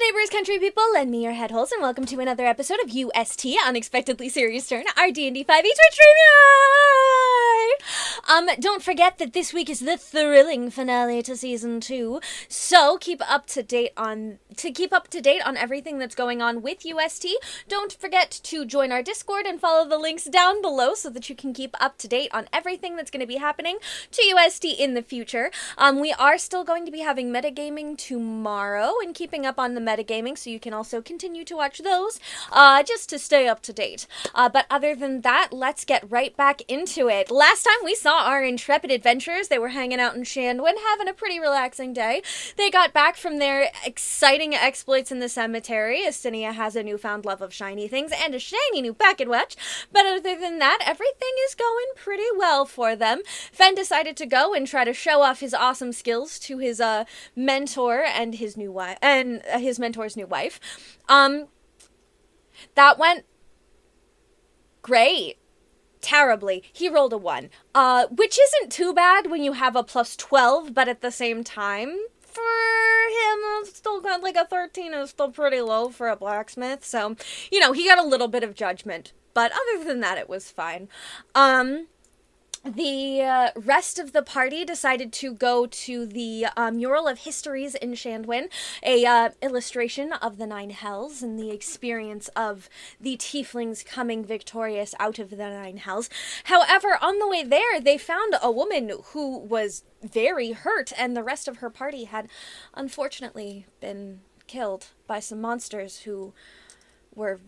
neighbors, country people, lend me your head holes, and welcome to another episode of UST, Unexpectedly Serious Turn, our D&D 5e Twitch stream. Don't forget that this week is the thrilling finale to Season 2, so keep up to date on everything that's going on with UST. Don't forget to join our Discord and follow the links down below so that you can keep up to date on everything that's going to be happening to UST in the future. We are still going to be having metagaming tomorrow and keeping up on the metagaming, so you can also continue to watch those, just to stay up to date. But other than that, let's get right back into it. Last time we saw our intrepid adventurers, they were hanging out in Shandwen, having a pretty relaxing day. They got back from their exciting exploits in the cemetery. Actinia has a newfound love of shiny things and a shiny new pocket watch. But other than that, everything is going pretty well for them. Fen decided to go and try to show off his awesome skills to his mentor and his new wife, and his mentor's new wife. That went great. Terribly. He rolled a 1, which isn't too bad when you have a plus 12, but at the same time, for him, it's still got like a 13 is still pretty low for a blacksmith, so, you know, he got a little bit of judgment, but other than that, it was fine. The rest of the party decided to go to the Mural of Histories in Shandwen, a illustration of the 9 hells and the experience of the tieflings coming victorious out of the 9 hells. However, on the way there, they found a woman who was very hurt, and the rest of her party had unfortunately been killed by some monsters who were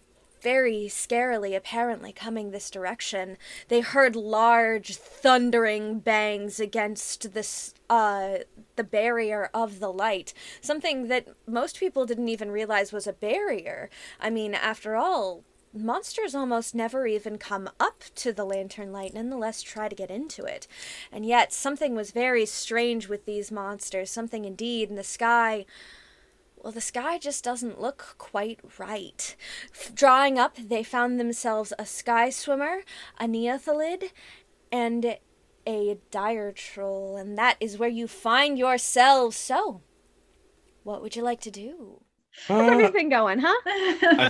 very scarily apparently coming this direction. They heard large thundering bangs against this the barrier of the light, something that most people didn't even realize was a barrier. I mean, after all, monsters almost never even come up to the lantern light, nonetheless try to get into it. And yet something was very strange with these monsters, something indeed, in the sky. Well, the sky just doesn't look quite right. Drawing up, they found themselves a sky swimmer, a Neothelid, and a dire troll, and that is where you find yourselves. So, what would you like to do? How's everything going, huh? I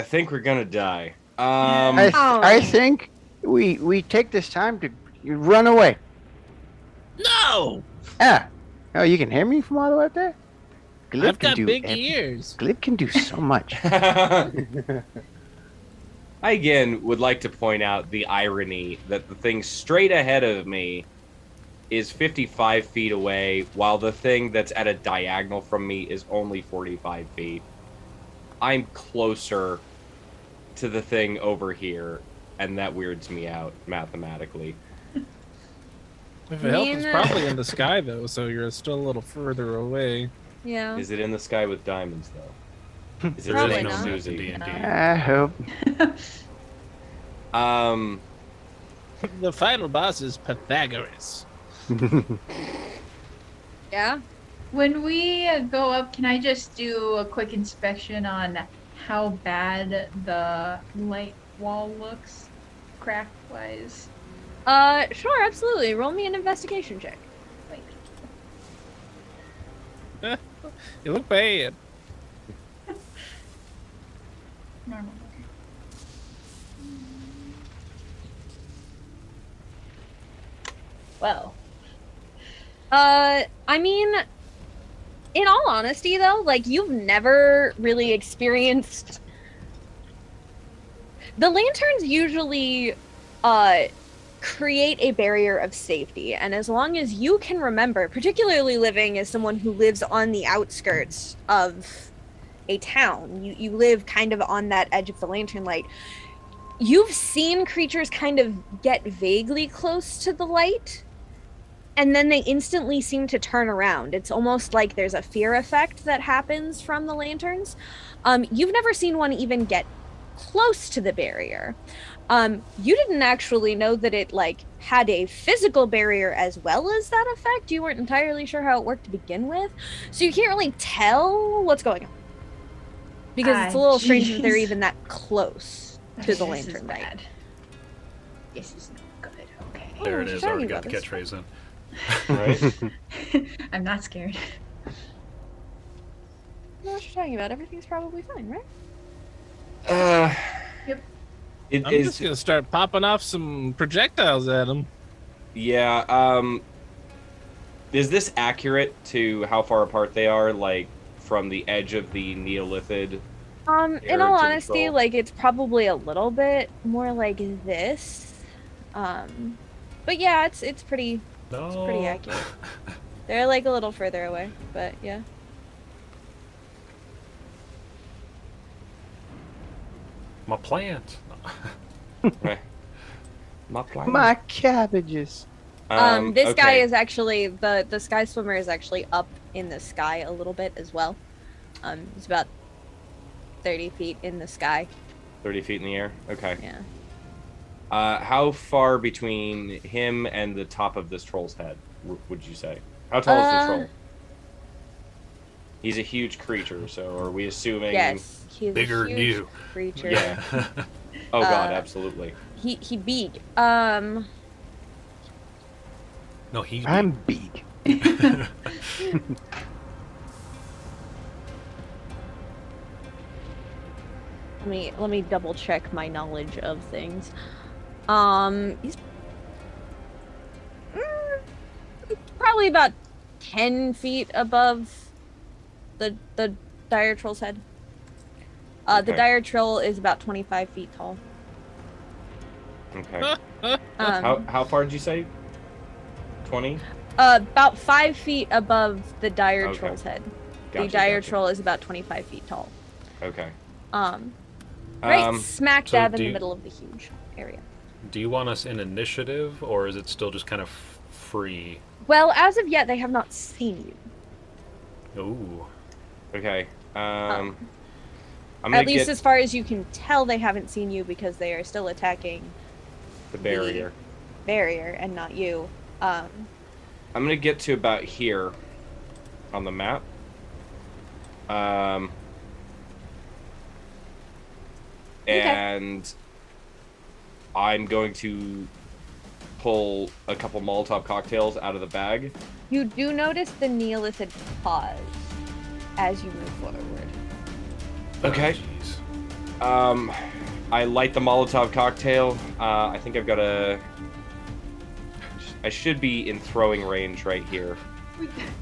think we're gonna die. I think we take this time to run away. No! Ah, oh, you can hear me from all the way up there? Glib I've got big ears. Glib can do so much. I again would like to point out the irony that the thing straight ahead of me is 55 feet away, while the thing that's at a diagonal from me is only 45 feet. I'm closer to the thing over here, and that weirds me out mathematically. If it helps, it's probably in the sky, though, so you're still a little further away. Yeah. Is it in the sky with diamonds, though? Is it Probably really not. Susie? I hope. The final boss is Pythagoras. Yeah? When we go up, can I just do a quick inspection on how bad the light wall looks, crack-wise? Sure, absolutely. Roll me an investigation check. Wait. You look bad. Normal. Well. I mean, in all honesty, though, like, you've never really experienced... The lanterns usually, create a barrier of safety, and as long as you can remember, particularly living as someone who lives on the outskirts of a town, you live kind of on that edge of the lantern light, you've seen creatures kind of get vaguely close to the light, and then they instantly seem to turn around. It's almost like there's a fear effect that happens from the lanterns. You've never seen one even get close to the barrier. You didn't actually know that it, like, had a physical barrier as well as that effect. You weren't entirely sure how it worked to begin with, so you can't really tell what's going on. Because it's a little strange that they're even that close to the lantern light. This is not good, okay. There it she's is, talking already got about the this. catchphrase in. Right? I'm not scared. what you're talking about. Everything's probably fine, right? Yep. It I'm is. just gonna start popping off some projectiles at him. Yeah. Is this accurate to how far apart they are, like from the edge of the Neolithid? In Air all to the honesty, troll? like it's probably a little bit more like this. But yeah, it's pretty No. accurate. They're like a little further away, but yeah. My plant. Right. My plan. My cabbages. This guy okay. is actually the sky swimmer is actually up in the sky a little bit as well. He's about 30 feet in the sky. 30 feet in the air. Okay. Yeah. How far between him and the top of this troll's head would you say? How tall is the troll? He's a huge creature, so are we assuming? Yes, he's Bigger a than huge you. creature. Yeah. Oh god, absolutely. He Beag. No, he's. I'm Beag. Let me double check my knowledge of things. He's probably about 10 feet above the dire troll's head. The Okay. dire troll is about 25 feet tall. Okay. How far did you say? 20? About 5 feet above the dire Okay. troll's head. The Gotcha, dire gotcha. troll is about 25 feet tall. Okay. Right smack so dab in do the you- middle of the huge area. Do you want us in initiative, or is it still just kind of free? Well, as of yet, they have not seen you. Ooh. Okay. I'm At gonna least get as far as you can tell, they haven't seen you because they are still attacking the barrier. barrier and not you. I'm gonna get to about here on the map. And I'm going to pull a couple Molotov cocktails out of the bag. You do notice the Neolithid pause as you move forward. Okay. Oh, jeez. I light the Molotov cocktail. I think I've got I should be in throwing range right here.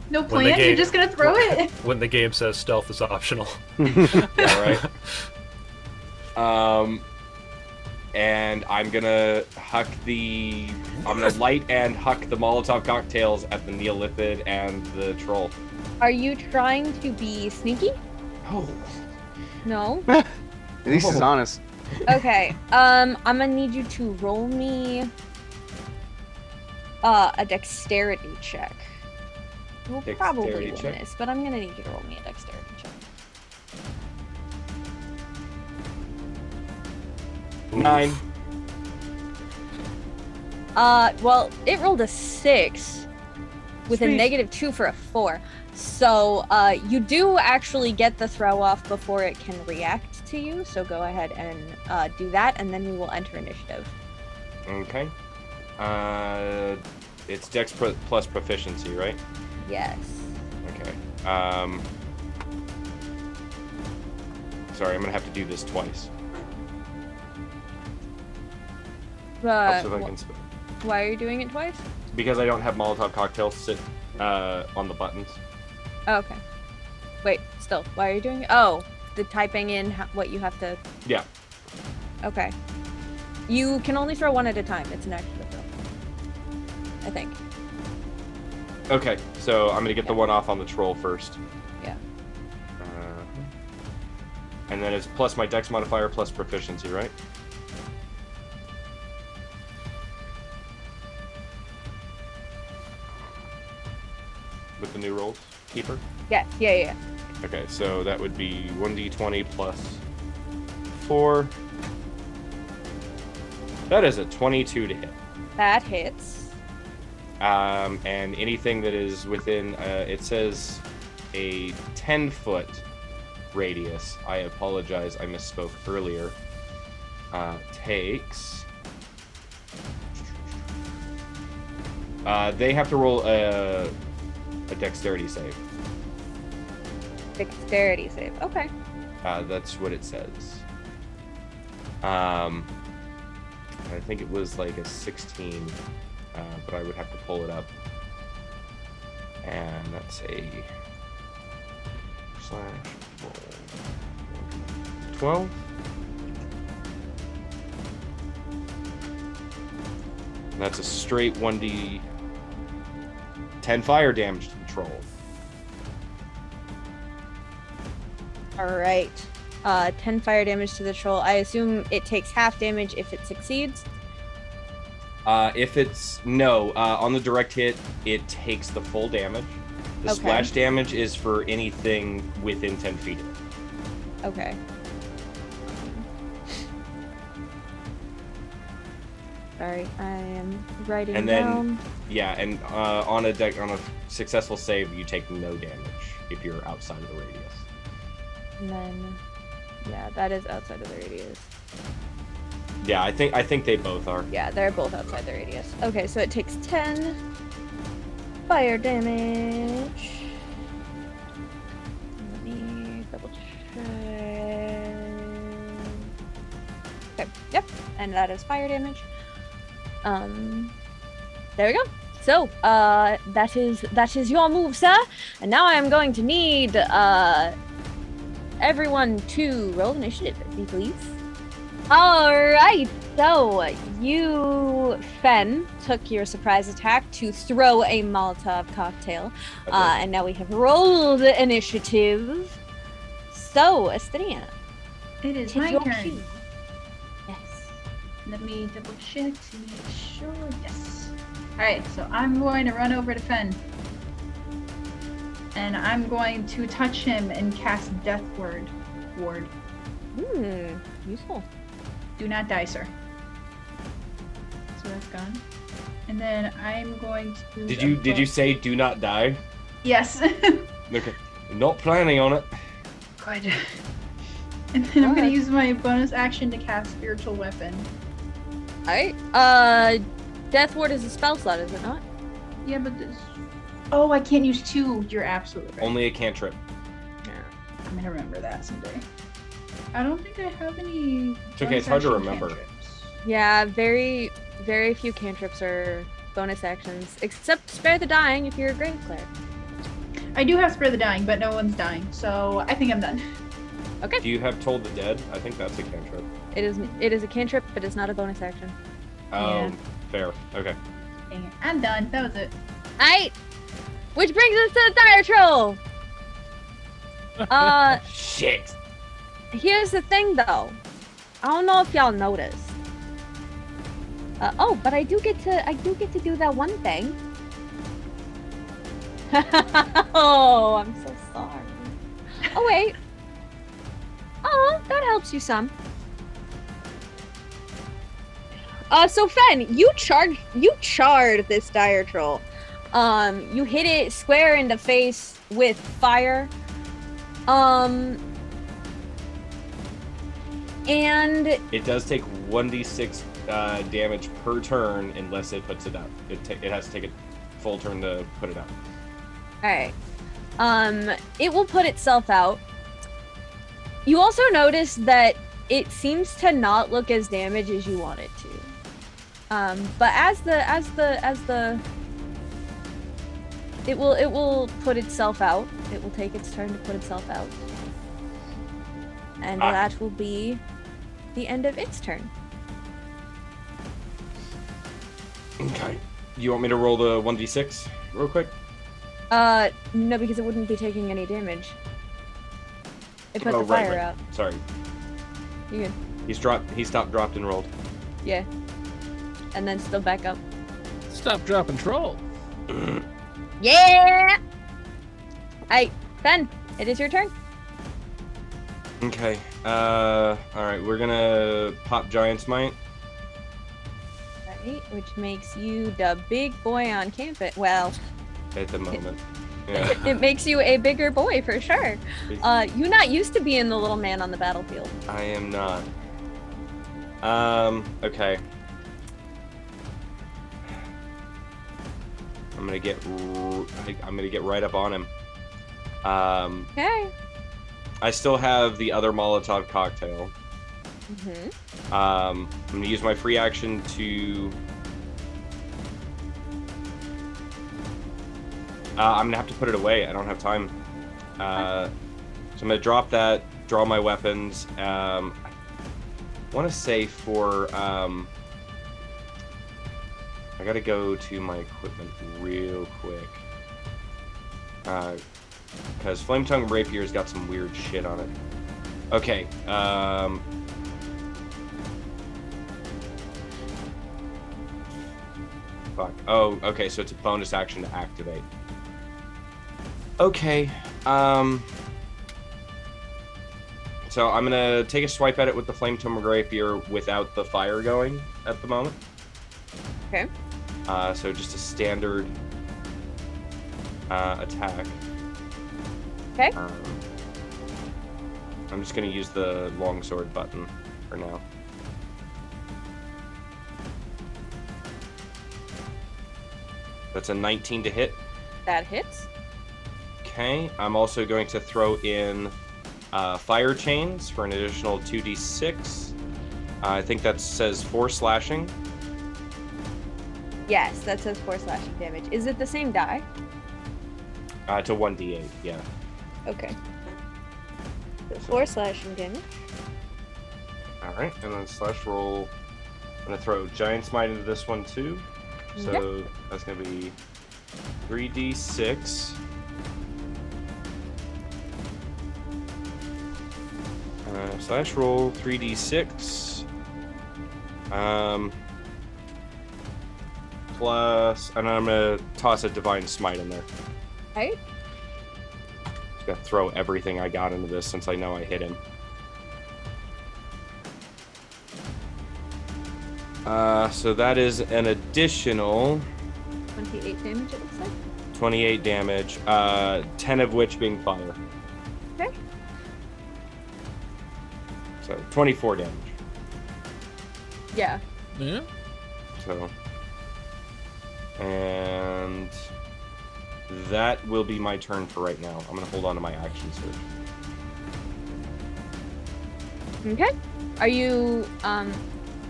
No When the plan? game- You're just gonna throw it? When the game says stealth is optional. Yeah, right. And I'm gonna light and huck the Molotov cocktails at the Neolithid and the troll. Are you trying to be sneaky? Oh. No? At least he's honest. Okay. I'm gonna need you to roll me a dexterity check. You'll probably Dexterity win check? this, but I'm gonna need you to roll me a dexterity check. 9. Well, it rolled a 6 with a Sweet. -2 for a 4. So, you do actually get the throw off before it can react to you. So go ahead and do that, and then we will enter initiative. Okay. It's Dex plus proficiency, right? Yes. Okay. Sorry, I'm gonna have to do this twice. I'll see if I can Why are you doing it twice? because I don't have Molotov cocktails sit on the buttons. Oh, okay. Wait, still, why are you doing it? Oh, the typing in what you have to. Yeah. Okay. You can only throw one at a time. It's an active throw. I think. Okay, so I'm gonna get the one off on the troll first. Yeah. And then it's plus my Dex modifier plus proficiency, right? With the new rolls, keeper. Yeah. Yeah. Okay, so that would be 1d20 plus 4. That is a 22 to hit. That hits. And anything that is within, it says a 10-foot radius. I apologize, I misspoke earlier. Takes. They have to roll a dexterity save. Dexterity save. Okay. That's what it says. I think it was like a 16, but I would have to pull it up. And that's a /roll 12. And that's a straight 1d 10 fire damage to the troll. All right. 10 fire damage to the troll. I assume it takes half damage if it succeeds. If it's on the direct hit, it takes the full damage. The Okay. splash damage is for anything within 10 feet of it. Okay. Sorry, I am writing And then, down. yeah, and on a successful save, you take no damage if you're outside of the radius. And then, yeah, that is outside of the radius. Yeah, I think they both are. Yeah, they're both outside the radius. Okay, so it takes 10 fire damage. Let me double check. Okay, yep, and that is fire damage. There we go. So, that is your move, sir. And now I am going to need everyone to roll initiative, if you please. Alright, so you, Fen, took your surprise attack to throw a Molotov cocktail. And now we have rolled initiative. So, Actinia. It is tis my your turn. cue. Yes. Let me double check to make sure. Yes. Alright, so I'm going to run over to Fen. And I'm going to touch him and cast Death Ward. Useful. Do not die, sir. So that's gone. And then I'm going to. Did you say do not die? Yes. Okay. Not planning on it. Good. And then I'm going to use my bonus action to cast Spiritual Weapon. Alright. Death Ward is a spell slot, is it not? Yeah, but this. Oh, I can't use two. You're absolutely right. Only a cantrip. I'm gonna remember that someday. I don't think I have any. It's okay, it's hard to bonus action remember. cantrips. Yeah, very, very few cantrips are bonus actions, except Spare the Dying if you're a Grave Cleric. I do have Spare the Dying, but no one's dying, so I think I'm done. Okay. Do you have Toll the Dead? I think that's a cantrip. It is a cantrip, but it's not a bonus action. Yeah. Fair. Okay. Dang it. I'm done. That was it. Alright! Which brings us to the Dire Troll! Shit. Here's the thing, though. I don't know if y'all noticed. But I do get to do that one thing. Oh, I'm so sorry. Oh wait. Oh, that helps you some. So Fen, you charred this dire troll. You hit it square in the face with fire. And it does take 1d6 damage per turn unless it puts it out. It has to take a full turn to put it out. Alright. It will put itself out. You also notice that it seems to not look as damaged as you want it to. But as the it will put itself out. It will take its turn to put itself out. And that will be the end of its turn. Okay. You want me to roll the 1d6 real quick? No, because it wouldn't be taking any damage. It put the right, fire right. out. Sorry. You good. He stopped, dropped, and rolled. Yeah. And then still back up. Stop, drop, and troll. Yeah! Alright, Ben, it is your turn. Okay. Alright, we're gonna pop Giant's Might. Right, which makes you the big boy on campus. Well, At the moment. Yeah. it makes you a bigger boy for sure. You're not used to being the little man on the battlefield. I am not. Okay. I'm gonna get right up on him. Okay. I still have the other Molotov cocktail. Mm-hmm. I'm gonna use my free action to. I'm gonna have to put it away. I don't have time. So I'm gonna drop that. Draw my weapons. I want to say for. I gotta go to my equipment real quick. Because Flame Tongue Rapier's got some weird shit on it. Okay. Fuck. Oh, okay, so it's a bonus action to activate. Okay. So I'm gonna take a swipe at it with the Flame Tongue Rapier without the fire going at the moment. Okay. So just a standard attack. Okay. I'm just going to use the longsword button for now. That's a 19 to hit. That hits. Okay. I'm also going to throw in fire chains for an additional 2d6. I think that says 4 slashing. Yes, that says 4 slashing damage. Is it the same die? It's a 1d8, yeah. Okay. So 4 slashing damage. Alright, and then slash roll. I'm going to throw Giant Smite into this one too. So that's going to be 3d6. Slash roll 3d6. Plus, and I'm going to toss a Divine Smite in there. Right? Just going to throw everything I got into this since I know I hit him. So that is an additional 28 damage, it looks like. 28 damage, 10 of which being fire. Okay. So 24 damage. Yeah. Yeah. So, and that will be my turn for right now. I'm gonna hold on to my action surge. Okay. Are you,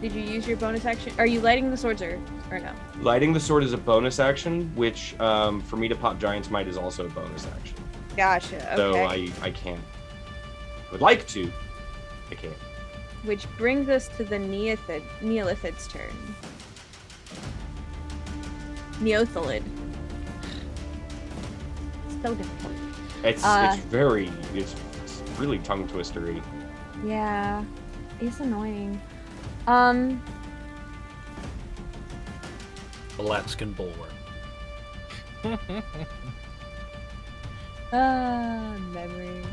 did you use your bonus action? Are you lighting the swords or no? Lighting the sword is a bonus action, which for me to pop Giant Smite is also a bonus action. Gotcha. Okay. So I can't. I would like to. I can't. Which brings us to the Neolithid's turn. Neothelid. So difficult. It's really tongue twistery. Yeah. It's annoying. Alaskan Bulwark. Memories.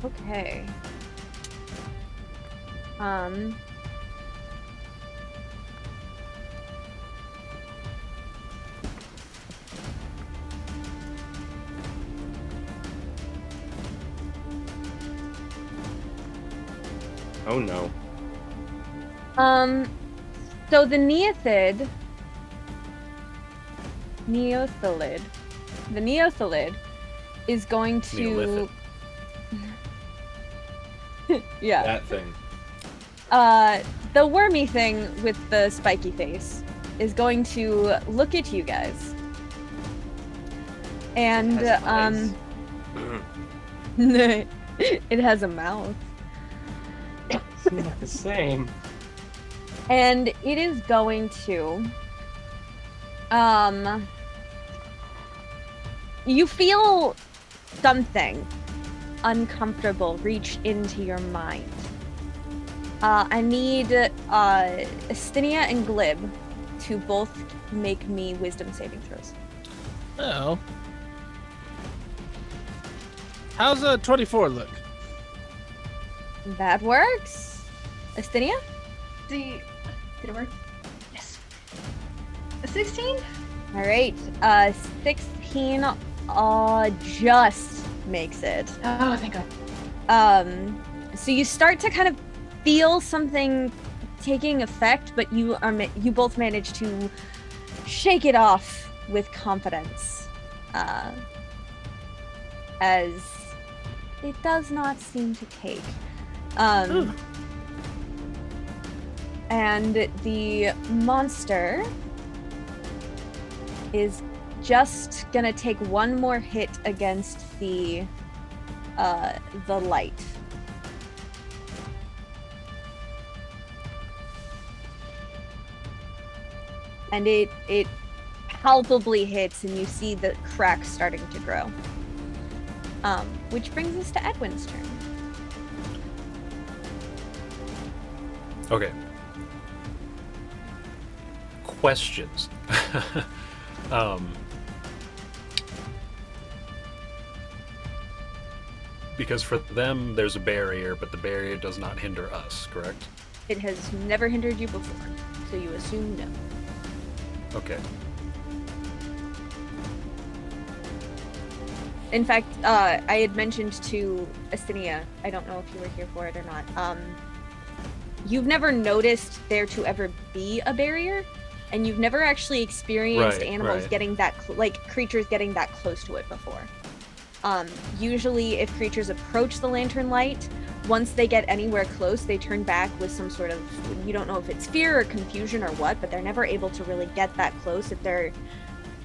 Okay. Oh no. So the Neothelid, the Neothelid is going to yeah. That thing. The wormy thing with the spiky face is going to look at you guys. And it has a mouth. It's not the same. And it is going to you feel something uncomfortable reach into your mind. I need Actinia and Glib to both make me wisdom saving throws. Oh. How's a 24 look? That works. Actinia? See, did it work? Yes. A 16? All right. 16 just makes it. Oh, thank God. So you start to kind of feel something taking effect, but you both manage to shake it off with confidence, as it does not seem to take. And the monster is just gonna take one more hit against the light. And it palpably hits, and you see the cracks starting to grow. Which brings us to Edwin's turn. Okay. Questions. Because for them, there's a barrier, but the barrier does not hinder us, correct? It has never hindered you before, so you assume no. Okay. In fact, I had mentioned to Actinia, I don't know if you were here for it or not, you've never noticed there to ever be a barrier, and you've never actually experienced animals getting that, creatures getting that close to it before. Usually if creatures approach the lantern light, once they get anywhere close, they turn back with some sort of, you don't know if it's fear or confusion or what, but they're never able to really get that close if they're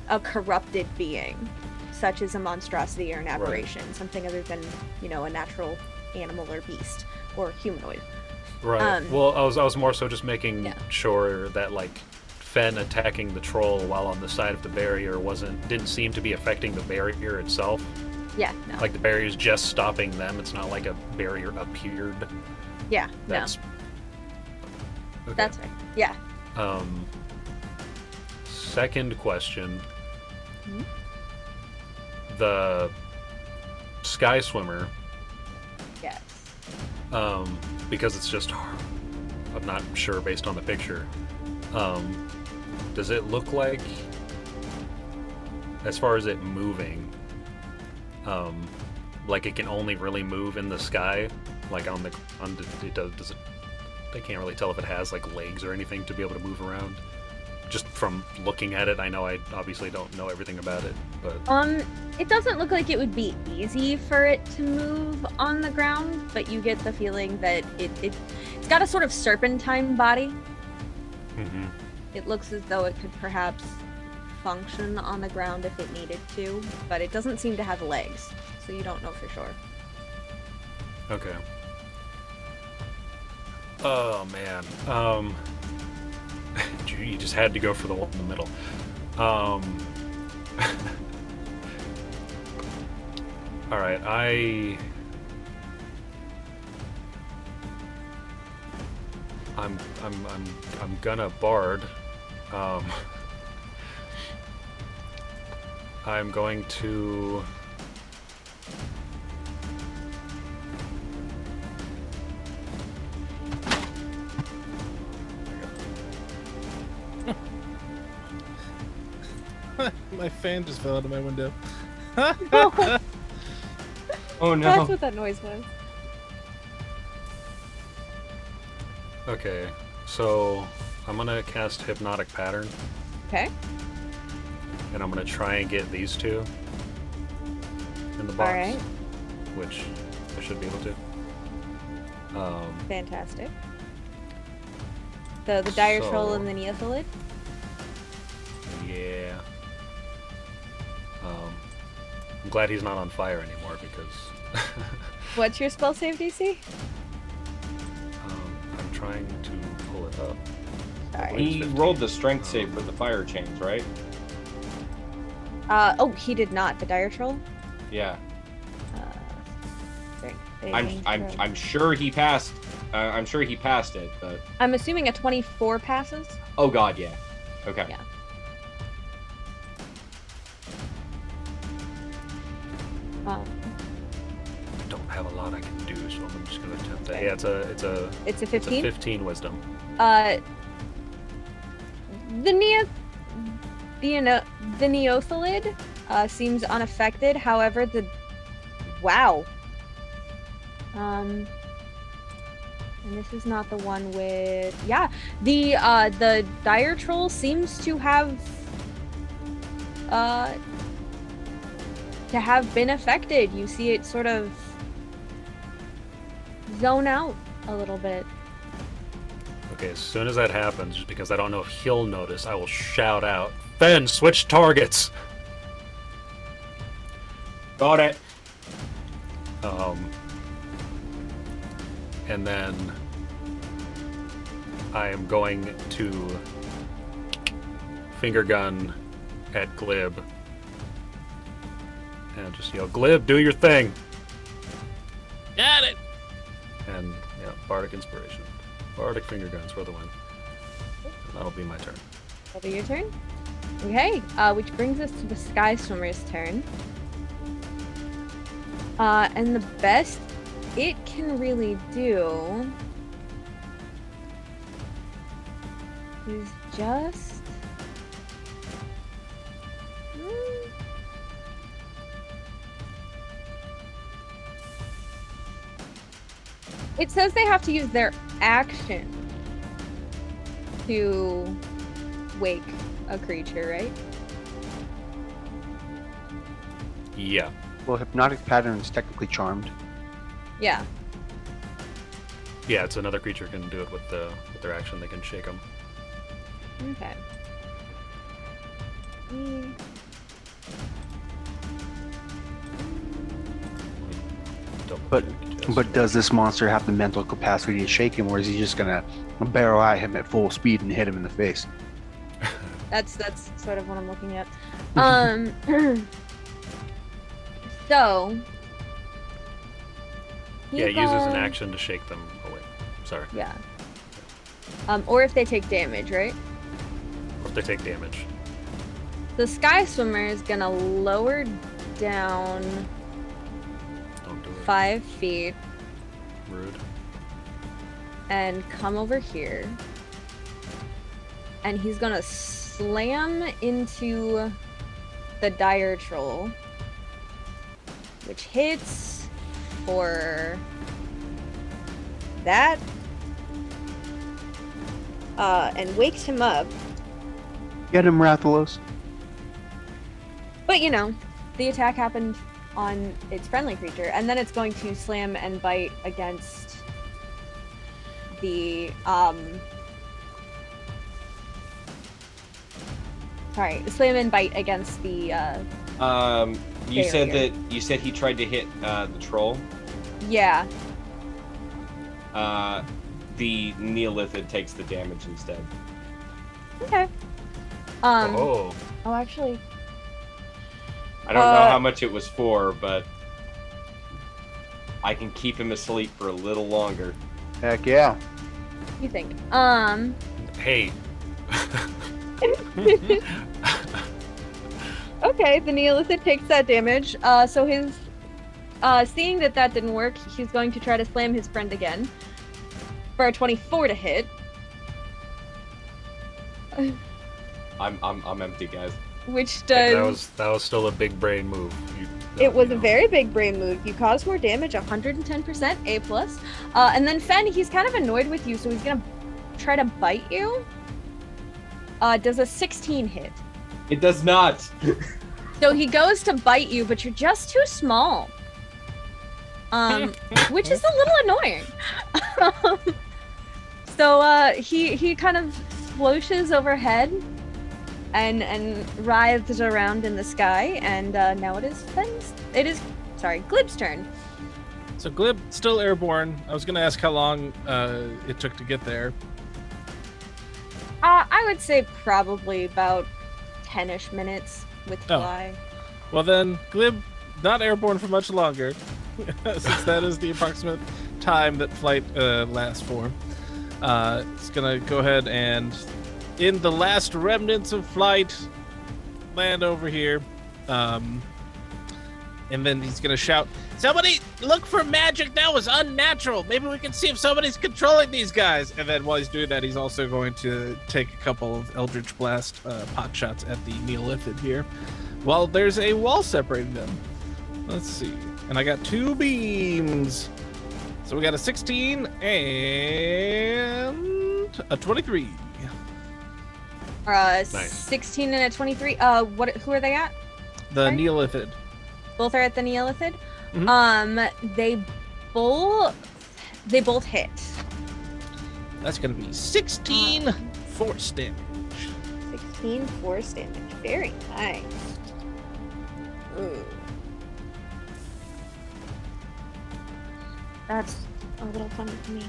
a corrupted being, such as a monstrosity or an aberration, something other than, a natural animal or beast or humanoid. Right. Well, I was more so just making sure that Fen attacking the troll while on the side of the barrier didn't seem to be affecting the barrier itself. Yeah, no. Like the barrier's just stopping them. It's not like a barrier appeared. Yeah, That's... Okay. That's right. Yeah. Second question. The sky swimmer. Yes. Because it's just, I'm not sure based on the picture. Does it look like, as far as it moving, like it can only really move in the sky, like does it? I can't really tell if it has legs or anything to be able to move around. Just from looking at it, I know I obviously don't know everything about it, but it doesn't look like it would be easy for it to move on the ground, but you get the feeling that it's got a sort of serpentine body. Mm-hmm. It looks as though it could perhaps function on the ground if it needed to, but it doesn't seem to have legs, so you don't know for sure. Okay. Oh man. You just had to go for the one in the middle. All right, I'm gonna bard. I'm going to. My fan just fell out of my window. Oh no. That's what that noise was. Okay, so I'm gonna cast Hypnotic Pattern. Okay. And I'm gonna try and get these two in the box. Alright. Which I should be able to. Fantastic. The dire troll and the Neothelid? Yeah. I'm glad he's not on fire anymore because... What's your spell save DC? I'm trying to pull it up. Sorry. He rolled the strength save for the fire chains, right? Oh, he did not. The dire troll? Yeah. Strength I'm sure he passed. I'm sure he passed it, but I'm assuming a 24 passes. oh god, yeah. Okay. Yeah. I don't have a lot I can do, so I'm just gonna attempt that. Yeah, it's a 15? It's a 15 wisdom. The Neothelid seems unaffected. However, wow. And this is not the one with the dire troll seems to have been affected. You see it sort of zone out a little bit. Okay, as soon as that happens, just because I don't know if he'll notice, I will shout out, "Fen, switch targets!" Got it. And then I am going to finger gun at Glib. And just yell, "Glib, do your thing!" Got it. And, yeah, Bardic Inspiration. Bardic finger guns for the win. And that'll be my turn. That'll be your turn? Okay, which brings us to the Sky Swimmer's turn. And the best it can really do is just... It says they have to use their action to wake a creature, right? Yeah. Well, hypnotic pattern is technically charmed. Yeah. Yeah, it's another creature can do it with their action. They can shake them. Okay. But does this monster have the mental capacity to shake him, or is he just gonna barrel at him at full speed and hit him in the face? That's sort of what I'm looking at. So Yeah, it uses an action to shake them away. Sorry. Yeah. Or if they take damage, right? Or if they take damage. The Sky Swimmer is gonna lower down Don't do it. 5 feet Rude. and come over here. And he's gonna slam into the dire troll, which hits for that, and wakes him up. Get him, Rathalos. But you know, the attack happened on its friendly creature, and then it's going to slam and bite against the slam and bite against the You said barrier. that you said he tried to hit the troll. Yeah. The Neolithid takes the damage instead. Okay. Oh. Oh, actually, I don't know how much it was for, but I can keep him asleep for a little longer. Heck yeah. you think? Hey. Okay, the Neolithid takes that damage. So his, seeing that didn't work, he's going to try to slam his friend again for a 24 to hit. I'm empty, guys. Which Yeah, does... that was still a big brain move. It was a very big brain move. You caused more damage, 110%, A+. And then Fen, he's kind of annoyed with you, so he's gonna try to bite you. Does a 16 hit. It does not. So he goes to bite you, but you're just too small. Which is a little annoying. So he kind of swooshes overhead and writhes around in the sky, and now it is Glib's turn. So Glib still airborne. I was gonna ask how long it took to get there. I would say probably about 10-ish minutes with fly. Well then, Glib not airborne for much longer, since that is the approximate time that flight lasts for. It's gonna go ahead and, in the last remnants of flight, land over here. And then he's gonna shout, "Somebody look for magic that was unnatural! Maybe we can see if somebody's controlling these guys!" And then while he's doing that, he's also going to take a couple of Eldritch Blast pot shots at the Neolithid here, while there's a wall separating them. Let's see. And I got 2 beams. So we got a 16 and a 23. Nice. 16 and a 23. Who are they at? The Sorry? Neolithid. Both are at the Neolithid. Mhm. They both hit. That's gonna be 16 force damage. 16 force damage. Very nice. Ooh. That's a little funny for me.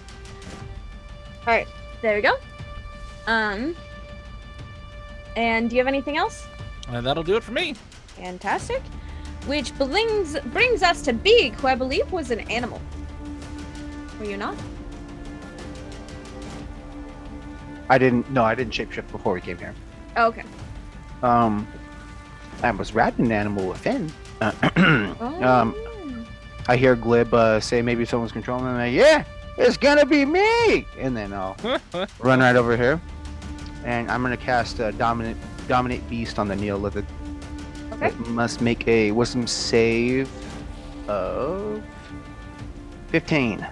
Alright, there we go. And do you have anything else? That'll do it for me. Fantastic. Which brings us to Beag, who I believe was an animal. Were you not? I didn't shapeshift before we came here. Oh, okay. I was riding an animal with Finn. Oh. I hear Glib say maybe someone's controlling him. Like, yeah, it's gonna be me! And then I'll run right over here. And I'm gonna cast Dominate Beast on the Neolithid. Okay. It must make a wisdom save of 15.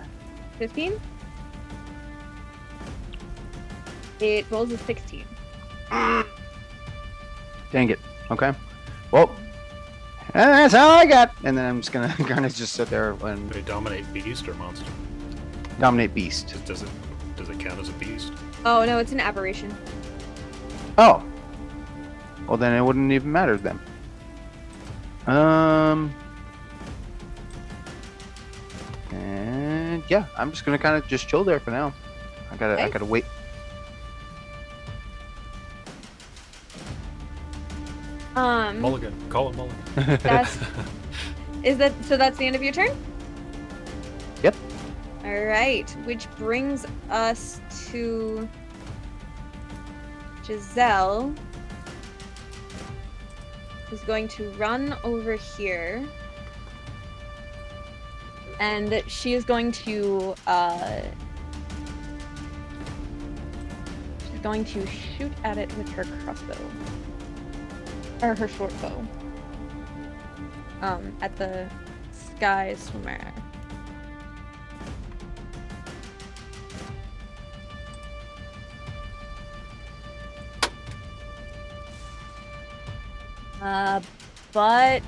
15? It rolls a 16. Dang it. Okay. Well, that's all I got. And then I'm just gonna kind of just sit there and They dominate beast or monster? dominate beast. Does it count as a beast? Oh, no, it's an aberration. Oh. Well, then it wouldn't even matter then. And yeah, I'm just gonna kind of just chill there for now. I gotta wait. Mulligan. Call it Mulligan. That's that's the end of your turn? Yep. Alright, which brings us to Zelle, who's going to run over here. And she is going to shoot at it with her crossbow. Or her short bow. At the sky swimmer. But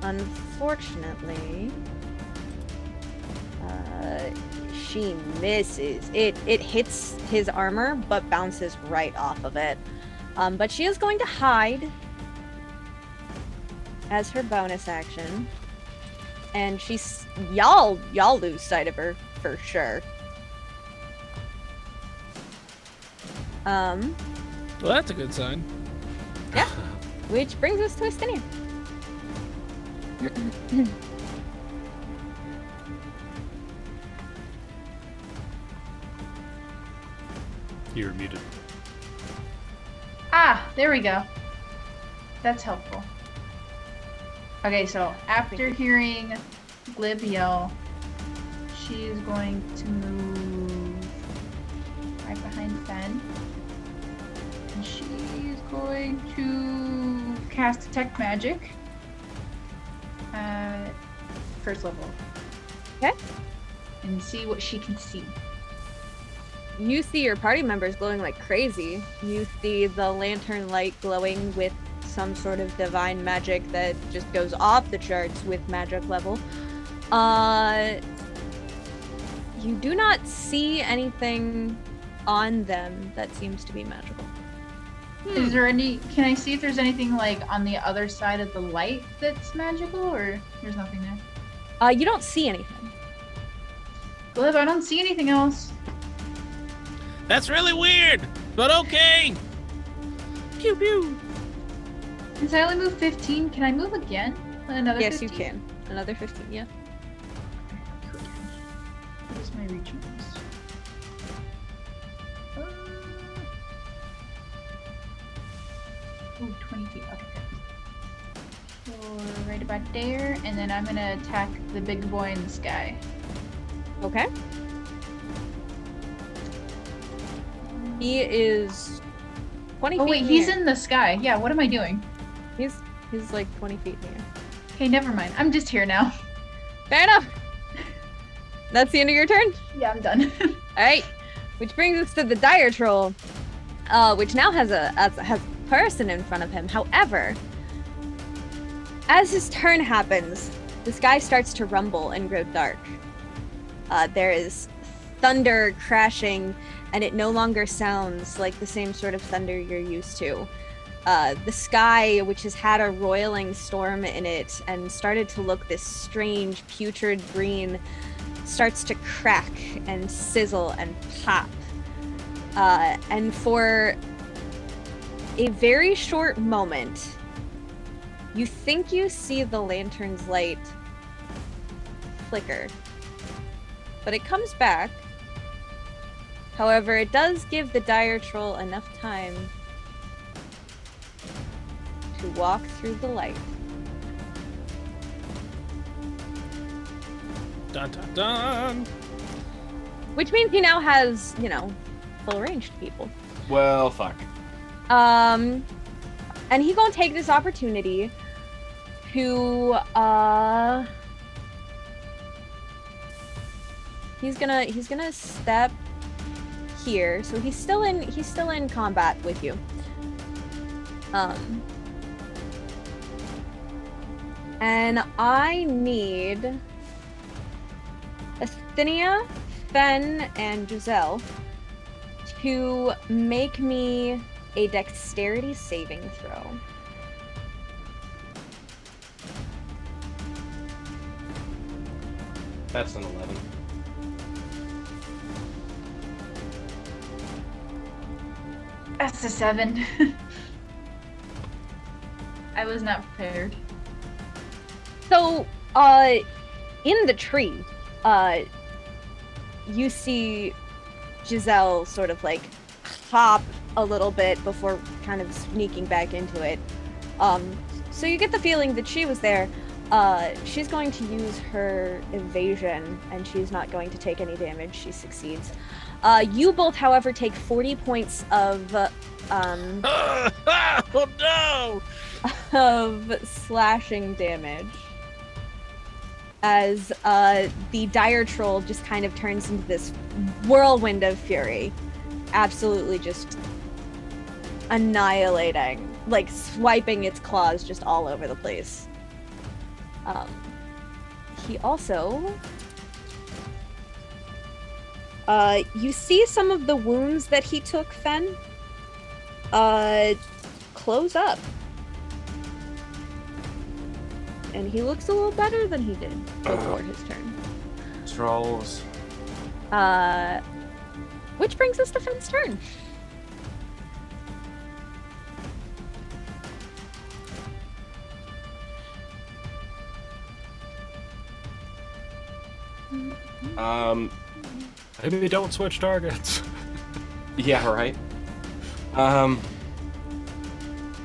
unfortunately, she misses. It hits his armor, but bounces right off of it. But she is going to hide as her bonus action, and y'all lose sight of her for sure. Well, that's a good sign. Yeah. Which brings us to Actinia. You're muted. Ah, there we go. That's helpful. Okay, so after hearing Glib yell, she's going to move right behind Fen. And she's going to cast Detect Magic at first level. Okay. And see what she can see. You see your party members glowing like crazy. You see the lantern light glowing with some sort of divine magic that just goes off the charts with magic level. You do not see anything on them that seems to be magical. Is there can I see if there's anything like on the other side of the light that's magical, or there's nothing there? You don't see anything. Glib, I don't see anything else. That's really weird, but okay. Pew pew. Since I only moved 15, can I move again? Another Yes, 15? you can. Another 15, yeah. What is my reach on this? Ooh, 20 feet. Okay, good. So right about there, and then I'm gonna attack the big boy in the sky. Okay. He is 20 feet Oh wait, in he's the air. in the sky. Yeah, what am I doing? He's like 20 feet in the air. Okay, never mind. I'm just here now. Fair enough. That's the end of your turn? Yeah, I'm done. Alright. Which brings us to the dire troll, which now has a person in front of him. However, as his turn happens, the sky starts to rumble and grow dark. There is thunder crashing, and it no longer sounds like the same sort of thunder you're used to. The sky, which has had a roiling storm in it and started to look this strange putrid green, starts to crack and sizzle and pop. And for a very short moment, you think you see the lantern's light flicker, but it comes back. However, it does give the dire troll enough time to walk through the light. Dun dun dun. Which means he now has, full range to people. Well, fuck. And he gonna take this opportunity to he's gonna step here. So he's still in combat with you. And I need Actinia, Fen, and Zelle to make me a dexterity saving throw. That's an 11. That's a 7. I was not prepared. So, in the tree, you see Giselle sort of like hop a little bit before kind of sneaking back into it. So you get the feeling that she was there. She's going to use her evasion, and she's not going to take any damage. She succeeds. You both, however, take 40 points of Oh no! of slashing damage as the dire troll just kind of turns into this whirlwind of fury, absolutely just annihilating, like swiping its claws just all over the place. He also you see some of the wounds that he took, Fen, close up. And he looks a little better than he did before his turn. Trolls. Which brings us to Fen's turn. Maybe don't switch targets. Yeah, right. I'm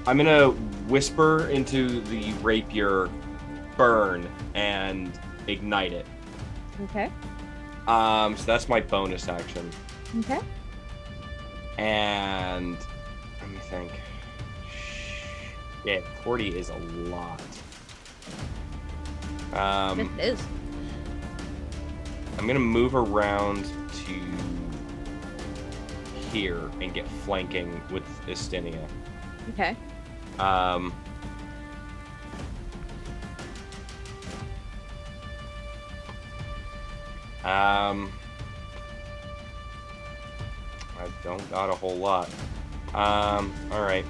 gonna whisper into the rapier, burn, and ignite it. Okay. So that's my bonus action. Okay. And let me think. Yeah, 40 is a lot. It is. I'm gonna move around to here and get flanking with Actinia. Okay. I don't got a whole lot. All right.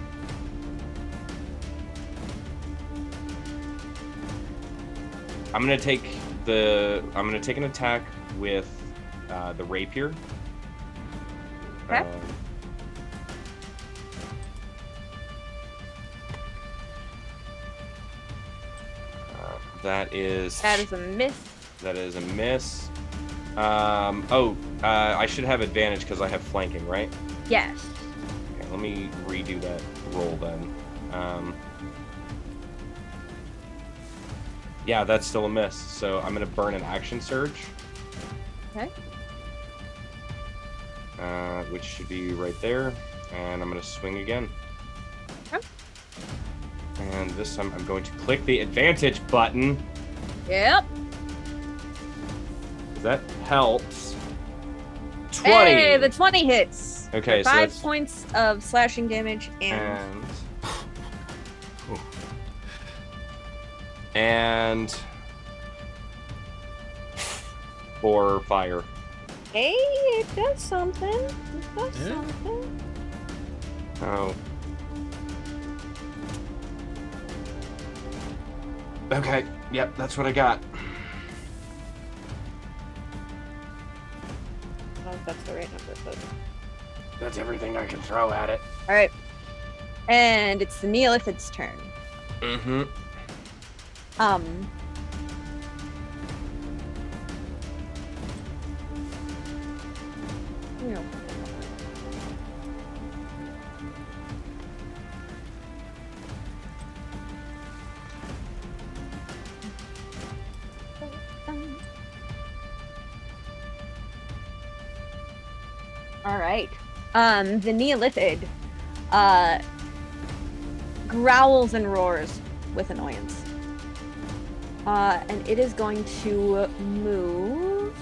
I'm gonna take an attack with the rapier. Okay. That is a miss. That is a miss. I should have advantage because I have flanking, right? Yes. Okay, let me redo that roll then. Yeah, that's still a miss. So I'm gonna burn an action surge. Okay. Which should be right there, and I'm gonna swing again. Okay. And this time I'm going to click the advantage button. Yep. Is that pelts. 20. Hey, the 20 hits. Okay, For so 5 that's- points of slashing damage and 4 fire. Hey, it does something. It does Yeah. something. Oh. Okay. Yep, that's what I got. I don't know if that's the right number, but... That's everything I can throw at it. Alright. And it's the Neolithid's turn. Mm-hmm. You know. Alright. The Neolithid growls and roars with annoyance. And it is going to move.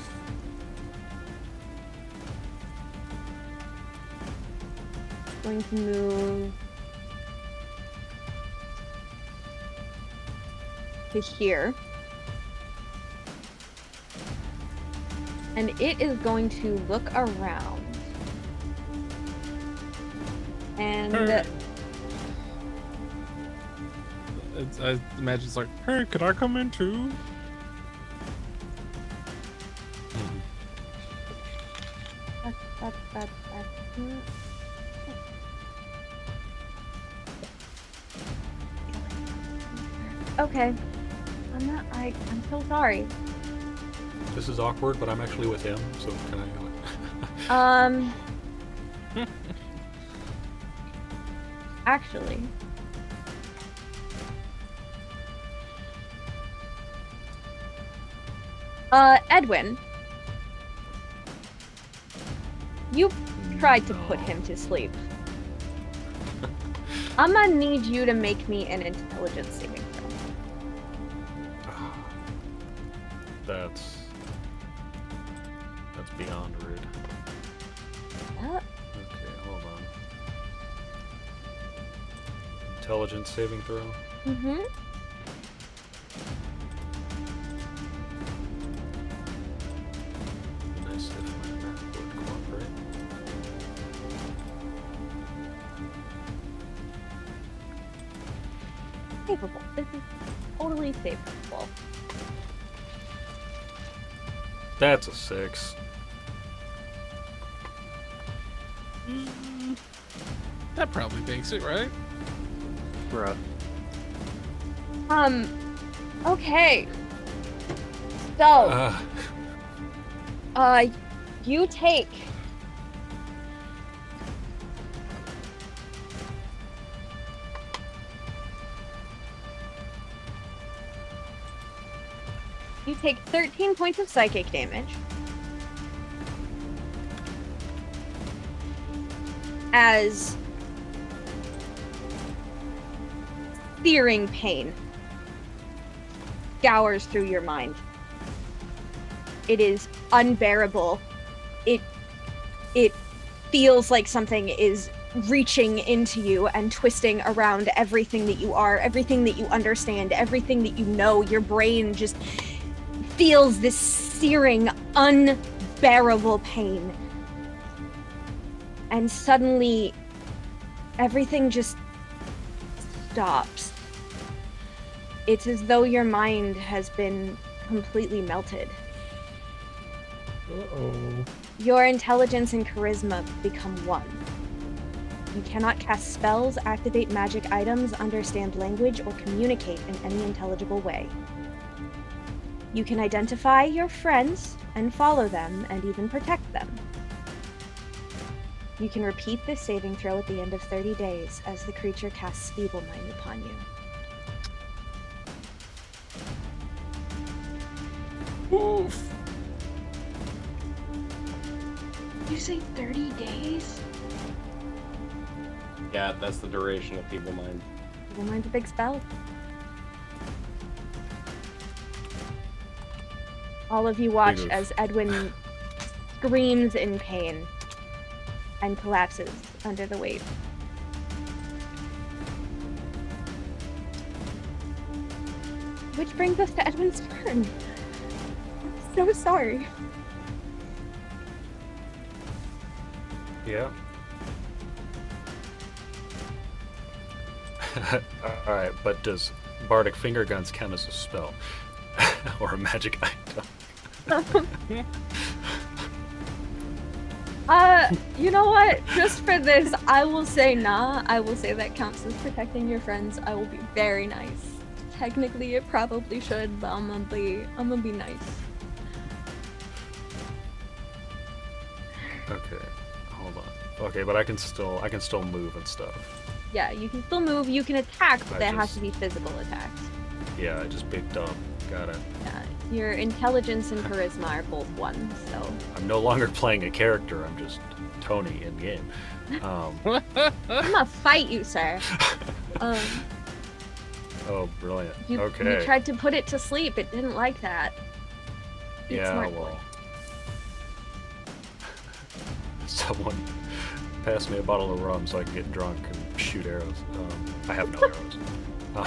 Going to move to here. And it is going to look around. And I imagine it's like, hey, could I come in too? Okay. I'm so sorry. This is awkward, but I'm actually with him, so can I... Actually. Edwin. You tried to put him to sleep. I'm gonna need you to make me an intelligence saving throw. That's beyond rude. What? Okay, hold on. Intelligence saving throw. Mm-hmm. Nice if my math would cooperate. Savable. This is totally savable. That's a 6. That probably makes it, right? Bruh. Okay. So, you take You take 13 points of psychic damage. As searing pain scours through your mind. It is unbearable. It feels like something is reaching into you and twisting around everything that you are, everything that you understand, everything that you know. Your brain just feels this searing, unbearable pain. And suddenly, everything just stops. It's as though your mind has been completely melted. Uh-oh. Your intelligence and charisma become one. You cannot cast spells, activate magic items, understand language, or communicate in any intelligible way. You can identify your friends and follow them and even protect them. You can repeat this saving throw at the end of 30 days as the creature casts Feeble Mind upon you. Oof. You say 30 days? Yeah, that's the duration of Feeble Mind. Feeble Mind's a big spell. All of you watch Move. as Edwin screams in pain and collapses under the weight. Which brings us to Edwin's turn. I'm so sorry. Yeah. Alright, but does Bardic Finger Guns count as a spell? Or a magic item? You know what? Just for this, I will say nah. I will say that counts as protecting your friends. I will be very nice. Technically, it probably should, but I'm gonna be nice. Okay, hold on. Okay, but I can still move and stuff. Yeah, you can still move. You can attack, but I that has just- to be physical attacks. Yeah, I just picked up. Got it. Yeah, your intelligence and charisma are both 1, so. I'm no longer playing a character. I'm just Tony in game. I'm gonna fight you, sir. Oh, brilliant. You Okay. tried to put it to sleep. It didn't like that. Eat Yeah, smart, well. boy. Someone pass me a bottle of rum so I can get drunk and shoot arrows. I have no arrows. I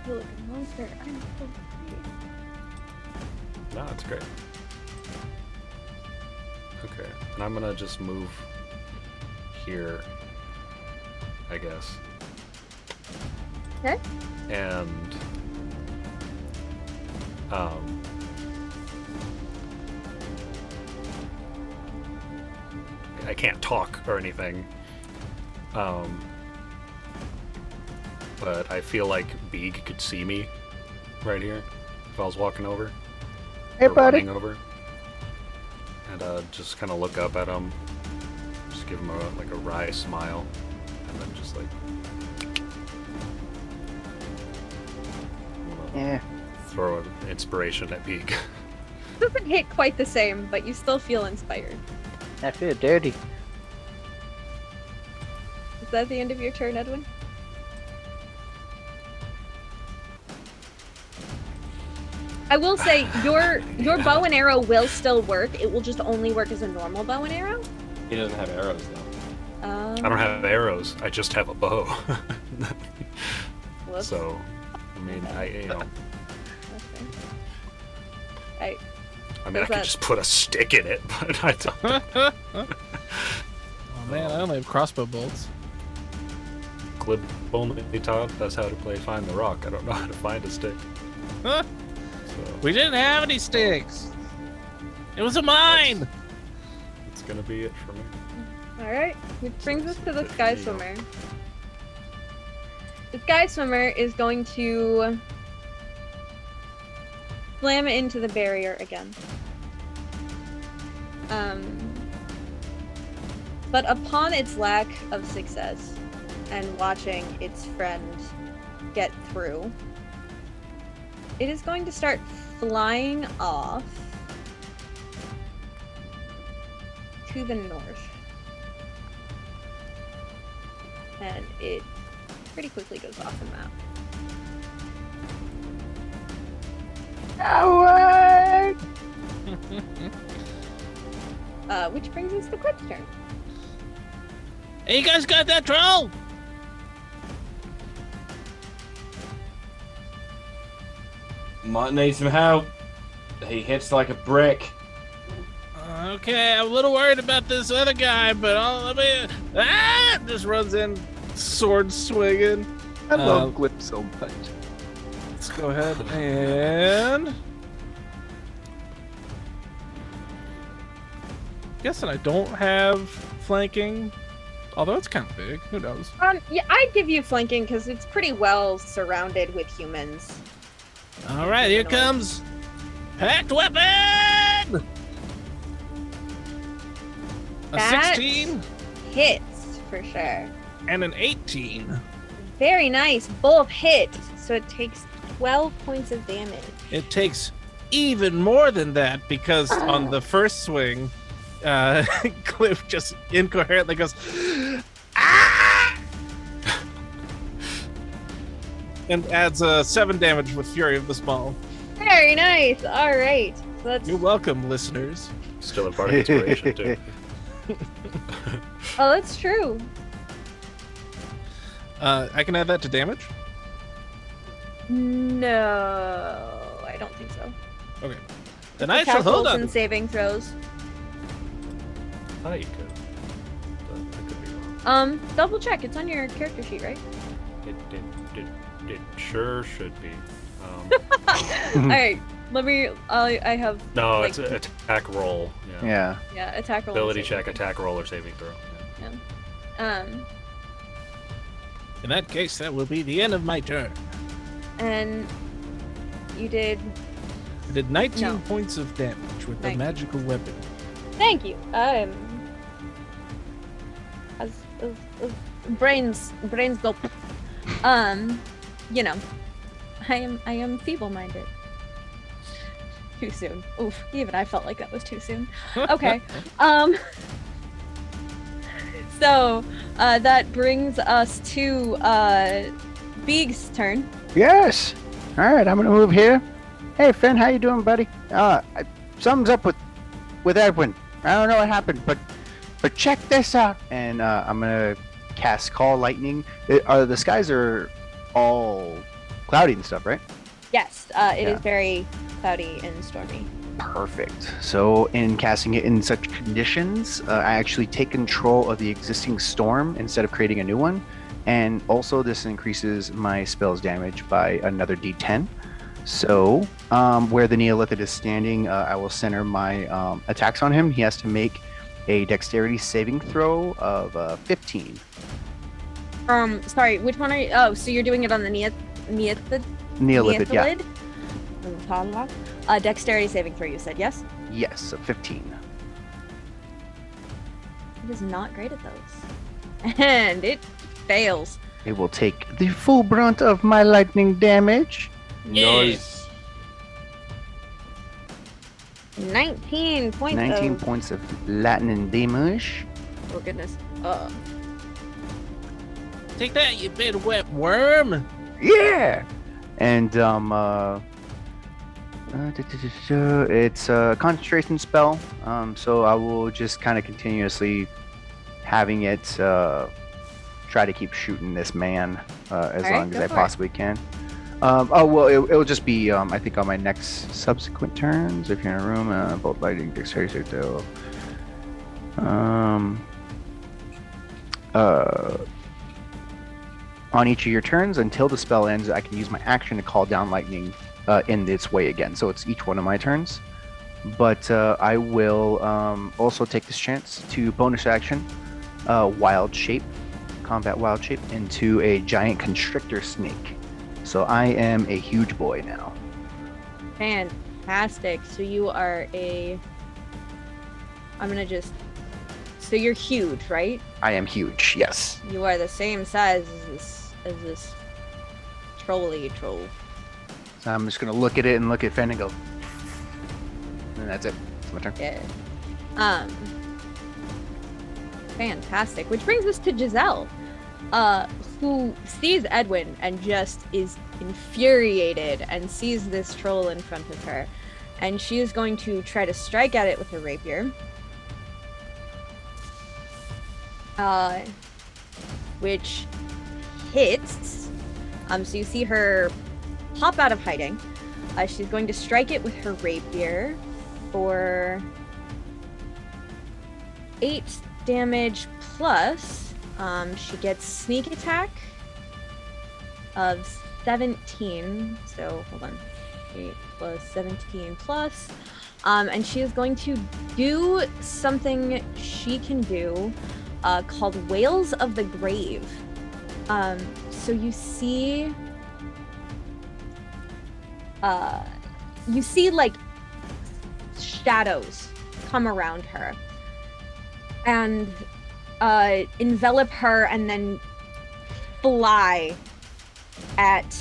feel like a monster. I'm so sorry. No, it's great. Okay, and I'm gonna just move here, I guess. Okay. And I can't talk or anything. But I feel like Beag could see me right here if I was walking over. Hey, or buddy. running over. And just kind of look up at him. Just give him a wry smile. And then just like Yeah. throw an inspiration at Beag. Doesn't hit quite the same, but you still feel inspired. I feel dirty. Is that the end of your turn, Edwin? I will say your bow and arrow will still work. It will just only work as a normal bow and arrow. He doesn't have arrows though. I don't have arrows. I just have a bow. Whoops. So, I mean, Okay. I I mean, I Does could that- just put a stick in it, but I don't. Oh man, I only have crossbow bolts. Glib only taught us how to play Find the Rock. I don't know how to find a stick. Huh? So, We didn't have any sticks. It was a mine. it's gonna be it for me. Alright, which brings us to the Sky Swimmer. The Sky Swimmer is going to slam into the barrier again. But upon its lack of success and watching its friend get through, it is going to start flying off to the north. And it pretty quickly goes off the map. Howard! Which brings us to Glib's turn. Hey, you guys got that troll? Might need some help. He hits like a brick. Okay, I'm a little worried about this other guy, but just runs in, sword swinging. I love Glib so much. Let's go ahead and guessing I don't have flanking, although it's kind of big. Who knows? Yeah, I'd give you flanking because it's pretty well surrounded with humans. All right, here comes packed weapon. A That 16 hits for sure. and an 18. Very nice. Both hit, so it takes 12 points of damage. It takes even more than that because on the first swing, Cliff just incoherently goes, "Ah!" and adds 7 damage with Fury of the Small. Very nice. All right. So that's. You're welcome, listeners. Still a part of inspiration too. Oh, that's true. I can add that to damage. No, I don't think so. Okay. Then I shall hold on. And saving throws. I thought you could. But I could be wrong. Double check. It's on your character sheet, right? It sure should be. All right. Let me. I have. No, like, it's an attack roll. Yeah. Yeah, attack roll. Ability check, attack roll, or saving throw. Yeah. In that case, that will be the end of my turn. And you did. I did 19 points of damage with the 19. magical weapon. Thank you. Brains go. You know, I am feeble-minded. Too soon. Oof. Even I felt like that was too soon. Okay. So that brings us to Beag's turn. Yes. All right, I'm gonna move here. Hey, Finn, how you doing, buddy? Something's up with Edwin. I don't know what happened, but check this out. And I'm gonna cast Call Lightning. The skies are all cloudy and stuff, right? Yes, it is very cloudy and stormy. Perfect. So in casting it in such conditions, I actually take control of the existing storm instead of creating a new one. And also this increases my spell's damage by another d10. So where the Neothelid is standing, I will center my attacks on him. He has to make a dexterity saving throw of 15. Sorry, which one are you? Oh, so you're doing it on the Neothelid, yeah. Dexterity saving throw, you said, yes? Yes, so 15. It is not great at those. And it fails. It will take the full brunt of my lightning damage. Nice. 19 points 19 of... points of lightning damage. Oh, goodness. Take that, you big wet worm! Yeah! And, it's a concentration spell, so I will just kind of continuously having it try to keep shooting this man as long as I possibly can. It'll just be, I think, on my next subsequent turns, if you're in a room, both lightning, dexterity, so on each of your turns, until the spell ends, I can use my action to call down lightning in its way again. So it's each one of my turns. But I will also take this chance to bonus action wild shape, combat wild shape, into a giant constrictor snake. So I am a huge boy now. Fantastic. So you are So you're huge, right? I am huge, yes. You are the same size as this troll. So I'm just gonna look at it and look at Fen and go, and that's it. It's my turn. Yeah. Fantastic. Which brings us to Giselle, who sees Edwin and just is infuriated and sees this troll in front of her, and she is going to try to strike at it with her rapier. Which hits. So you see her pop out of hiding. She's going to strike it with her rapier for 8 damage plus. She gets sneak attack of 17. So hold on, 8 plus 17 plus. And she is going to do something she can do called Wails of the Grave. So you see like shadows come around her and envelop her and then fly at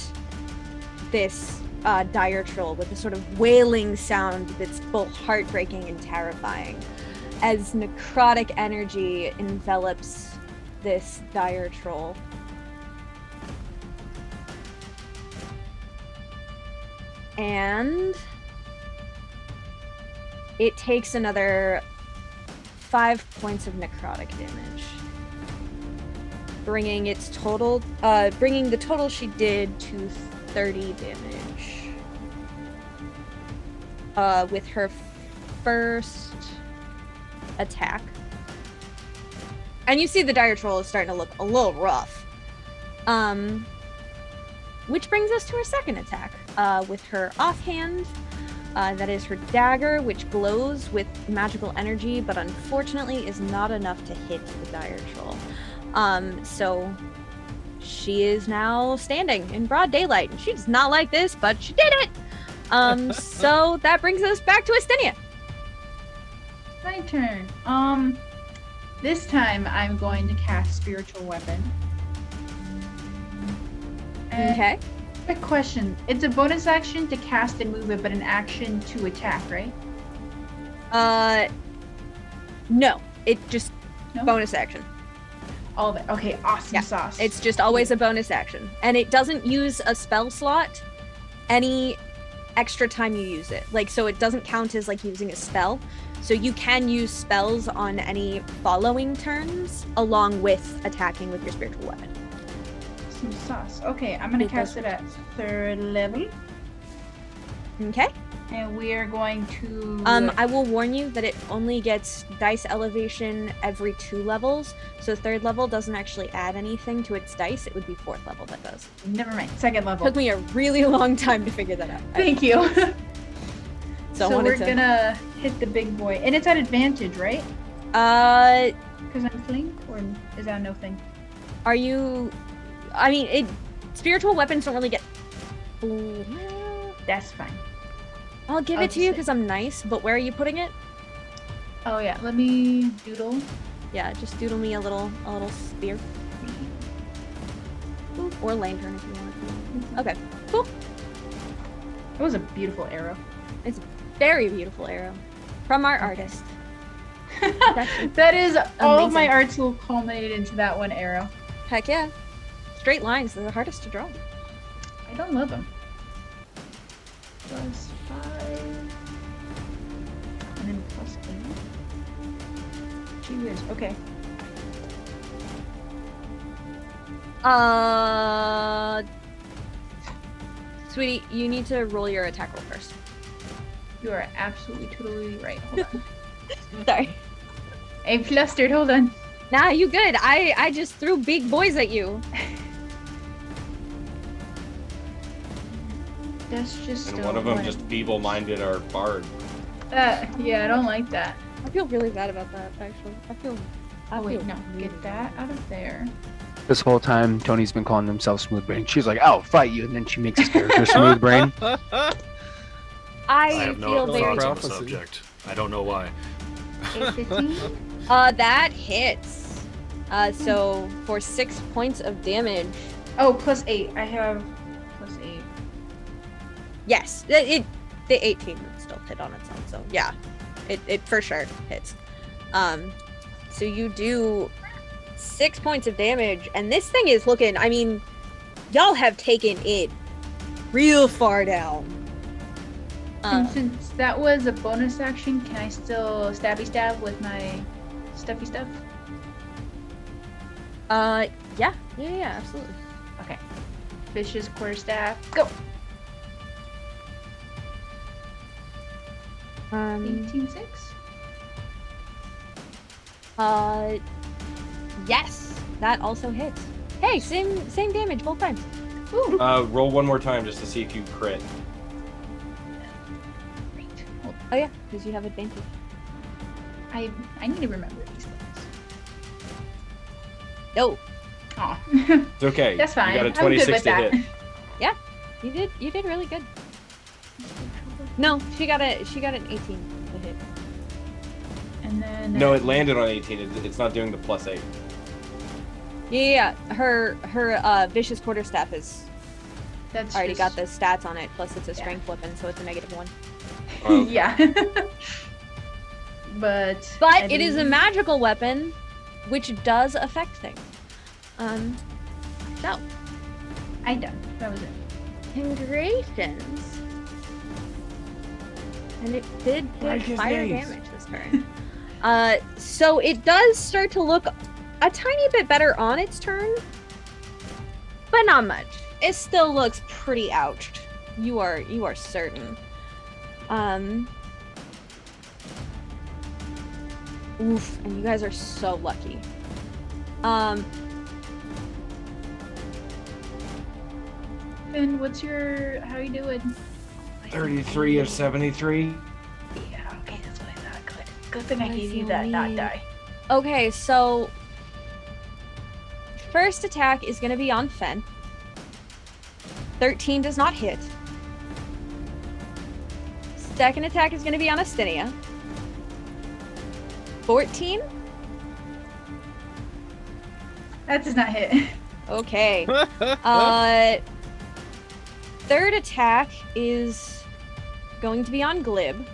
this dire troll with a sort of wailing sound that's both heartbreaking and terrifying as necrotic energy envelops this dire troll. And it takes another 5 points of necrotic damage, bringing the total she did to 30 damage. With her first attack. And you see the dire troll is starting to look a little rough. Which brings us to her second attack. With her offhand, that is her dagger, which glows with magical energy, but unfortunately is not enough to hit the dire troll. So she is now standing in broad daylight. She does not like this, but she did it! So that brings us back to Actinia. My turn. This time I'm going to cast Spiritual Weapon. Okay. Quick question. It's a bonus action to cast and move it, but an action to attack, right? No. It just No? bonus action. All of it. Okay, awesome Yeah, sauce. It's just always a bonus action. And it doesn't use a spell slot any extra time you use it. Like, so it doesn't count as like using a spell. So you can use spells on any following turns along with attacking with your spiritual weapon. some sauce. Okay, I'm gonna cast it at 3rd level. Okay. And we are going to... I will warn you that it only gets dice elevation every 2 levels. So 3rd level doesn't actually add anything to its dice. It would be 4th level that does. Never mind. 2nd level. Took me a really long time to figure that out. Thank you. So we're gonna hit the big boy. And it's at advantage, right? Because I'm flanked? Or is that no thing? Are you... I mean, spiritual weapons don't really get... That's fine. I'll give it to you because I'm nice, but where are you putting it? Oh yeah, let me doodle. Yeah, just doodle me a little spear. Ooh, or lantern if you want. Okay, cool. It was a beautiful arrow. It's a very beautiful arrow. From our artist. That is all of my amazing. arts will culminate into that one arrow. Heck yeah. Straight lines, they're the hardest to draw. I don't love them. Plus 5. And then plus 8. Gee whiz. Okay. Sweetie, you need to roll your attack roll first. You are absolutely totally right. Hold on. Sorry. I'm flustered. Hold on. Nah, you good. I just threw big boys at you. That's just. And one of them just feeble-minded our bard. Yeah, I don't like that. I feel really bad about that, actually. Oh wait, no. Get that out of there. This whole time, Tony's been calling himself Smooth Brain. She's like, "I'll fight you," and then she makes his character Smooth Brain. I have feel no very... thoughts on the subject. I don't know why. 15? That hits. So for 6 points of damage. Oh, plus 8. I have plus 8. Yes, the 18 would still hit on its own. So yeah, it for sure hits. So you do 6 points of damage, and this thing is looking. I mean, y'all have taken it real far down. And since that was a bonus action, can I still stabby stab with my stuffy stuff? Yeah, absolutely. Okay. Vicious quarterstaff. Go. 18-6. Yes, that also hits. Hey, same damage both times. Ooh. Roll one more time just to see if you crit. Great. Oh yeah, because you have advantage. I need to remember these things. No, Aw. It's okay. That's fine. You got a I'm good 26 with to that. hit. you did really good. No, she got an 18 to hit. And then No, it landed on 18. It's not doing the plus 8. Yeah. Her vicious quarterstaff is that's already just... got the stats on it. Plus it's a strength weapon, so it's a -1. Oh, okay. Yeah. But It is a magical weapon, which does affect things. So I done. That was it. congratulations. And it did Like take his fire days. damage this turn. So it does start to look a tiny bit better on its turn, but not much. It still looks pretty ouched. You are certain. Oof, and you guys are so lucky. Ben, how you doing? 33 of 73. Yeah, okay, that's what I thought. Good thing I I gave you feel that not weak. die. Okay, so first attack is going to be on Fen. 13 does not hit. Second attack is going to be on Actinia. 14. That does not hit. Okay. Third attack is going to be on Glib.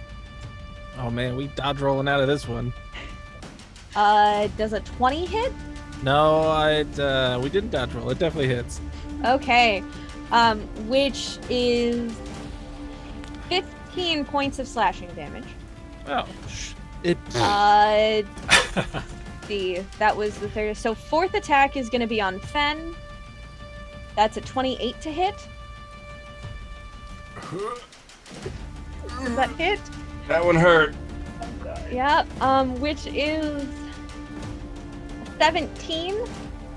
Oh man, we dodge rolling out of this one. Does a 20 hit? No, we didn't dodge roll. It definitely hits. Okay. Which is 15 points of slashing damage. Oh, it. See, that was the third. So fourth attack is going to be on Fen. That's a 28 to hit. Does that hit? That one hurt. Yep. Which is 17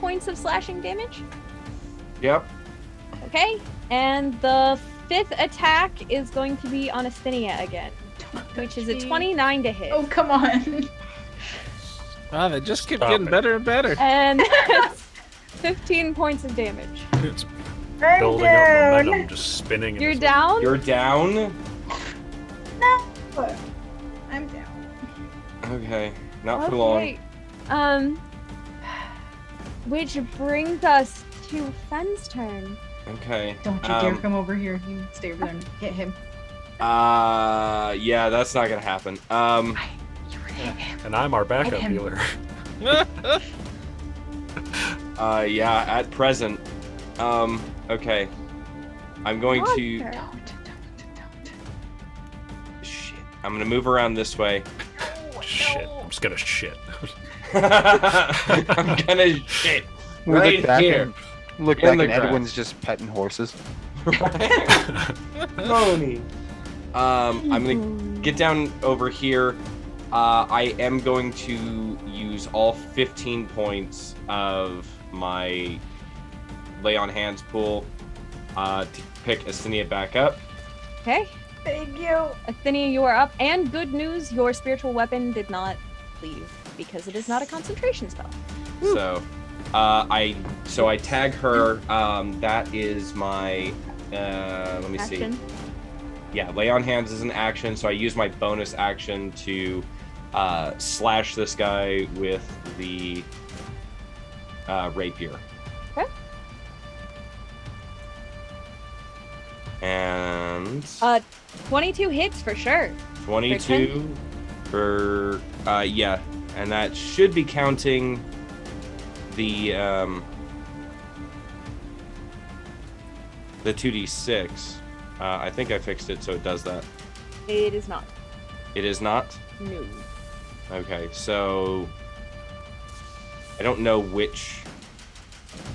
points of slashing damage. Yep. Okay. And the fifth attack is going to be on Actinia again, which is a 29 to hit. Oh, come on. Wow, they just keep Stop getting it. better and better. And it's 15 points of damage. It's building up momentum, just spinning. in You're this- down? You're down? I'm down. Okay. Not for long. Okay. Which brings us to Fen's turn. Okay. Don't you dare come over here. You stay over there and hit him. Yeah, that's not gonna happen. You hit him. And I'm our backup him. healer. Yeah, at present. Okay. I'm going to... Monster. Don't. Shit. I'm gonna move around this way. Shit. I'm just gonna shit. I'm gonna shit. We Right look back here. and look In back the and grass. Edwin's just petting horses. Pony. I'm gonna get down over here. I am going to use all 15 points of my lay on hands pool to pick Actinia back up. Okay. Thank you. Actinia, you are up. And good news, your spiritual weapon did not leave because it is not a concentration spell. So, I tag her. That is my. Let me see. Action. Yeah, lay on hands is an action, so I use my bonus action to slash this guy with the rapier. Okay. And 22 hits for sure. 22 for yeah, and that should be counting the 2d6. I think I fixed it so it does that. It is not. It is not? No. Okay, so I don't know which.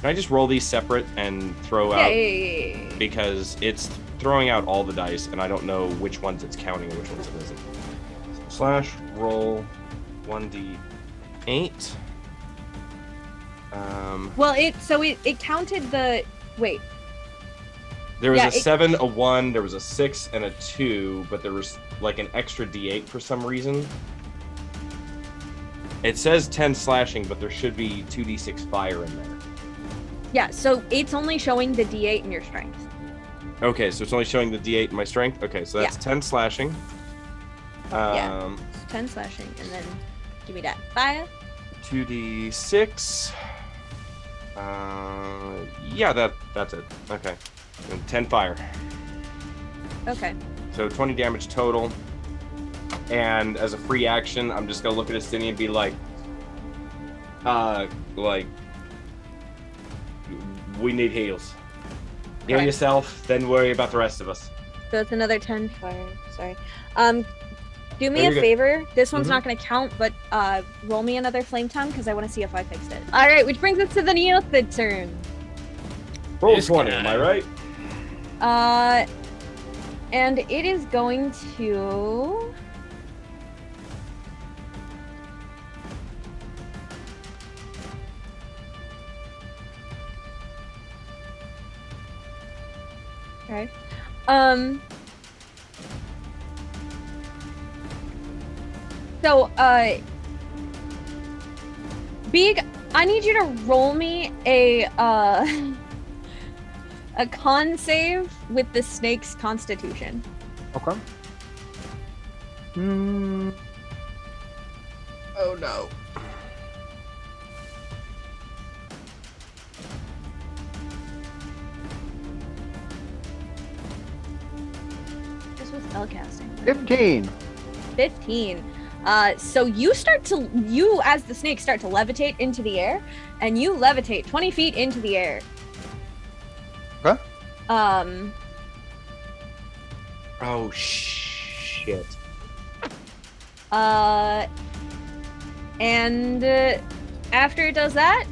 Can I just roll these separate and throw out? Yeah. Because it's throwing out all the dice, and I don't know which ones it's counting and which ones it isn't. Slash roll 1d8. Well, it counted the wait. There was Yeah, a 7, a 1, there was a 6, and a 2, but there was like an extra d8 for some reason. It says 10 slashing, but there should be 2d6 fire in there. Yeah, so it's only showing the D8 in your strength. Okay, so it's only showing the d8 in my strength. Okay, so that's 10 slashing. Yeah. 10 slashing, and then give me that fire. 2d6. Yeah, that's it. Okay. And 10 fire. Okay. So 20 damage total. And as a free action, I'm just gonna look at Actinia and be like, we need heals. Heal Okay. yourself, then worry about the rest of us. So it's another 10 fire. Sorry. Do me No, a you're good. favor. This one's Mhm. not going to count, but roll me another flame tongue because I want to see if I fixed it. All right, which brings us to the Neothelid turn. Roll This 20, guy. am I right? And it is going to. Okay. So, Beag, I need you to roll me a a con save with the snake's constitution. Okay. Hmm. Oh no. This was spellcasting. 15. 15. So you as the snake start to levitate into the air, and you levitate 20 feet into the air. Okay. Oh shit. And after it does that,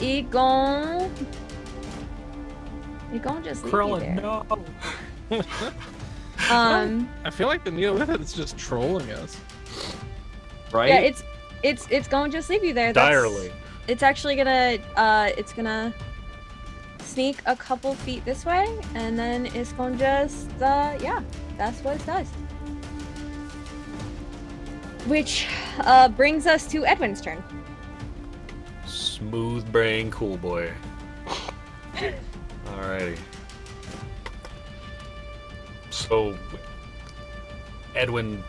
it gon' just leave you there. no. I feel like the Neolith is just trolling us. Right? Yeah, it's gonna just leave you there. Direly. It's actually gonna sneak a couple feet this way, and then it's gonna just yeah, that's what it does. Which brings us to Edwin's turn. Smooth brain, cool boy. Alrighty. So, Edwin,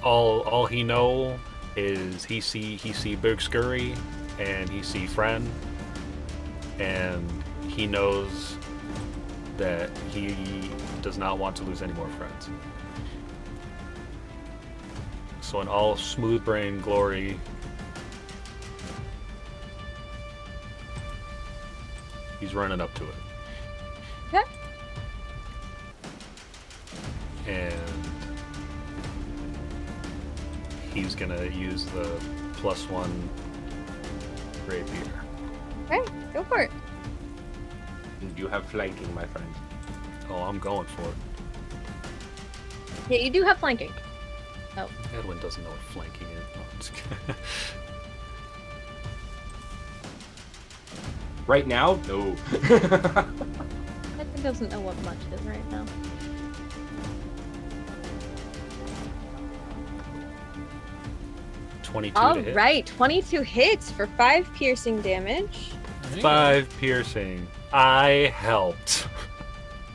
all he know is he see Big Scurry and he see Friend, and he knows that he does not want to lose any more friends. So in all smooth brain glory, he's running up to it. Okay. And he's gonna use the +1 rapier. Okay, go for it. You have flanking, my friend. Oh, I'm going for it. Yeah, you do have flanking. Edwin doesn't know what flanking is. No, I'm just kidding. Right now? No. Edwin doesn't know what much is right now. To hit. Alright, 22 hits for 5 piercing damage. 5 piercing. I helped.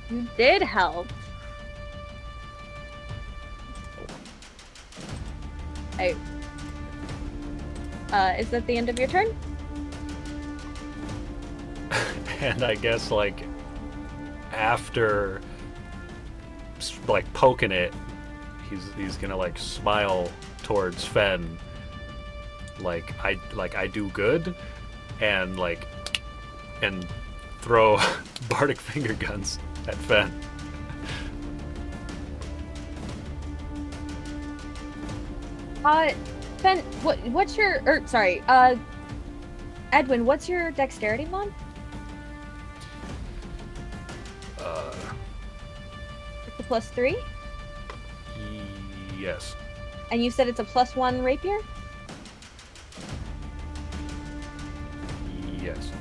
You did help. Hey. Is that the end of your turn? And I guess, like, after, like, poking it, he's gonna, like, smile towards Fen, like I do good, and throw bardic finger guns at Fen. Fen, what's your, Edwin, what's your dexterity mod? It's a +3? Yes. And you said it's a +1 rapier? Yes.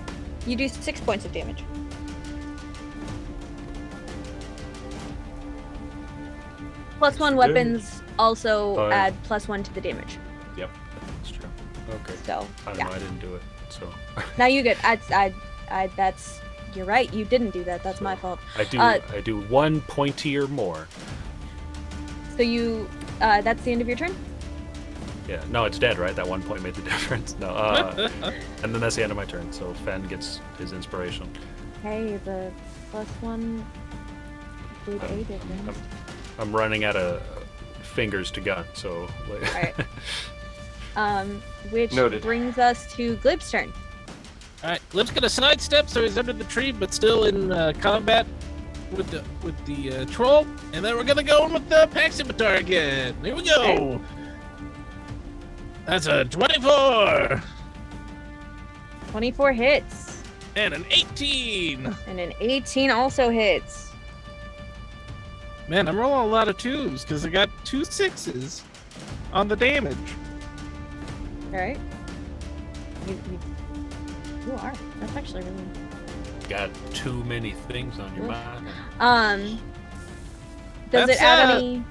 You do 6 points of damage. +1 weapons also add +1 to the damage. Yep. That's true. Okay. So, I don't yeah. know, I didn't do it, so. Now you get, that's, you're right, you didn't do that, that's my fault. I do 1 pointier more. So you, that's the end of your turn? Yeah, no, it's dead, right? That 1 point made the difference. No, and then that's the end of my turn. So Fen gets his inspiration. Hey, the +1 did a difference. I'm running out of fingers to gun, so. Alright. Which Noted. brings us to Glib's turn. Alright, Glib's gonna sidestep so he's under the tree, but still in combat. with the troll, and then we're gonna go in with the pack scimitar again. Here we go. Okay. That's a 24 24 hits. and an 18. And an 18 also hits. Man, I'm rolling a lot of 2s because I got 2 6s on the damage. Alright. You are. That's actually really... Got too many things on your mind. Does it add any...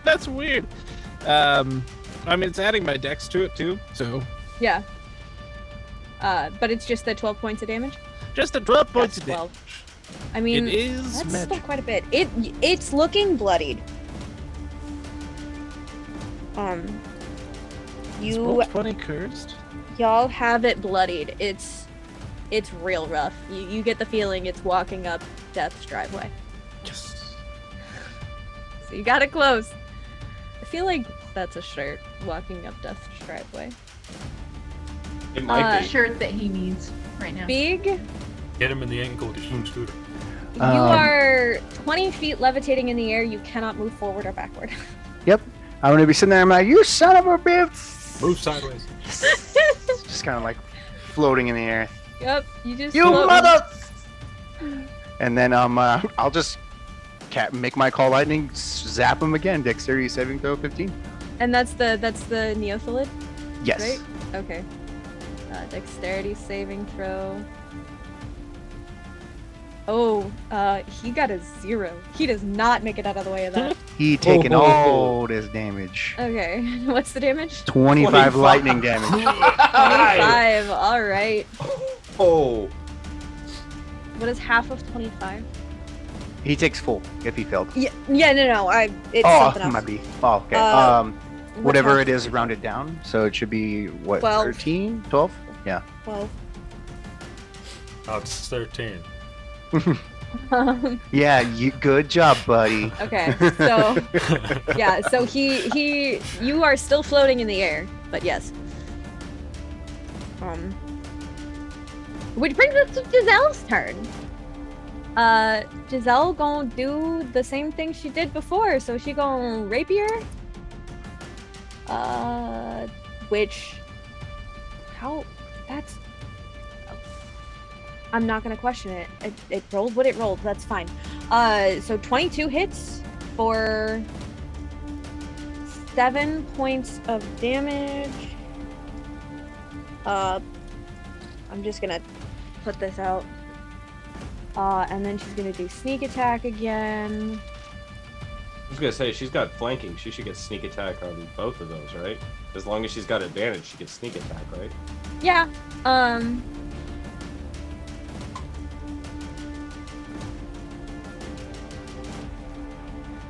That's weird. I mean, it's adding my dex to it too, so Yeah. But it's just the 12 points of damage? just the 12 points That's of 12. damage. I mean, It is that's magic. still quite a bit. It's looking bloodied. Is You roll 20 cursed? y'all have it bloodied. It's real rough. You get the feeling it's walking up Death's driveway. Yes. So you got it close. I feel like that's a shirt, walking up Death's driveway. It might The be. shirt that he needs right now. Big, Hit him in the ankle with your scooter. you Um, are 20 feet levitating in the air. You cannot move forward or backward. Yep. I'm gonna be sitting there. I'm like, you son of a bitch. Move sideways. Just kind of like floating in the air. Yep, you just You float. mother! And then I'll just make my call lightning, zap him again. Dexterity saving throw 15. And that's the Neothelid, Yes. right? Okay. Dexterity saving throw. Oh, he got a 0. He does not make it out of the way of that. He taking Oh. all this damage. Okay, what's the damage? 25 lightning damage. 25. All right. Oh, What is half of 25? He takes full if he failed. Yeah, no. It's Oh, something else. might be. Oh, okay. What's Whatever half? it is, rounded down. So it should be what? 12. 13, 12. Yeah. 12. Oh, it's 13. Yeah. You. Good job, buddy. Okay, so yeah, so you are still floating in the air, but yes. Which brings us to Giselle's turn. Giselle gonna do the same thing she did before, so she gonna rapier. Which, that's. I'm not gonna question it. It rolled what it rolled. That's fine. So 22 hits for 7 points of damage. I'm just gonna put this out. And then she's gonna do sneak attack again. I was gonna say she's got flanking. She should get sneak attack on both of those, right? As long as she's got advantage, she gets sneak attack, right? Yeah.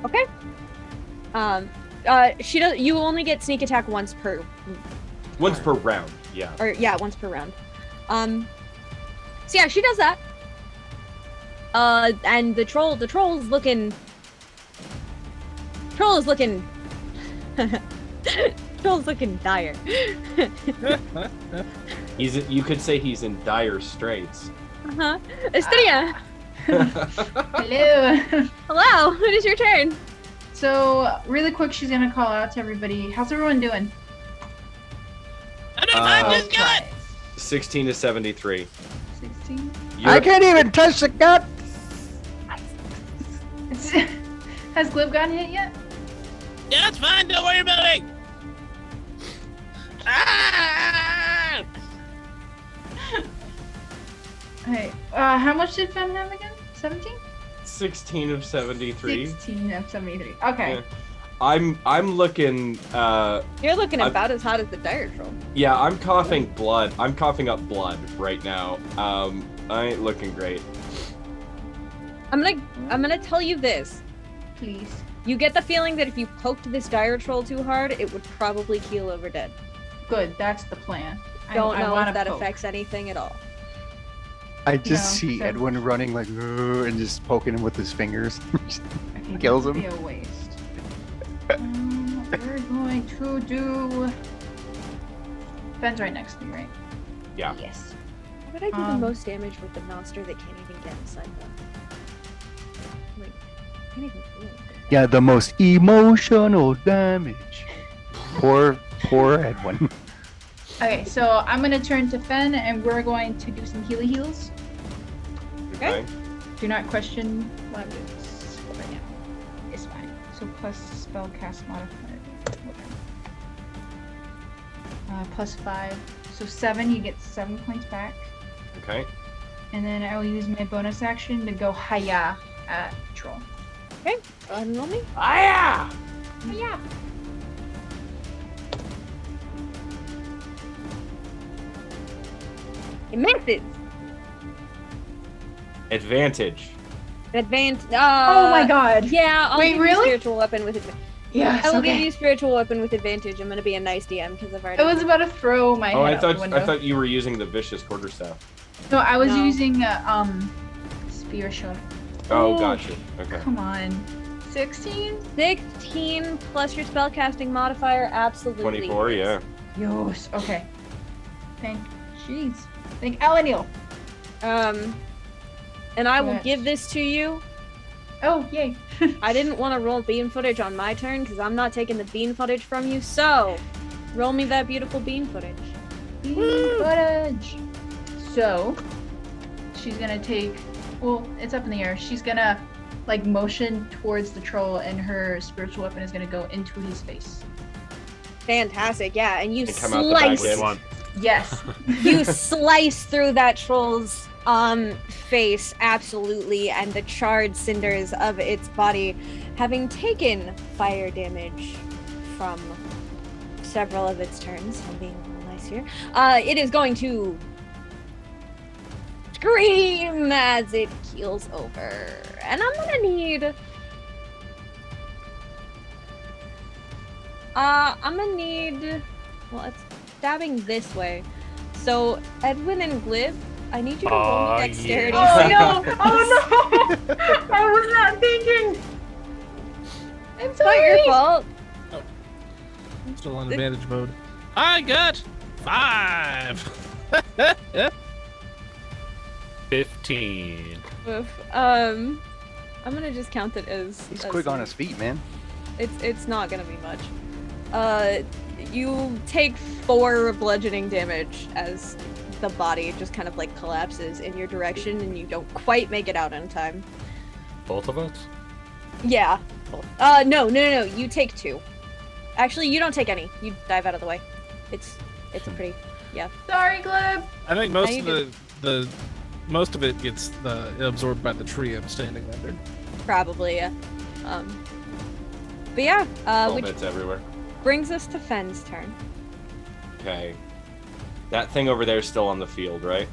Okay. She does. You only get sneak attack once per. Once per round. Yeah. Or yeah, once per round. So yeah, she does that. And the troll is looking. Troll's looking dire. You could say he's in dire straits. Uh-huh. Actinia! Hello. Hello, it is your turn. So, really quick, she's gonna call out to everybody. How's everyone doing? Uh, 16 to 73. 16. I can't even touch the gut. Has Glib gotten hit yet? Yeah, it's fine. Don't worry about it. Ah! Hey, how much did Fen have again? 17? 16 of 73. 16 of 73. Okay. Yeah. I'm looking. You're looking I've- about as hot as the dire troll. Yeah, I'm coughing blood. I'm coughing up blood right now. I ain't looking great. I'm gonna tell you this. Please. You get the feeling that if you poked this dire troll too hard, it would probably keel over dead. Good, that's the plan. Don't know wanna if that poke. affects anything at all. I just No, see so- Edwin running like and just poking him with his fingers. Okay, Kills that would him. Be a waste. We're going to do. Ben's right next to me, right? Yeah. Yes. How would I do the Um, most damage with the monster that can't even get inside them? Like, I can't even do anything. Yeah, the most emotional damage. Poor Edwin. Okay, so I'm gonna turn to Fen, and we're going to do some heals. Okay. Do not question what I'm doing right now. It's fine. So plus spellcast modifier. Plus 5. So 7, you get 7 points back. Okay. And then I will use my bonus action to go Haya at Troll. Okay, go ahead and roll me. Hiya! Haya! It misses. Advantage. Advantage. Oh my god! Yeah, I'll Wait, give really? you spiritual weapon with advantage. Yes, I will okay. give you spiritual weapon with advantage. I'm gonna be a nice DM because I've already. I was about to throw my Oh, head I out the thought window. you were using the vicious quarterstaff. No, I was No. using spear shot. Oh, Ooh. gotcha. Okay. Come on. 16? 16 plus your spellcasting modifier, absolutely. 24. Yeah. Yes. Okay. Thank. Jeez. Thank Elenil. And I will Yes. give this to you. Oh, yay. I didn't want to roll bean footage on my turn because I'm not taking the bean footage from you. So, roll me that beautiful bean footage. Bean footage. So, she's gonna take. Well, it's up in the air. She's gonna like motion towards the troll, and her spiritual weapon is gonna go into his face. Fantastic, yeah. And you And come out the back slice, end. Yes. you slice through that troll's face, absolutely, and the charred cinders of its body, having taken fire damage from several of its turns. I'm being nice here. It is going to scream as it keels over, and I'm gonna need. Well, it's stabbing this way. So Edwin and Glib, I need you to roll me dexterity. Oh saving no! throws. Oh no! I was not thinking. I'm It's not your sorry. fault. I'm still on advantage mode. I got 5. 15. Oof. I'm gonna just count it as. He's as quick on his feet, man. It's not gonna be much. You take 4 bludgeoning damage as the body just kind of like collapses in your direction, and you don't quite make it out in time. Both of us? Yeah. No. You take 2. Actually, you don't take any. You dive out of the way. It's a pretty. Yeah. Sorry, Glib. I think most How of you the most of it gets absorbed by the tree I'm standing under. Probably. Yeah. But yeah. Which Bits everywhere. brings us to Fen's turn. Okay. That thing over there is still on the field, right?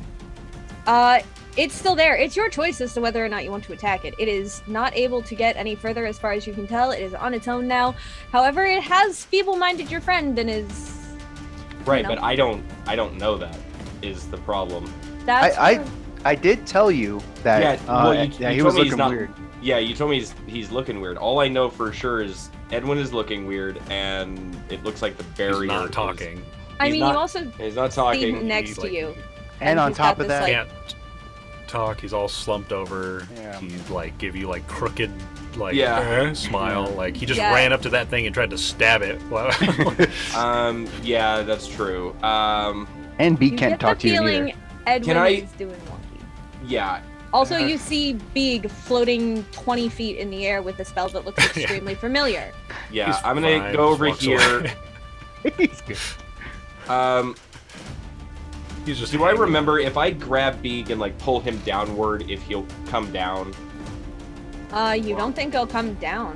It's still there. It's your choice as to whether or not you want to attack it. It is not able to get any further as far as you can tell. It is on its own now. However, it has feeble-minded your friend and is... Right, know. but I don't know that is the problem. That's I did tell you that. Yeah, well, you he told was me he's looking not- weird. Yeah, you told me he's looking weird. All I know for sure is Edwin is looking weird, and it looks like the barrier. He's not is- talking. I he's mean, not- you also He's not see talking. next he's to like- you. And on he's top got of this, that- like- Can't talk. He's all slumped over. Yeah. He's like give you like crooked like Yeah. smile. Like he just Yeah. ran up to that thing and tried to stab it. Yeah, that's true. And Beak You can't get talk the to you feeling either. Edwin I- is doing wonky. Yeah. Also, you see Beag floating 20 feet in the air with a spell that looks extremely familiar. Yeah, He's I'm gonna fine, go over walks here. away. He's good. He's just. Do I hanging. remember if I grab Beag and like pull him downward, if he'll come down? You don't think he'll come down?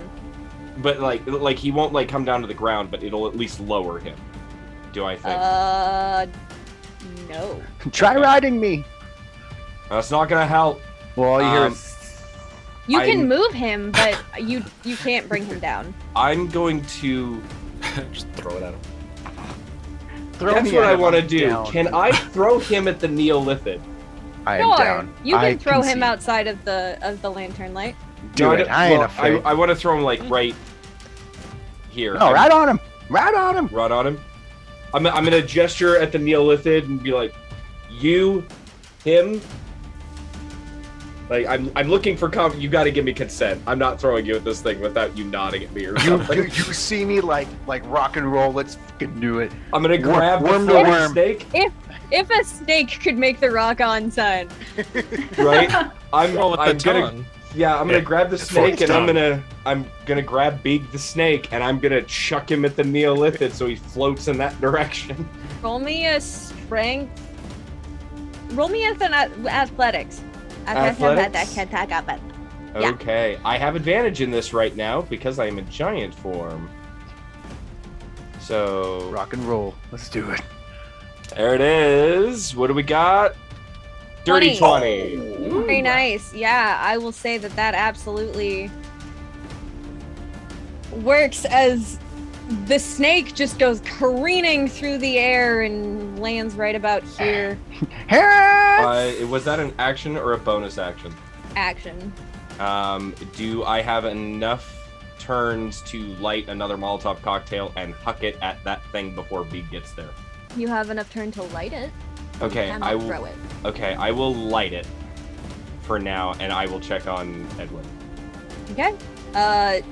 But like he won't like come down to the ground, but it'll at least lower him. Do I think? No. Try riding me. That's not gonna help. Well, all you hear Um, is. You can I'm- move him, but you can't bring him down. I'm going to. just throw it at him. Throw That's me what at I him, want to I'm do. down. Can I throw him at the Neothelid? I am down. You can I throw him concede. outside of the lantern light. Do No, it. I ain't well, afraid. I want to throw him like right here. No, right on him. Right on him. Right on him. I'm gonna gesture at the Neolithid and be like, "You, him." Like, I'm looking for you got to give me consent. I'm not throwing you at this thing without you nodding at me or You something. see me like rock and roll. Let's fucking do it. I'm gonna grab worm the to floating worm. snake. If a snake could make the rock on sign. Right? I'm Roll with the gonna tongue. I'm gonna grab the It's snake forked and I'm gonna grab Beag the snake and I'm gonna chuck him at the Neolithid so he floats in that direction. Roll me a strength. Roll me as an athletics. Athletics? Yeah. Okay, I have advantage in this right now because I am in giant form. So Rock and roll. Let's do it. there it is. What do we got? Dirty 20. Very nice. Yeah, I will say that absolutely works as the snake just goes careening through the air and lands right about here. Was that an action or a bonus action? Action. Do I have enough turns to light another Molotov cocktail and huck it at that thing before Beag gets there? You have enough turn to light it. Okay, and I will throw it. Okay, I will light it for now, and I will check on Edwin. Okay. Edwin,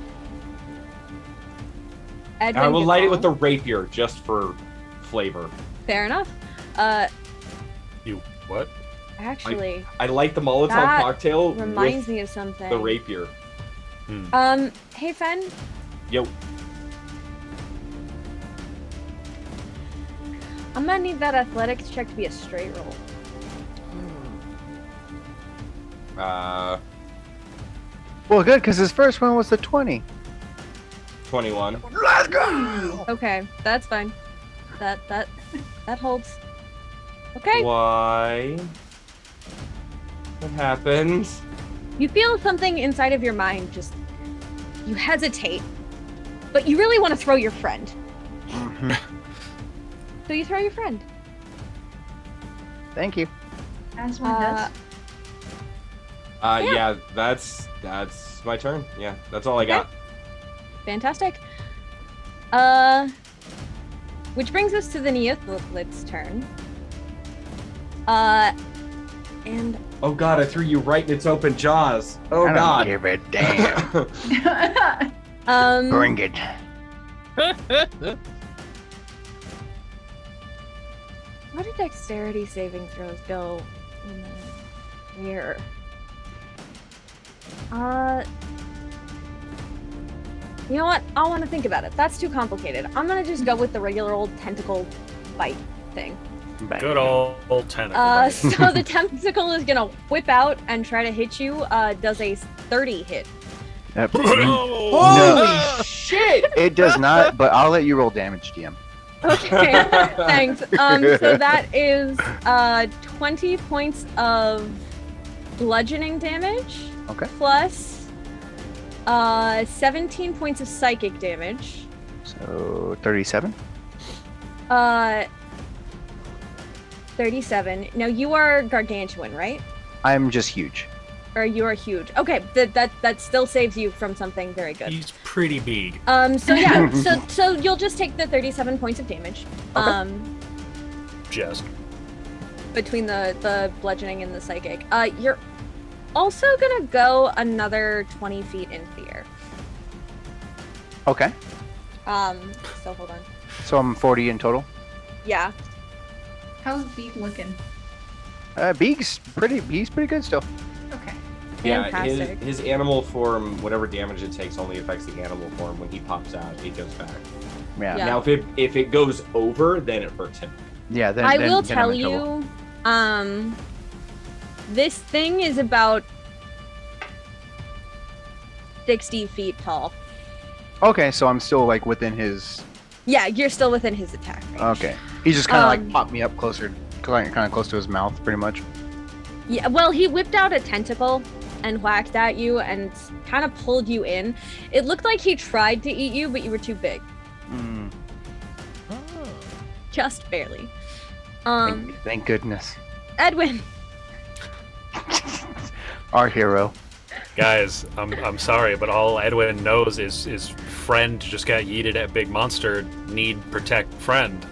I will good light it call. with the rapier just for flavor. Fair enough. You what? Actually, I light the Molotov That cocktail reminds with me of something. the rapier. Hey Fen, Yo, I'm gonna need that athletics check to be a straight roll. Well, good, because his first one was the 20. 21. Let's go! Okay, that's fine. That holds. Okay. Why? What happened? You feel something inside of your mind just you hesitate, but you really want to throw your friend. Mhm. So you throw your friend. Thank you. As one does. Yeah, that's my turn. Yeah, that's all I got. Fantastic. Which brings us to the Neothelid's turn. And Oh god, I threw you right in its open jaws. Oh I don't god. give a damn. Bring it. How do dexterity saving throws go in the air? You know what? I want to think about it. That's too complicated. I'm gonna just go with the regular old tentacle bite thing. Good old tentacle. So the tentacle is gonna whip out and try to hit you. Does a 30 hit? Yep. Holy shit! It does not, but I'll let you roll damage, DM. Okay, thanks. So that is 20 points of bludgeoning damage. Okay. Plus 17 points of psychic damage. So 37. 37. Now you are gargantuan, right? I'm just huge. Or you are huge. Okay, that still saves you from something very good. He's pretty big. So yeah, so you'll just take the 37 points of damage. Okay. Just. Between the bludgeoning and the psychic. You're also gonna go another 20 feet into the air. Okay. So hold on. So I'm 40 in total. Yeah. How's Beag looking? Beag's he's pretty good still. Okay. Yeah, Fantastic. his animal form, whatever damage it takes, only affects the animal form. When he pops out, he goes back. Yeah. Yeah. Now, if it goes over, then it hurts him. Yeah, then I then- will then tell I'm in trouble. you, this thing is about 60 feet tall. Okay, so I'm still like within his. Yeah, you're still within his attack range. Okay. He just kind of like Um, popped me up closer, kind of close to his mouth, pretty much. Yeah, well, he whipped out a tentacle and whacked at you and kind of pulled you in. It looked like he tried to eat you, but you were too big. Mm, Just barely. thank goodness. Edwin. Our hero. Guys, I'm sorry, but all Edwin knows is his friend just got yeeted at big monster. Need protect friend.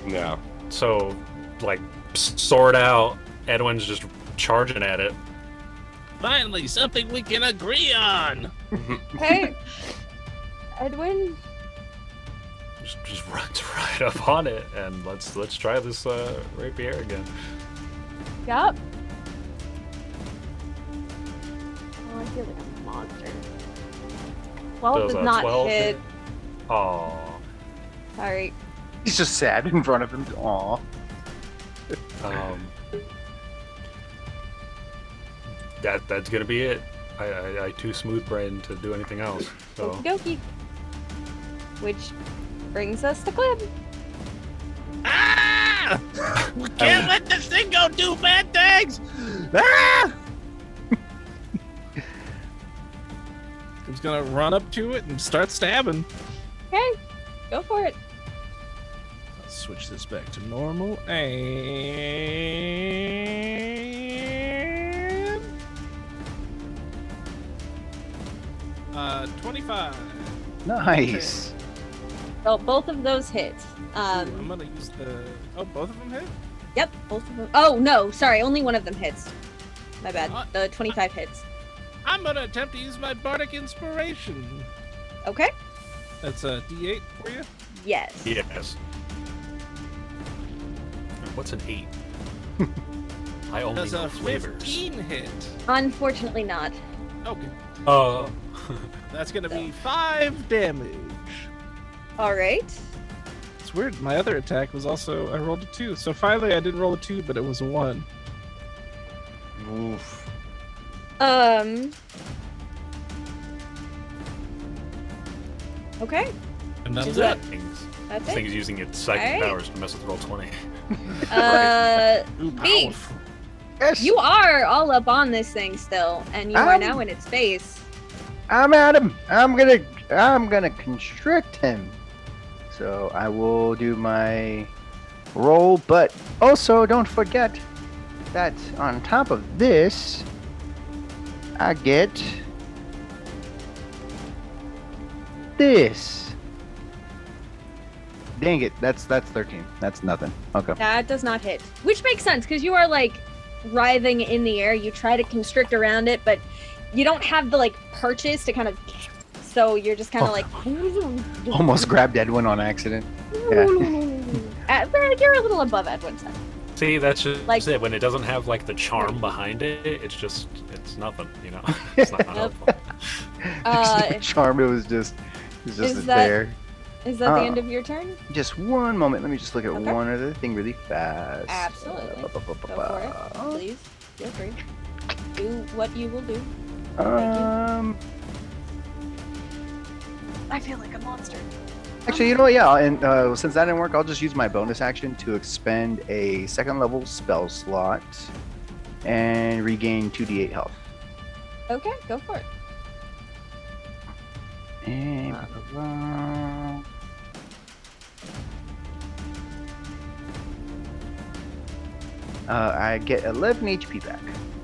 No. So, like, sword out. Edwin's just charging at it. Finally, something we can agree on. Hey, Edwin. Just runs right up on it, and let's try this rapier again. Yup. Oh, I feel like I'm a monster. 12 Does does a not 12 hit. Aw. Sorry. He's just sad in front of him. Aw. That's gonna be it. I too smooth brain to do anything else. So Okie dokie. Which brings us to Glib. Ah! Can't let this thing go do bad things! Ah! Glib's gonna run up to it and start stabbing. Okay, go for it. Let's switch this back to normal and 25. Nice. So both of those hit. I'm gonna use the. Oh, both of them hit. Yep, both of them. Oh no, sorry, only one of them hits. My bad. What? The 25 hits. I'm gonna attempt to use my bardic inspiration. Okay. That's a D8 for you. Yes. yes. What's an 8? I only Does know a flavors. 15 hit? Unfortunately not. Okay. Oh. That's gonna be 5 damage. All right. It's weird. My other attack was also I rolled a 2. So finally I didn't roll a 2, but it was a 1. Oof. Okay. And that's Is it. that- This That's thing's it. using its psychic Alright. powers to mess with roll 20. Ooh, Beag, powerful. Yes. you are all up on this thing still, and you are I'm- now in its face. I'm at him. I'm gonna constrict him. So I will do my roll, but also don't forget that on top of this, I get this. Dang it, that's 13. That's nothing. Okay. That does not hit. Which makes sense, because you are, like, writhing in the air. You try to constrict around it, but you don't have the, like, purchase to kind of... So you're just kind of Oh. like... Almost grabbed Edwin on accident. Yeah. Well, you're a little above Edwin's head. See, that's just Like- it. When it doesn't have like the charm behind it, it's nothing, you know. It's not helpful. Charm, it was just Is that- there. Is that the end of your turn? Just one moment. Let me just look at Okay. one other thing really fast. Absolutely. Go for it. Please. Feel free. Do what you will do. I feel like a monster. Actually, you know what? Yeah, and since that didn't work, I'll just use my bonus action to expend a second level spell slot and regain 2d8 health. Okay, go for it. And I get 11 HP back,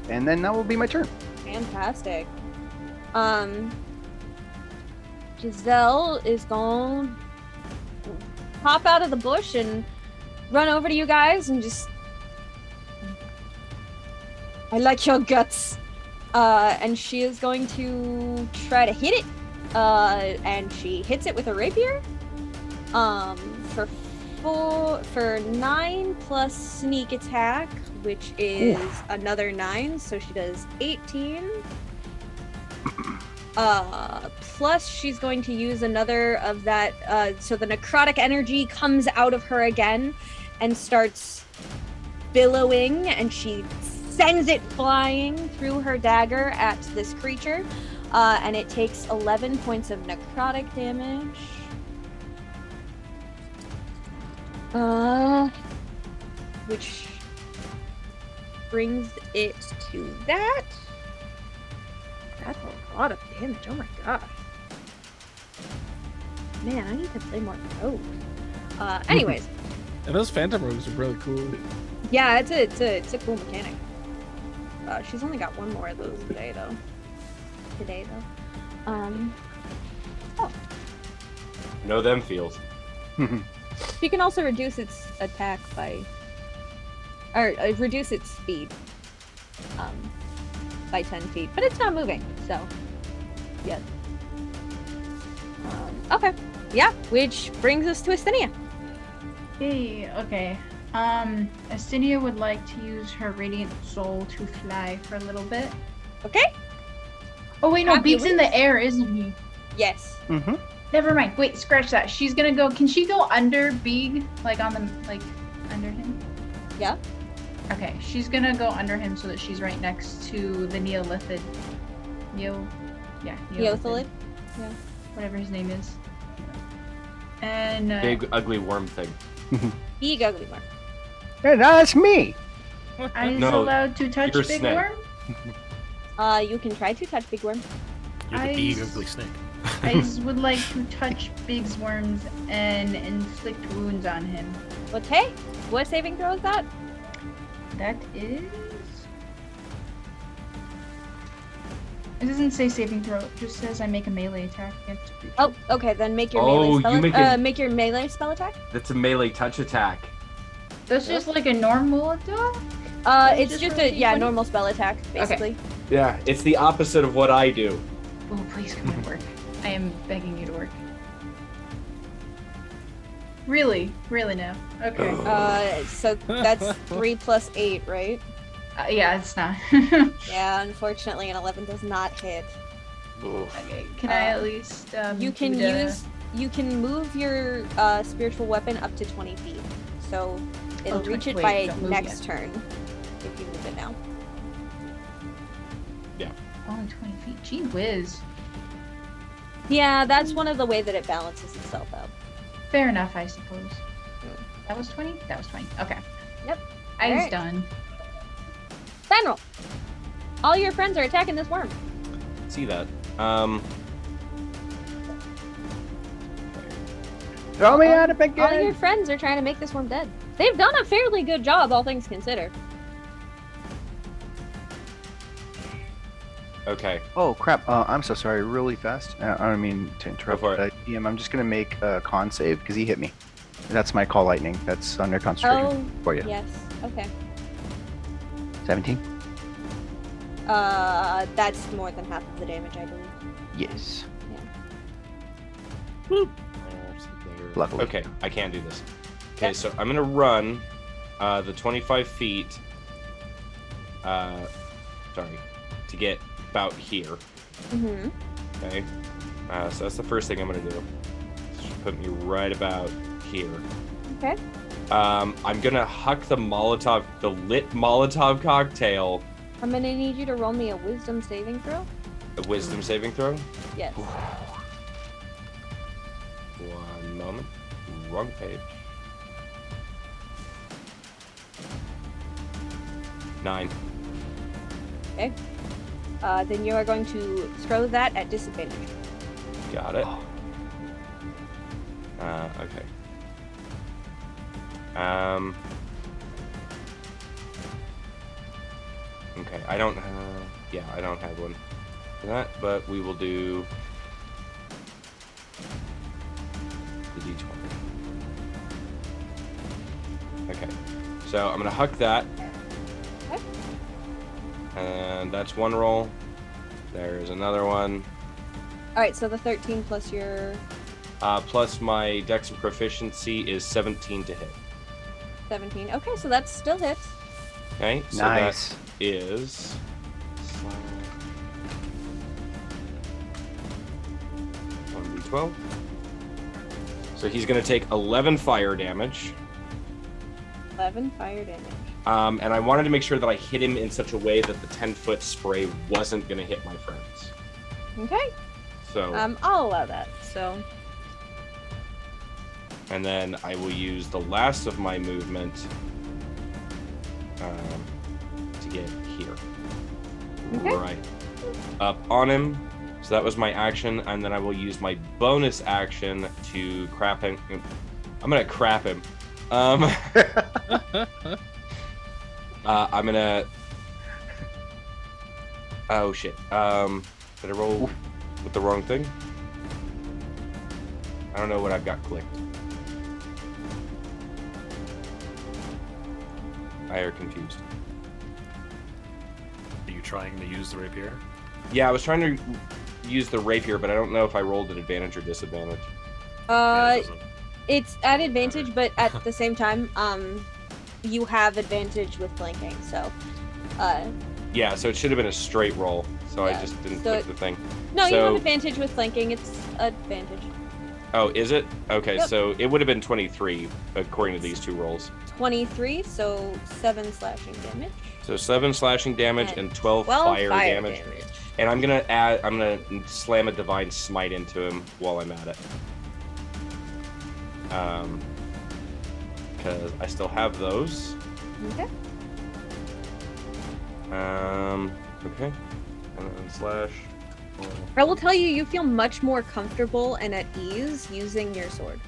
and then that will be my turn. Fantastic. Giselle is going to pop out of the bush and run over to you guys and just... I like your guts. And she is going to try to hit it. And she hits it with a rapier. For 9 plus sneak attack, which is another 9, so she does 18. Plus she's going to use another of that, so the necrotic energy comes out of her again and starts billowing, and she sends it flying through her dagger at this creature, and it takes 11 points of necrotic damage. Which brings it to that. That's a lot of damage. Oh my gosh. Man, I need to play more rogues. Anyways, And those phantom rogues are really cool. yeah, it's a cool mechanic. She's only got one more of those today though. Know them feels. She can also reduce its attack by, or reduce its speed, by 10 feet, but it's not moving, so yet. Okay, yeah, which brings us to Actinia. Hey, okay. Actinia would like to use her Radiant Soul to fly for a little bit. Okay. Oh wait, no, Happy Beag's in wings? the air, isn't he? Yes. Mm-hmm. Never mind. Wait, scratch that. She's gonna go. Can she go under Beag, like on the under him? Yeah. Okay, she's gonna go under him so that she's right next to the Neolithid. Neothelid. Yeah. Whatever his name is. And Big ugly worm thing. Big ugly one. Hey, that's me. I is No, allowed to touch you're Big Snake. Worm? You can try to touch Big Worm. You're the I big s- ugly snake. I would like to touch Big's worms and inflict wounds on him. Okay. What saving throw is that? That is. It doesn't say saving throw. It just says I make a melee attack against a creature. Oh, okay. Then make your Oh, melee spell. you make a- Make your melee spell attack. That's a melee touch attack. That's just like a normal attack. It's just just roll a D20? normal spell attack, basically. Yeah, it's the opposite of what I do. Oh, please come and work. I am begging you to work. Really now. Okay. So that's 3 plus 8, right? Yeah, it's not. Yeah, unfortunately, an 11 does not hit. Okay, can I at least You can do the- you can move your spiritual weapon up to 20 feet. So it'll 20 reach it wait, by don't move next yet. turn if you move it now. Only 20 feet. Gee whiz. Yeah, that's one of the way that it balances itself out. Fair enough, I suppose. That was 20? That was 20. Okay. Yep. I was Alright. done. Fen'rahl, all your friends are attacking this worm. See that? Throw me out of All your again. friends are trying to make this worm dead. They've done a fairly good job, all things considered. Okay. Oh crap! I'm so sorry. Really fast. I don't mean to interrupt. for it. DM, I'm just gonna make a con save because he hit me. That's my call lightning. That's under concentration for you. Yes. Okay. 17. That's more than half of the damage, I believe. Yes. Luckily. Luckily. Okay, I can do this. Okay, Yep. so I'm gonna run the 25 feet. Sorry, to get about here. Mm-hmm. Okay, so that's the first thing I'm gonna do. Should put me right about here. Okay. I'm gonna huck the lit Molotov cocktail. I'm gonna need you to roll me a wisdom saving throw. A wisdom saving throw. Yes. One moment. Wrong page. 9. Okay. Then you are going to throw that at disadvantage. Got it. Okay. Okay, I don't have one for that, but we will do the D20. Okay, so I'm gonna huck that. Okay. And that's one roll. There's another one. All right. So the 13 plus your Plus my dex and proficiency is 17 to hit. 17. Okay, so that still hits. Okay, so Nice. that is 1d12. So he's going to take 11 fire damage. 11 fire damage. And I wanted to make sure that I hit him in such a way that the 10-foot spray wasn't going to hit my friends. Okay. So, I'll allow that. So. and then I will use the last of my movement to get here. Okay. Right up on him. So that was my action, and then I will use my bonus action to crap him. I'm gonna crap him. I'm gonna. Oh shit. Did I roll with the wrong thing? I don't know what I've got clicked. I are confused. Are you trying to use the rapier? Yeah, I was trying to use the rapier, but I don't know if I rolled at advantage or disadvantage. Yeah, it doesn't- It's at advantage, but at the same time, you have advantage with flanking, so, Yeah, so it should have been a straight roll, so I Yeah, just didn't so click the thing. no, you have So- advantage with flanking, it's advantage. Oh, is it? Okay, Yep. so it would have been 23 according to these two rolls. 23, so 7 slashing damage. So 7 slashing damage and 12 fire damage. And I'm gonna slam a divine smite into him while I'm at it. Because I still have those. Okay. Okay. And then slash. I will tell you, you feel much more comfortable and at ease using your sword.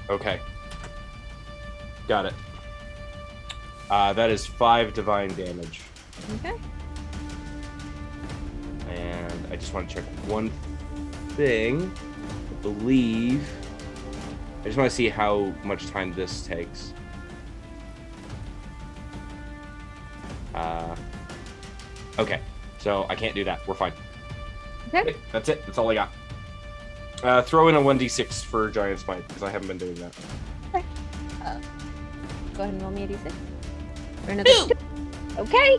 Okay. Got it. That is 5 divine damage. Okay. And I just want to check one thing. I believe. I just want to see how much time this takes. Okay. So I can't do that. We're fine. Okay. That's it. That's all I got. Throw in a 1d6 for Giant Smite, because I haven't been doing that. Okay. Go ahead and roll me a d6. For another 2. Okay.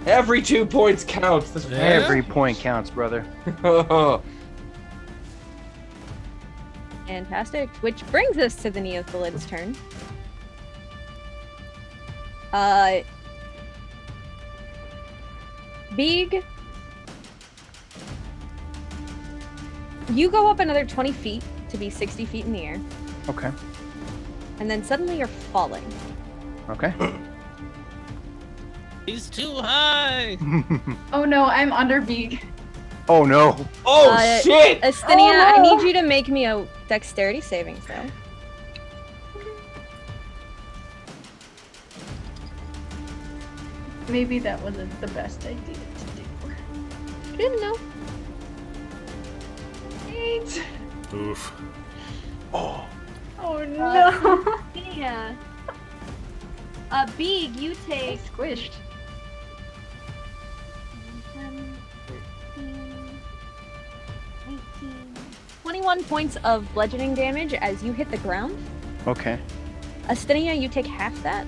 Every 2 points counts. This Yeah. Every point counts, brother. Fantastic. Which brings us to the Neothelid's turn. Beag. You go up another 20 feet to be 60 feet in the air, Okay. and then suddenly you're falling. Okay. He's too high. Oh no, I'm under Beag. Oh no. Oh, shit! Actinia, Oh, I no. need you to make me a dexterity saving throw. Maybe that wasn't the best idea to do. Didn't know. 8. Oof. Oh no. Yeah. Beag, you I take squished. 10, 13, 18, 21 points of bludgeoning damage as you hit the ground. Okay. Actinia, you take half that.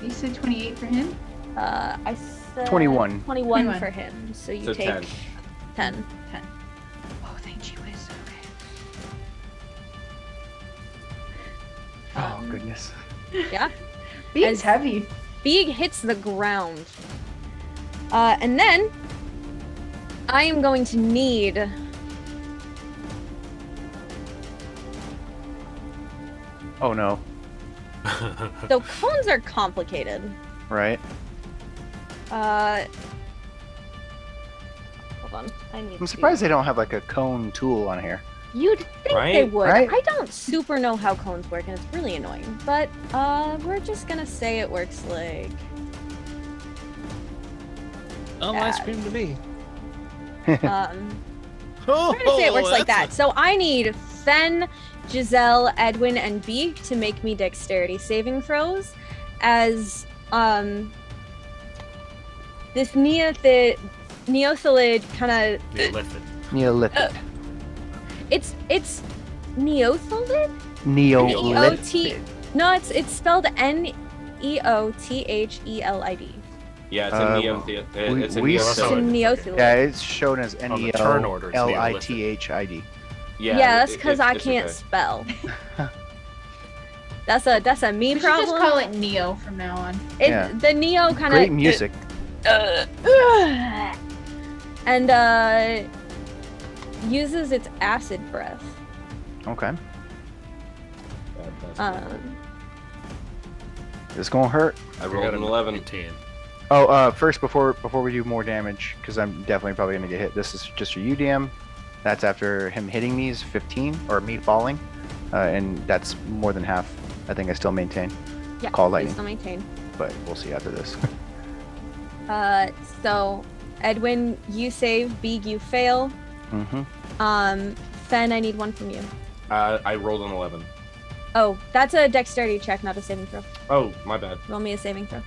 You said 28 for him? I said 21. 21 for him, so you So take 10. 10. Oh, thank you, Wiz. Okay. Oh goodness. Yeah. Beag's As- heavy. Beag hits the ground. And then I am going to need Oh no. so cones are complicated. Right. Hold on. I need I'm surprised they don't have like a cone tool on here. You'd think they Right? would. Right? I don't super know how cones work, and it's really annoying. But we're just gonna say it works like Ice cream to me. we're gonna say it works like that. So I need Fen, Giselle, Edwin, and Beag to make me dexterity saving throws, as this Neothelid kind of Neolithic. Neolithic. it's Neothelid. Neolithic. No, it's spelled Neothelid. Yeah, it's a we- it's a we- It's a Neothelid. Neothelid. Yeah, it's shown as On the turn order, it's Neolithid. Yeah, that's because I can't spell. That's a me We should just problem. call it Neo from now on. Yeah. The Neo kind of Great music. and uses its acid breath. Okay. Um, It's gonna hurt. I rolled an 11. 18. Oh, first before we do more damage, because I'm definitely probably gonna get hit. This is just for you, DM. That's after him hitting me is 15, or me falling, and that's more than half. I think I still maintain, yeah, Call please lightning. still maintain. but we'll see after this. So Edwin, you save. Beag, you fail. Mm-hmm. Fen, I need one from you. I rolled an 11. Oh, that's a dexterity check, not a saving throw. Oh, my bad. Roll me a saving throw.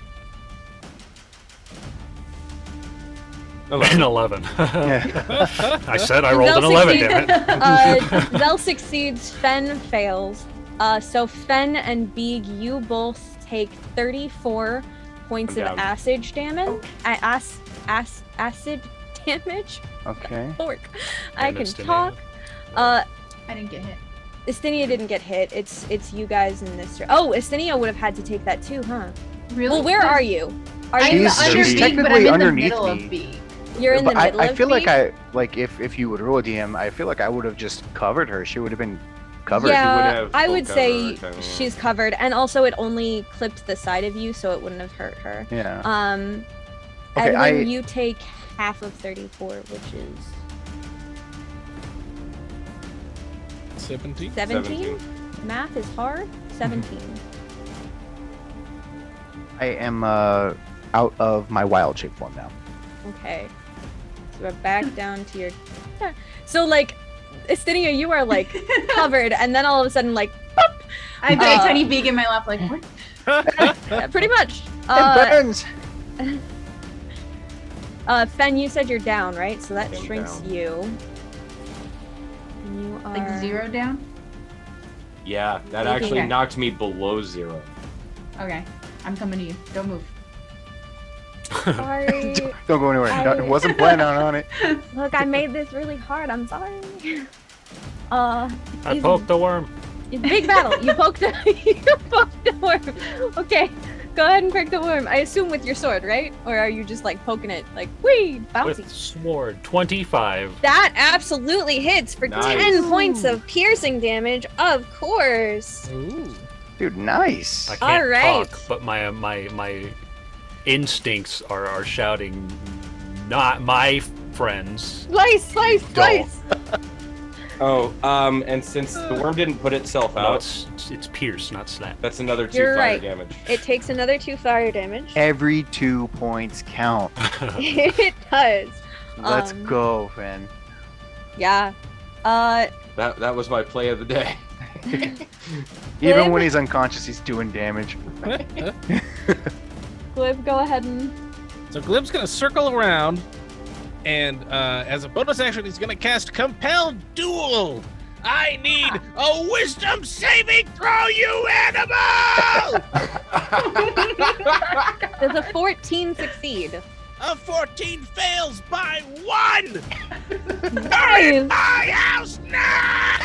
An 11. Yeah. I said I rolled an 11, damn it. Zelle succeeds, Fen fails. So Fen and Beag, you both take 34 points I'm of down. acid damage. Acid damage? Okay. Fork. I can Actinia. talk. I didn't get hit. Actinia didn't get hit. It's you guys in this. Oh, Actinia would have had to take that too, huh? Really? Well, where are you? Are I'm you? She's- under she's Beag, but I'm technically in underneath the middle me. of Beag. You're in the But middle I of feel Beag? like if you would roll a DM, I feel like I would have just covered her. She would have been covered. Yeah, have I full would cover, say kind of. she's covered, and also it only clipped the side of you, so it wouldn't have hurt her. Yeah. Edwin, I- you take half of 34, which is 17. 17? Math is hard. 17. I am out of my wild shape form now. Okay. So we're back down to your. So like, Actinia, you are like covered, and then all of a sudden like, pop! I get a tiny Beag in my lap, like, what? Pretty much. It burns. Fen, you said you're down, right? So that I'm shrinks down. you. And you are Like 0 down? Yeah, that Okay. actually knocked me below 0. Okay. I'm coming to you. Don't move. Sorry. Don't go anywhere. I- Wasn't planning on it. Look, I made this really hard. I'm sorry. I easy. poked the worm. Big battle. You poked the worm. Okay, go ahead and prick the worm. I assume with your sword, right? Or are you just like poking it, like whee, bouncy? With sword. 25. That absolutely hits for Nice. 10 points of piercing damage, of course. Ooh. Dude, nice. I can't All right. talk, but my instincts are shouting, not my friends. Slice, slice, Don't. slice. Oh, and since the worm didn't put itself No, out, it's pierce, not snap. that's another 2 You're fire right. damage. It takes another 2 fire damage. Every 2 points count. It does. Let's Um, go, Fen. Yeah. That was my play of the day. Even when he's unconscious, he's doing damage. Glib, go ahead and. So Glib's gonna circle around, and as a bonus action, he's gonna cast Compel Duel. I need a Wisdom saving throw, you animal! Does a 14 succeed? A 14 fails by 1. Nice. My house now!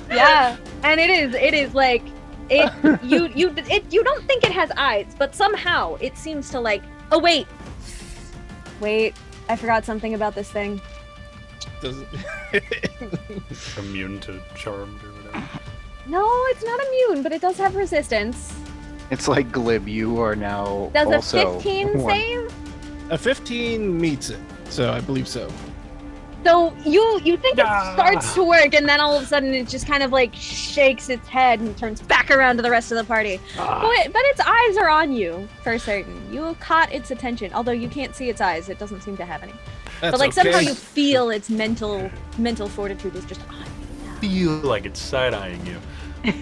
Yeah, and it is like it. You don't think it has eyes, but somehow it seems to like. Oh wait, I forgot something about this thing. Does Immune to charmed or whatever. No, it's not immune, but it does have resistance. It's like Glib, you are now Does also a 15 one. save? a 15 meets it? So I believe so. So you think Ah. it starts to work, and then all of a sudden it just kind of like shakes its head and turns back around to the rest of the party. But its eyes are on you for certain. You have caught its attention, although you can't see its eyes. It doesn't seem to have any. That's But like okay. somehow you feel its mental fortitude is just on you. Feel like it's side-eyeing you.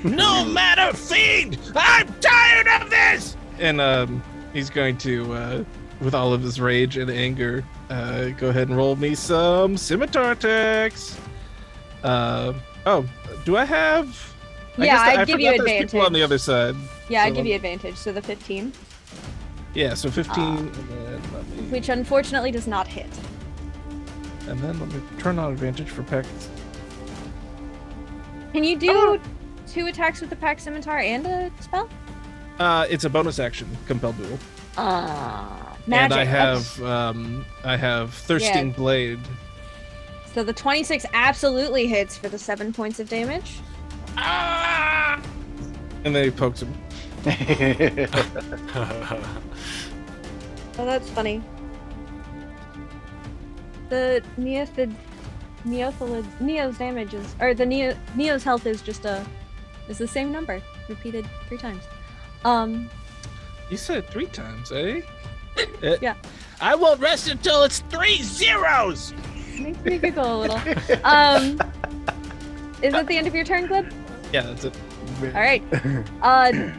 No matter, fiend! I'm tired of this! And he's going to, with all of his rage and anger, go ahead and roll me some scimitar attacks. Oh, do I have? Yeah, I I'd give you forgot there's people on the other side. Yeah, I So give you let- advantage. So the 15, Yeah, so 15, and then let me which unfortunately does not hit. turn on advantage for Pex. Can you do 2 attacks with the pack scimitar and a spell? It's a bonus action, Compel Duel. Magic. And I have Thirsting Yeah. Blade. So the 26 absolutely hits for the 7 points of damage. And then he pokes him. Oh, that's funny. The Neo's damage is, or the Neo's health is just is the same number repeated 3 times. You said 3 times, eh? Yeah. I won't rest until it's 3 zeros! Makes me giggle a little. Is it the end of your turn, Glib? Yeah, that's it. All right.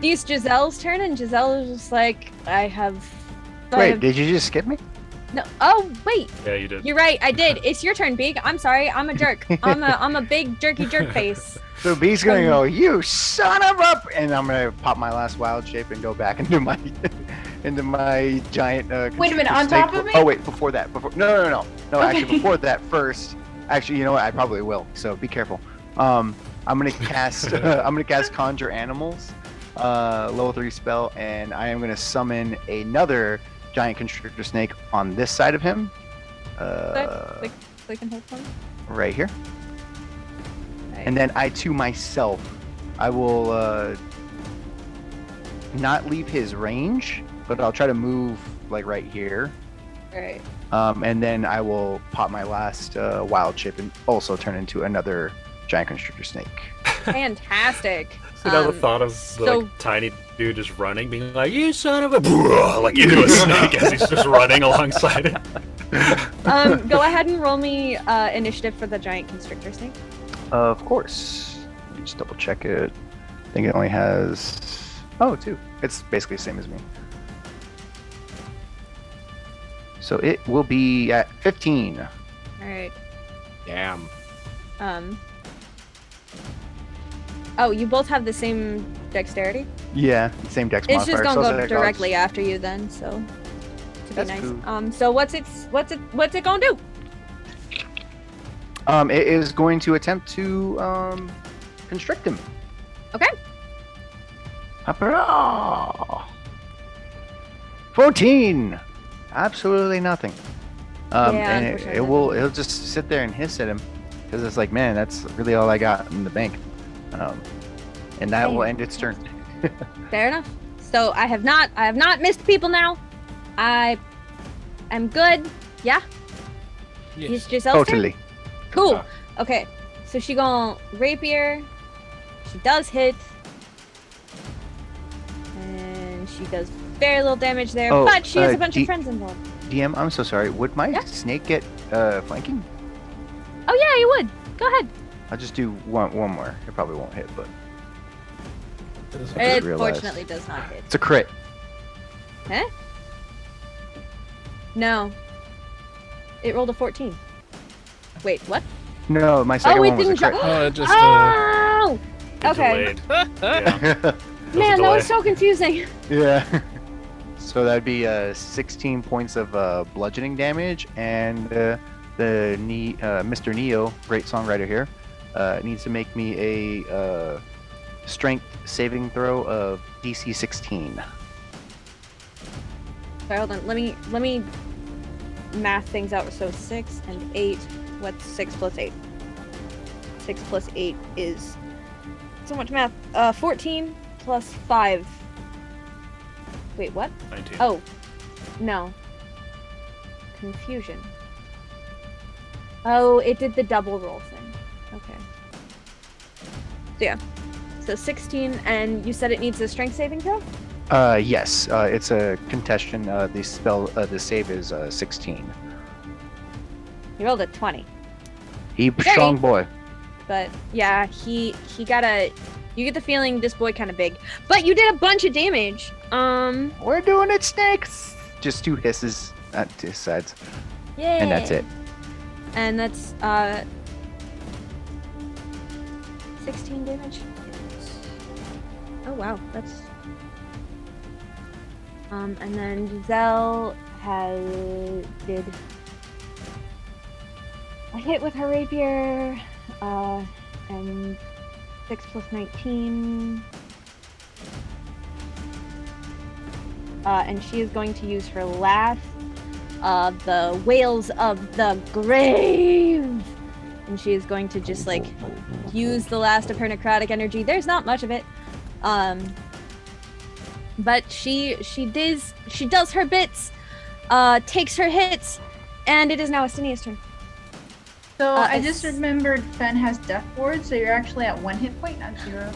It's Giselle's turn, and Giselle is just like, I have Wait, did you just skip me? No. Oh wait. Yeah, you did. You're right. I did. It's your turn, Beag. I'm sorry. I'm a jerk. I'm a big jerky jerk face. So B's gonna go, you son of a, and I'm gonna pop my last wild shape and go back into my giant. Wait a minute, on snake. top of me? Oh wait, before that. No. Okay. Actually, before that first. Actually, you know what? I probably will. So be careful. I'm gonna cast. I'm gonna cast Conjure Animals, level 3 spell, and I am gonna summon another giant constrictor snake on this side of him. Click and hold on. Right here. Right. And then I to myself, I will not leave his range, but I'll try to move like right here. Right. And then I will pop my last wild chip and also turn into another giant constrictor snake. Fantastic. So now the thought of the like, tiny dude just running, being like, "You son of a," like into a snake as he's just running alongside it. Go ahead and roll me initiative for the giant constrictor snake. Of course. Let me just double check it. I think it only has 2. It's basically the same as me. So it will be at 15. All right. Damn. Oh, you both have the same dexterity? Yeah, same dex It's modifier. just gonna so go that directly goes- after you then, so to be That's nice. cool. So what's it gonna do? It is going to attempt to constrict him. Okay. Hoppa! 14. Absolutely nothing. Yeah, And unfortunately. it'll just sit there and hiss at him because it's like, man, that's really all I got in the bank. And that will end its turn. Fair enough. So I have not missed people now. I am good. Yeah. Yes. It's Giselle's turn? Totally. Cool. Okay. So she gonna rapier. She does hit. And she does very little damage there, Oh, but she has a bunch D- of friends involved. DM, I'm so sorry. Would my Yeah? snake get flanking? Oh yeah, you would. Go ahead. I'll just do one more. It probably won't hit, but Does- I just It realized. fortunately does not hit. It's a crit. Huh? No. It rolled a 14. Wait, what? No, my second Oh, it one was a didn't crit. drop. Oh, it just. Oh! It Okay. delayed. Yeah. Man, that was so confusing. Yeah. So that'd be 16 points of bludgeoning damage, and Mr. Neo, great songwriter here, needs to make me a strength saving throw of DC 16. Sorry, hold on. Let me math things out. So 6 and 8. What's 6 plus 8? 6 plus 8 is so much math. 14 plus 5. Wait, what? 19. Oh, no. Confusion. Oh, it did the double roll thing. Okay. So yeah. So 16, and you said it needs a strength saving throw? Yes, it's a contestation. The save is 16. He rolled a 20. He Very. strong boy. But yeah, he got a. You get the feeling this boy kind of big, but you did a bunch of damage. We're doing it, snakes. Just 2 hisses at his sides, Yeah. and that's it. And that's 16 damage. Oh wow, that's. And then Zelle did a hit with her rapier, and 6 plus 19. And she is going to use her last, the Whales of the Grave. And she is going to just like use the last of her necrotic energy. There's not much of it. But she does her bits, takes her hits, and it is now Actinia's turn. So I it's- just remembered Fen has Death Ward, so you're actually at 1 hit point, not 0.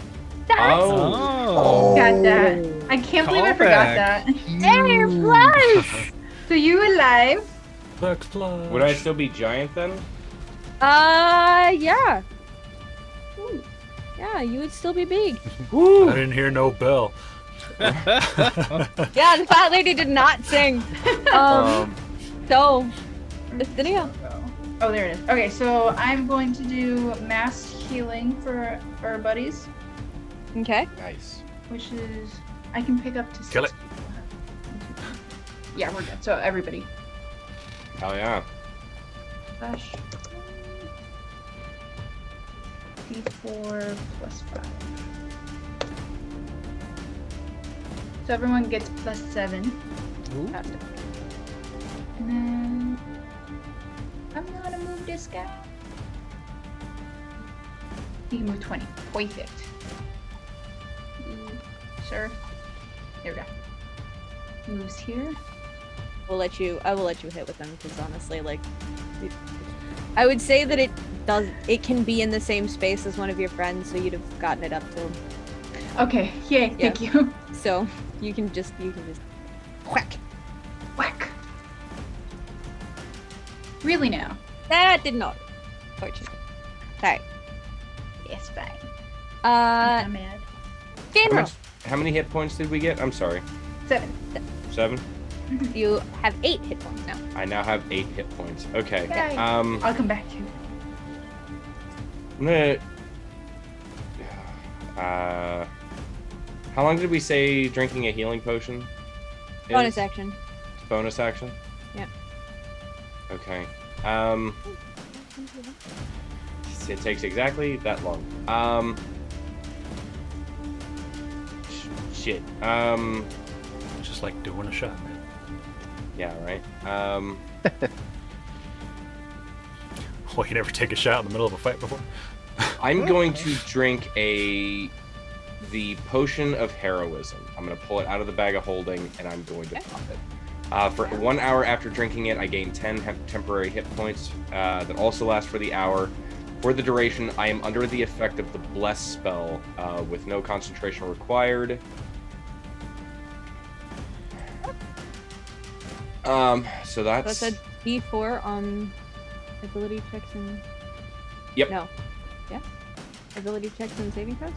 Oh. Got that. I can't believe I forgot Callback. that. There, plus! So you alive? Bugs Flush. Would I still be giant then? Yeah. Yeah, you would still be big. I didn't hear no bell. Yeah, the fat lady did not sing. So, Actinia. Oh, there it is. Okay, so I'm going to do mass healing for our buddies, Okay. Nice. which is I can pick up to 6 Kill it. people. Yeah, we're good. So everybody. Hell yeah. Slash D4 plus 5. So everyone gets plus 7. Ooh. And then I'm gonna move this guy. He can move 20. Perfect. Sir. There we go. Moves here. I will let you hit with them because honestly, like, I would say that it can be in the same space as one of your friends, so you'd have gotten it up to him. Okay, yay, thank you. So you can just whack. Whack. Really now? That did not. Fortunately. Sorry. Yes, fine. Uh, I'm mad. Fen'rahl. How many hit points did we get? I'm sorry. 7. 7? You have 8 hit points now. I now have 8 hit points. Okay. Yay. I'll come back to you. I'm gonna. How long did we say drinking a healing potion? Bonus action. Bonus action? Yep. Okay. It takes exactly that long. Shit. Just like doing a shot, man. Yeah, right. Well, you never take a shot in the middle of a fight before? I'm going to drink the potion of heroism. I'm going to pull it out of the bag of holding, and I'm going to pop it. For 1 hour after drinking it, I gain 10 temporary hit points that also last for the hour. For the duration, I am under the effect of the Bless spell with no concentration required. So that's a D4 on ability checks and... Yep. No. Yeah? Ability checks and saving throws?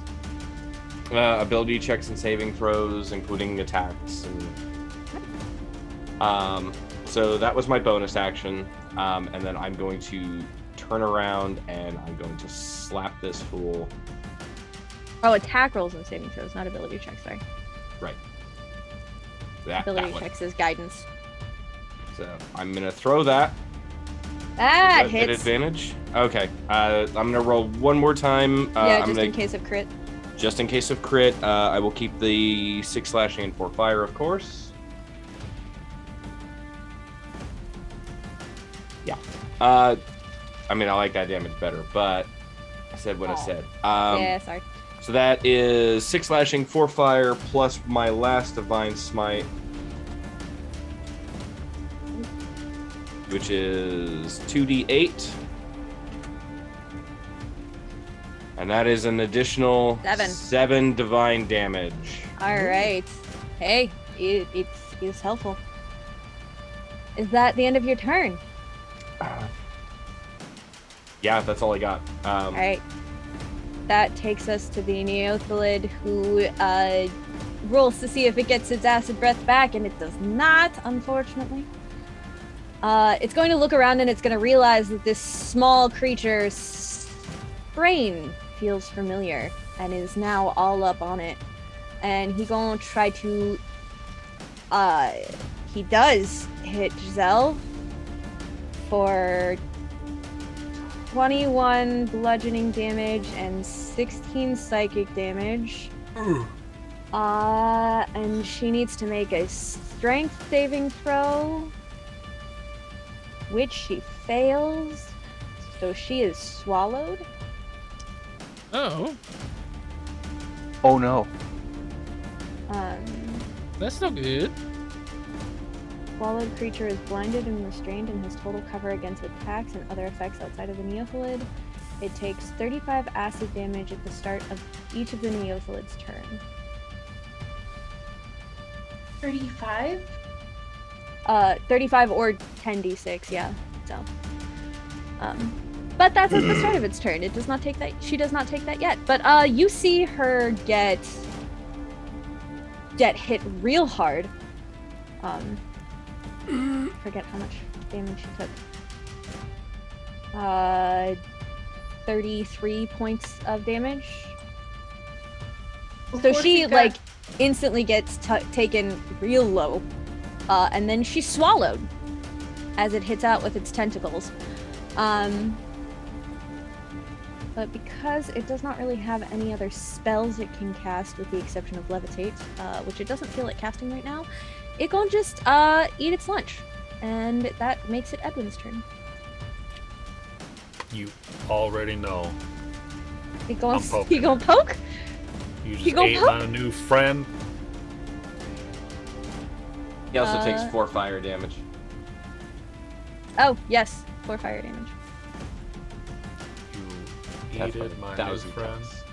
Ability checks and saving throws, including attacks. And, so that was my bonus action. And then I'm going to turn around and I'm going to slap this fool. Oh, attack rolls and saving throws, not ability checks, sorry. Right. Ability that checks is guidance. So I'm going to throw that. That At hits. advantage. Okay. I'm going to roll one more time. Yeah, just in case of crit. Just in case of crit, I will keep the 6 slashing and 4 fire, of course. Yeah. I mean, I like that damage better, but I said what I said. Yeah, sorry. So that is 6 slashing, 4 fire, plus my last divine smite, which is 2d8. And that is an additional 7 divine damage. Alright. Hey, it is helpful. Is that the end of your turn? Yeah, that's all I got. Alright. That takes us to the Neothelid, who rolls to see if it gets its acid breath back, and it does not, unfortunately. It's going to look around and it's going to realize that this small creature's brain feels familiar and is now all up on it. And he gonna try to... he does hit Zelle for 21 bludgeoning damage and 16 psychic damage. And she needs to make a strength saving throw, which she fails. So she is swallowed. Oh, Oh no. that's no good. Swallowed creature is blinded and restrained and has total cover against attacks and other effects outside of the Neothelid. It takes 35 acid damage at the start of each of the Neothelid's turn. 35? 35 or 10d6, yeah. So, but that's at the start of its turn. It does not take that. She does not take that yet. But you see her get get hit real hard. Forget how much damage she took. 33 points of damage. So Before she got- like instantly gets taken real low, and then she's swallowed as it hits out with its tentacles. But because it does not really have any other spells it can cast with the exception of Levitate, which it doesn't feel like casting right now, it gonna just eat its lunch. And that makes it Edwin's turn. You already know. He gonna, I'm poking. he gonna poke? You You just gonna ate poke? my new friend. He also takes Uh, 4 fire damage. Oh, yes. 4 fire damage. You That's ate like my new 1,000 friend. cuts.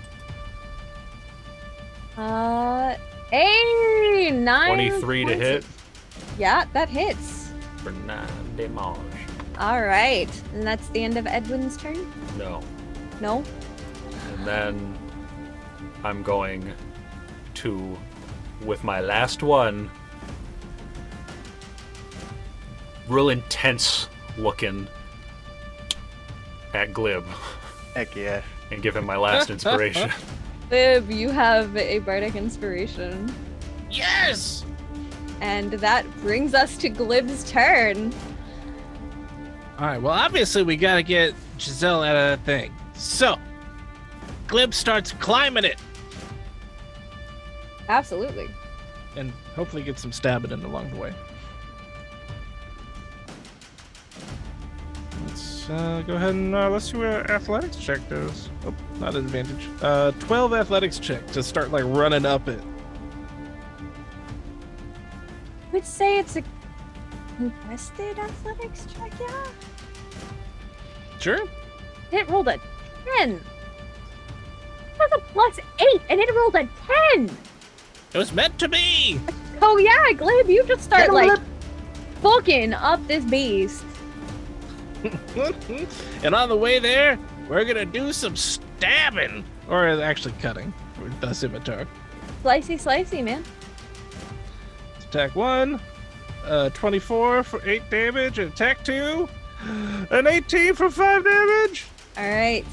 A 9 23 to points hit of- Yeah, that hits. for 9 damage. All right. And that's the end of Edwin's turn? No. No? And then I'm going to, with my last one, real intense looking at Glib Heck yeah. and give him my last inspiration. Glib, you have a bardic inspiration. Yes! And that brings us to Glib's turn. All right. Well, obviously we gotta get Giselle out of that thing. So, Glib starts climbing it, Absolutely. and hopefully get some stabbing in along the way. Let's go ahead and let's see where athletics check does. Oh, not an advantage. 12 athletics check to start like running up it. I would say it's a contested athletics check, yeah? Sure. It rolled a 10. That's a +8, and it rolled a 10. It was meant to be. Oh yeah, Glib, you just start Get like Glib. booking up this beast. And on the way there, we're gonna do some stabbing, or actually cutting with the scimitar. Slicey, slicey, man. Attack 1, 24 for 8 damage, and attack 2, an 18 for 5 damage. All right.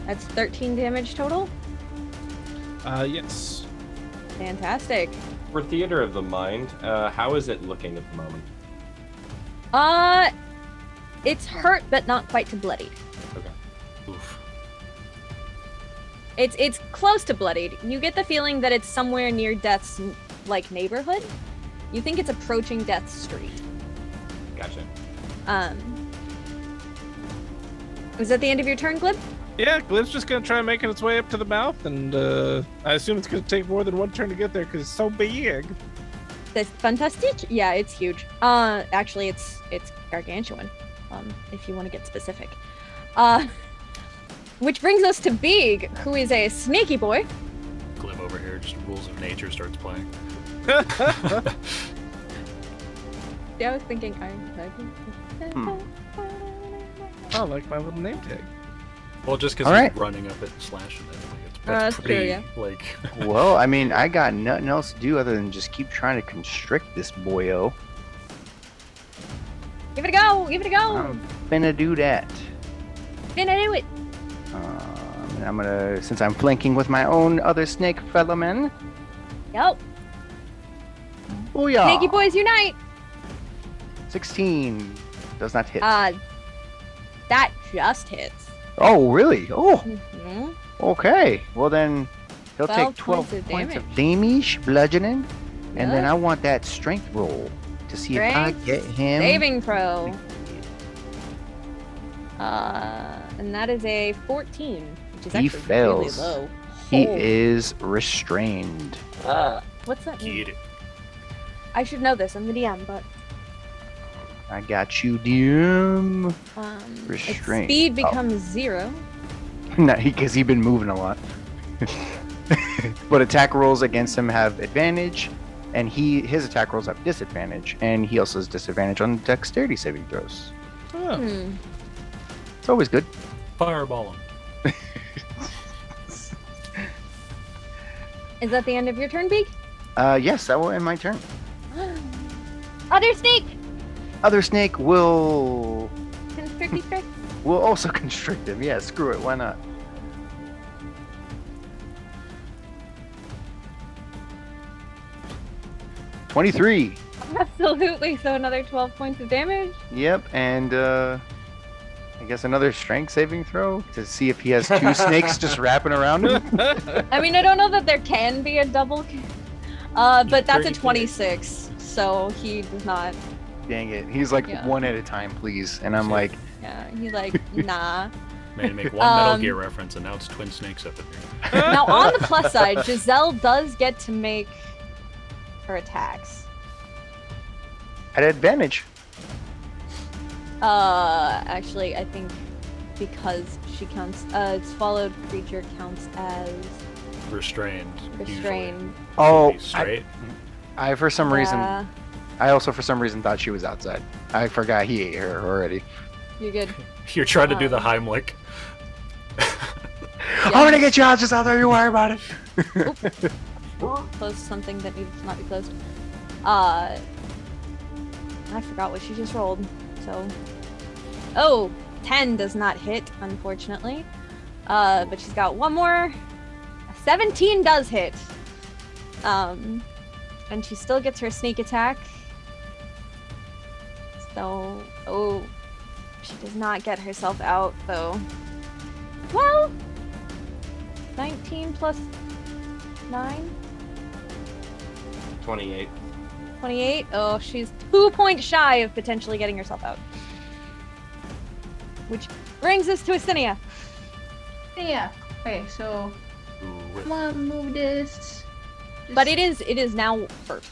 That's 13 damage total. Yes. Fantastic. For Theater of the Mind, how is it looking at the moment? It's hurt, but not quite to bloodied. Okay. Oof. It's close to bloodied. You get the feeling that it's somewhere near Death's like neighborhood. You think it's approaching Death's street. Gotcha. Was that the end of your turn, Glib? Yeah, Glib's just gonna try making its way up to the mouth, and I assume it's gonna take more than one turn to get there because it's so big. That's fantastic. Yeah, it's huge. Actually, it's gargantuan. If you want to get specific. Which brings us to Beag, who is a sneaky boy. Glib over here, just Rules of Nature starts playing. Yeah, I was thinking Oh, like my little name tag. Well, just because All he's right. running up it and slashing it. Like, That's that's true, pretty, yeah. like... Well, I mean, I got nothing else to do other than just keep trying to constrict this boyo. Give it a go! Give it a go! I'm gonna do that. Gonna do it! And I'm gonna, since I'm flanking with my own other snake fellowman, Yep. booyah! Snaky boys unite! 16 does not hit. That just hits. Oh, really? Oh, Mhm. okay. Well then, he'll 12 take 12 points of points of damage, bludgeoning, and then Good. I want that strength roll to see if I Strength get him. Saving throw. And that is a 14, which is He actually really fails. low. He Oh. is restrained. What's that mean? Get it. I should know this. I'm the DM, but I got you, DM. its Restraint. speed Oh. becomes 0. Not because he's been moving a lot. But attack rolls against him have advantage, and his attack rolls have disadvantage, and he also has disadvantage on dexterity saving throws. Oh. It's always good. Fireball him. Is that the end of your turn, Beag? Yes, that will end my turn. Other snake! Other snake will Constrict. also constrict him. Yeah, screw it. Why not? $23. Absolutely. So another 12 points of damage. Yep, and I guess another strength saving throw to see if he has two snakes just wrapping around him. I mean, I don't know that there can be a double. But that's a Pretty good. 26. So he does not. Dang it. He's like, Yeah. one at a time, please. And I'm like, Yeah, he's like, nah. Man, to make one Metal Gear reference, and now it's Twin Snakes up in here. Now, on the plus side, Giselle does get to make her attacks. at advantage. Actually, I think because she counts, swallowed creature counts as Restrained. restrained. Oh, Straight. I for some reason, Yeah, I also for some reason thought she was outside. I forgot he ate her already. you're good. You're trying to do the Heimlich. I'm gonna get you out, just out there. You worry about it. Close something that needs to not be closed. I forgot what she just rolled. So, 10 does not hit, unfortunately. But she's got one more. 17 does hit. And she still gets her sneak attack. So, she does not get herself out, though. Well, 19 plus 9? 28. 28? Oh, she's 2 points shy of potentially getting herself out. Which brings us to Actinia. Yeah. Okay, so Ooh, come on, move this. But it is now first.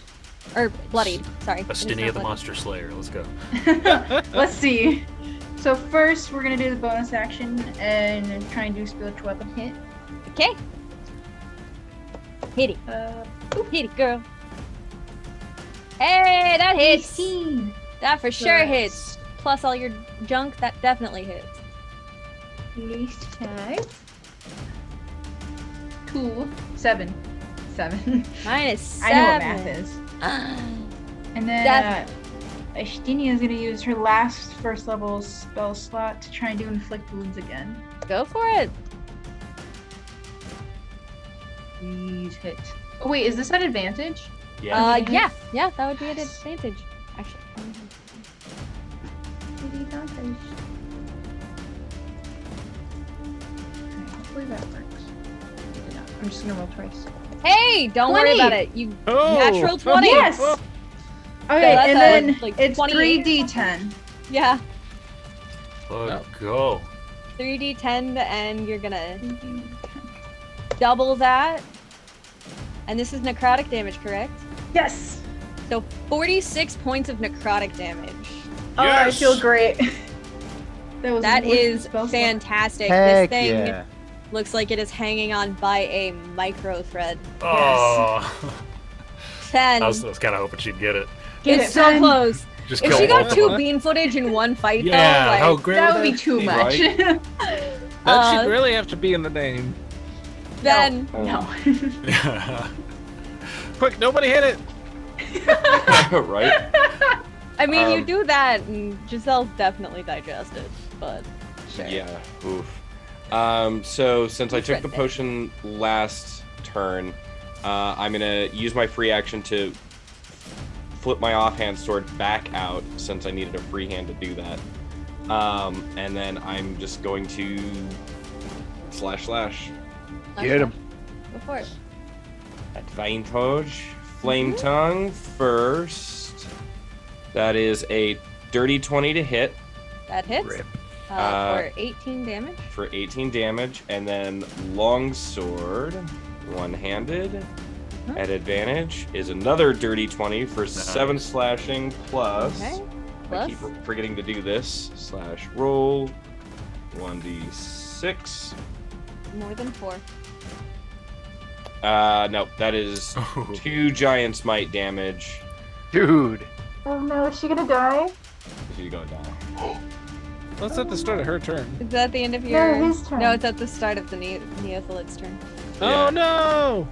Or bloodied, sorry. It is now Actinia the bloodied. Monster Slayer. Let's go. Let's see. So first, we're gonna do the bonus action and try and do spiritual weapon hit. Okay. Hit it. Hit it, girl. Hey, that hits. 18. That for sure Plus- hits. Plus all your junk, that definitely hits. Least attack. 2, 7. 7. -7. I know what math is. And then That's- Actinia is gonna use her last first level spell slot to try and do inflict wounds again. Go for it. Please hit. Oh wait, is this at advantage? Yeah. Yeah, that would be an advantage. Actually. Okay, hopefully that works. It did not. I'm just gonna roll twice. Hey, don't worry 20. about it. You Oh, natural 20. Yes! Oh. Okay, that's and a, then like, it's 28. 3d10. Yeah, Let's go. 3d10, and you're gonna double that. And this is necrotic damage, correct? Yes! So 46 points of necrotic damage. Oh, I Yes! feel great. That was That worth the is spell slot. fantastic. Heck This thing yeah. looks like it is hanging on by a micro thread. Oh. 10. I was kind of hoping she'd get it. Get It's it, so Ben. close. Just If kill she got both of 2 them. bean footage in one fight, Yeah, though, how like, great That would be that too be? much. That should Uh, really have to be in the name. then No. Quick, nobody hit it! Right? I mean, you Um, do that, and Giselle's definitely digested, but sure. Yeah. Oof. So since I took the Interesting. potion last turn, I'm gonna use my free action to flip my offhand sword back out since I needed a free hand to do that. And then I'm just going to slash. Get him. Go for it. Advantage. Flame tongue first. That is a dirty 20 to hit That hits. Rip. For 18 damage. for 18 damage, and then long sword, one-handed, at advantage is another dirty 20 for 7 slashing plus. Okay. I Plus. keep forgetting to do this. Slash roll 1d6. More than 4. No, that is 2 giant smite damage. Dude. Oh no, is she gonna die? She's gonna die. That's at the start of her turn. Is that the end of your... No, his turn. No, it's at the start of the Neothelid's turn. Oh no!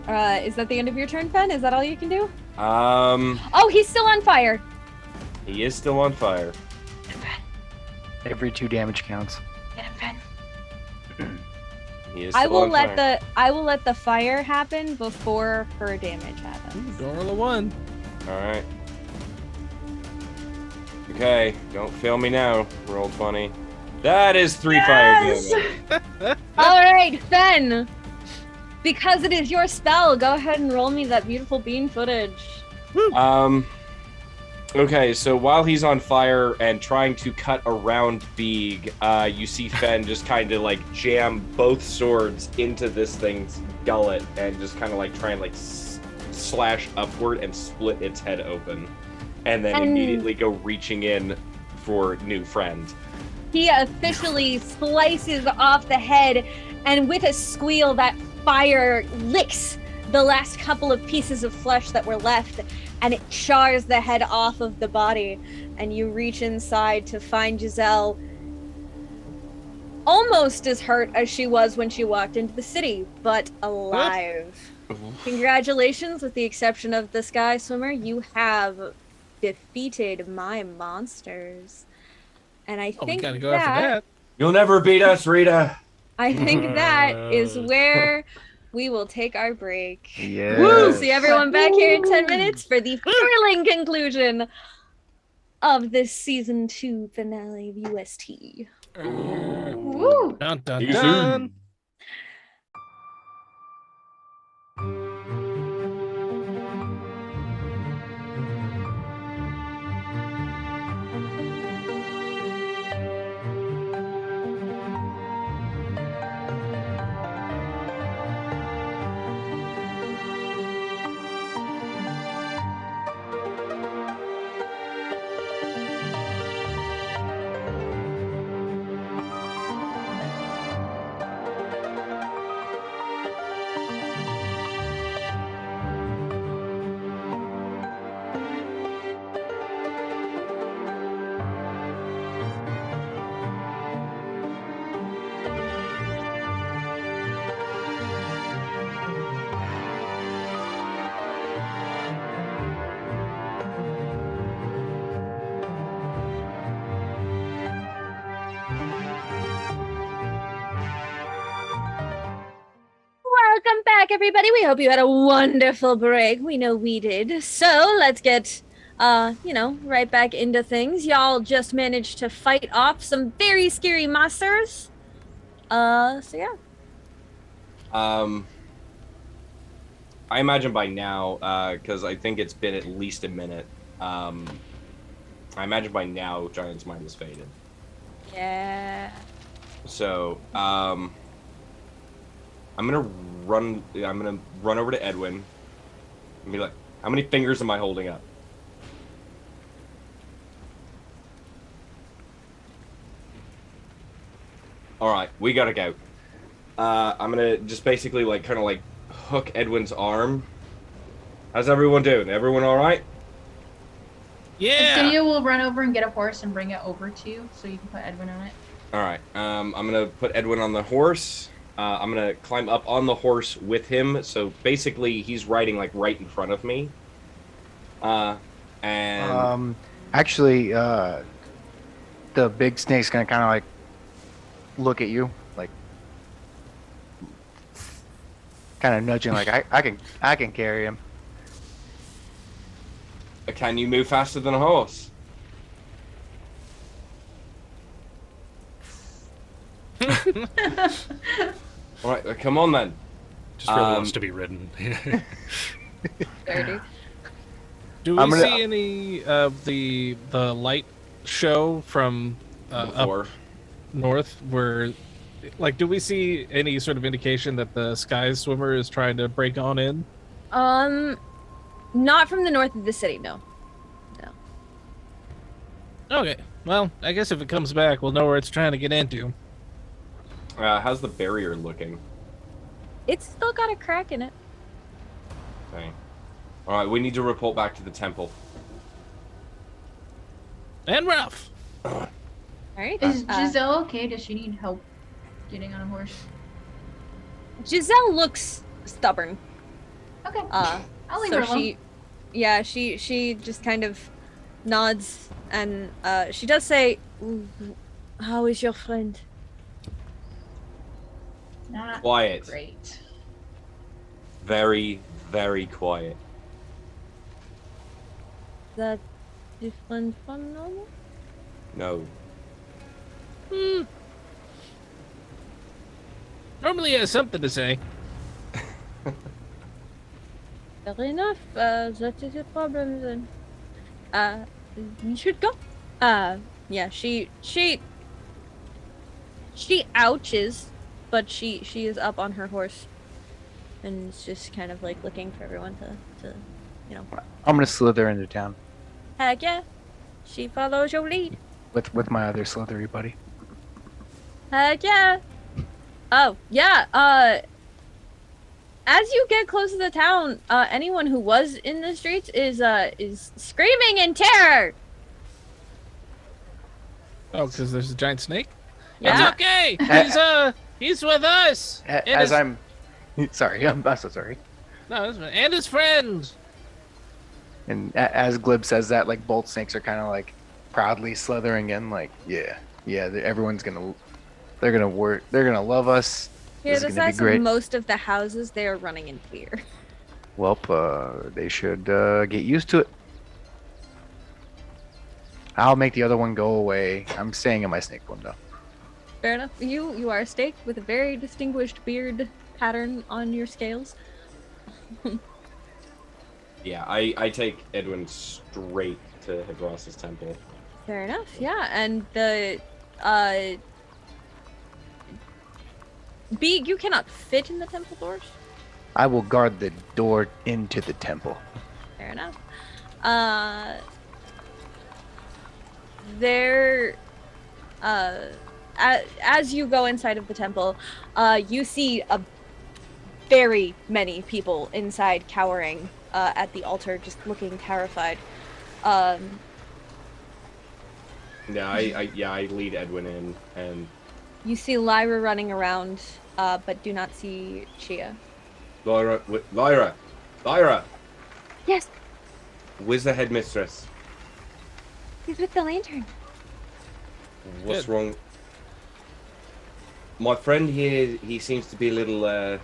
Is that the end of your turn, Fen? Is that all you can do? Um, Oh, he's still on fire. he is still on fire. Every 2 damage counts. Get him, Fen. He is I still will on let fire. I will let the fire happen before her damage happens. Don't roll a 1. All right. Okay, don't fail me now. Roll 20. That is 3 fire damage. All right, Fen. Because it is your spell, go ahead and roll me that beautiful bean footage. Okay, so while he's on fire and trying to cut around Beag, you see Fen just kind of like jam both swords into this thing's gullet and just kind of like try and like slash upward and split its head open, and then immediately go reaching in for new friend. He officially slices off the head, and with a squeal, that fire licks the last couple of pieces of flesh that were left, and it chars the head off of the body. And you reach inside to find Giselle almost as hurt as she was when she walked into the city, but alive. Congratulations, with the exception of the Sky Swimmer, you have defeated my monsters. And I Oh, we think gotta go after that. You'll never beat us, Rita. I think that is where we will take our break. Yes. We'll see everyone back here in 10 minutes for the thrilling conclusion of this season 2 finale of UST. Woo! Dun, dun, See you dun. soon. Welcome back, everybody. We hope you had a wonderful break. We know we did. So let's get, right back into things. Y'all just managed to fight off some very scary monsters. So yeah. I imagine by now, because I think it's been at least a minute. I imagine by now Giant's mind has faded. Yeah. So, I'm gonna run over to Edwin and be like, how many fingers am I holding up? Alright, we gotta go. I'm gonna just basically like kind of like hook Edwin's arm. How's everyone doing? Everyone alright? Yeah. Actinia will run over and get a horse and bring it over to you so you can put Edwin on it. Alright, I'm gonna put Edwin on the horse. I'm gonna climb up on the horse with him, so basically he's riding like right in front of me. Actually, the big snake's gonna kind of like look at you, like kind of nudging, like I can carry him. Can you move faster than a horse? Alright, come on then. Just really wants to be ridden. Do we see any of the light show from up north? Where, like, do we see any sort of indication that the Sky Swimmer is trying to break on in? Not from the north of the city, no. Okay, well, I guess if it comes back, we'll know where it's trying to get into. How's the barrier looking? It's still got a crack in it. Okay. Alright, we need to report back to the temple. And we're off. All right. Is Giselle okay? Does she need help getting on a horse? Giselle looks stubborn. Okay. I'll leave So her alone. she just kind of nods, and she does say, "How is your friend?" Not Quiet. great. Very, very quiet. That different from normal? No. Normally he has something to say. Fair enough. That is a problem then. You should go. Yeah. She ouches, but she is up on her horse, and is just kind of like looking for everyone to I'm gonna slither into town heck yeah. She follows your lead. with my other slithery buddy. Heck yeah. Oh yeah. As you get close to the town, anyone who was in the streets is screaming in terror. Oh, because there's a giant snake? Yeah. It's okay! He's with us! And As his- I'm sorry, I'm so sorry. No, that's fine. And his friends! And as Glib says that, like both snakes are kind of like proudly slithering in, like everyone's they're gonna love us. Here, This the is gonna be size great. of most of the houses, they are running in fear. Well, they should get used to it. I'll make the other one go away. I'm staying in my snake form though. Fair enough. You are a snake with a very distinguished beard pattern on your scales. Yeah, I take Edwin straight to Hydros's temple. Fair enough. Yeah, and the Beag, you cannot fit in the temple doors. I will guard the door into the temple. Fair enough. There, as you go inside of the temple, you see very many people inside cowering at the altar, just looking terrified. Yeah, I lead Edwin in, and You see Lyra running around, but do not see Chia. Lyra, Yes, where's the headmistress? he's with the lantern. What's Good. wrong? My friend here, he seems to be a little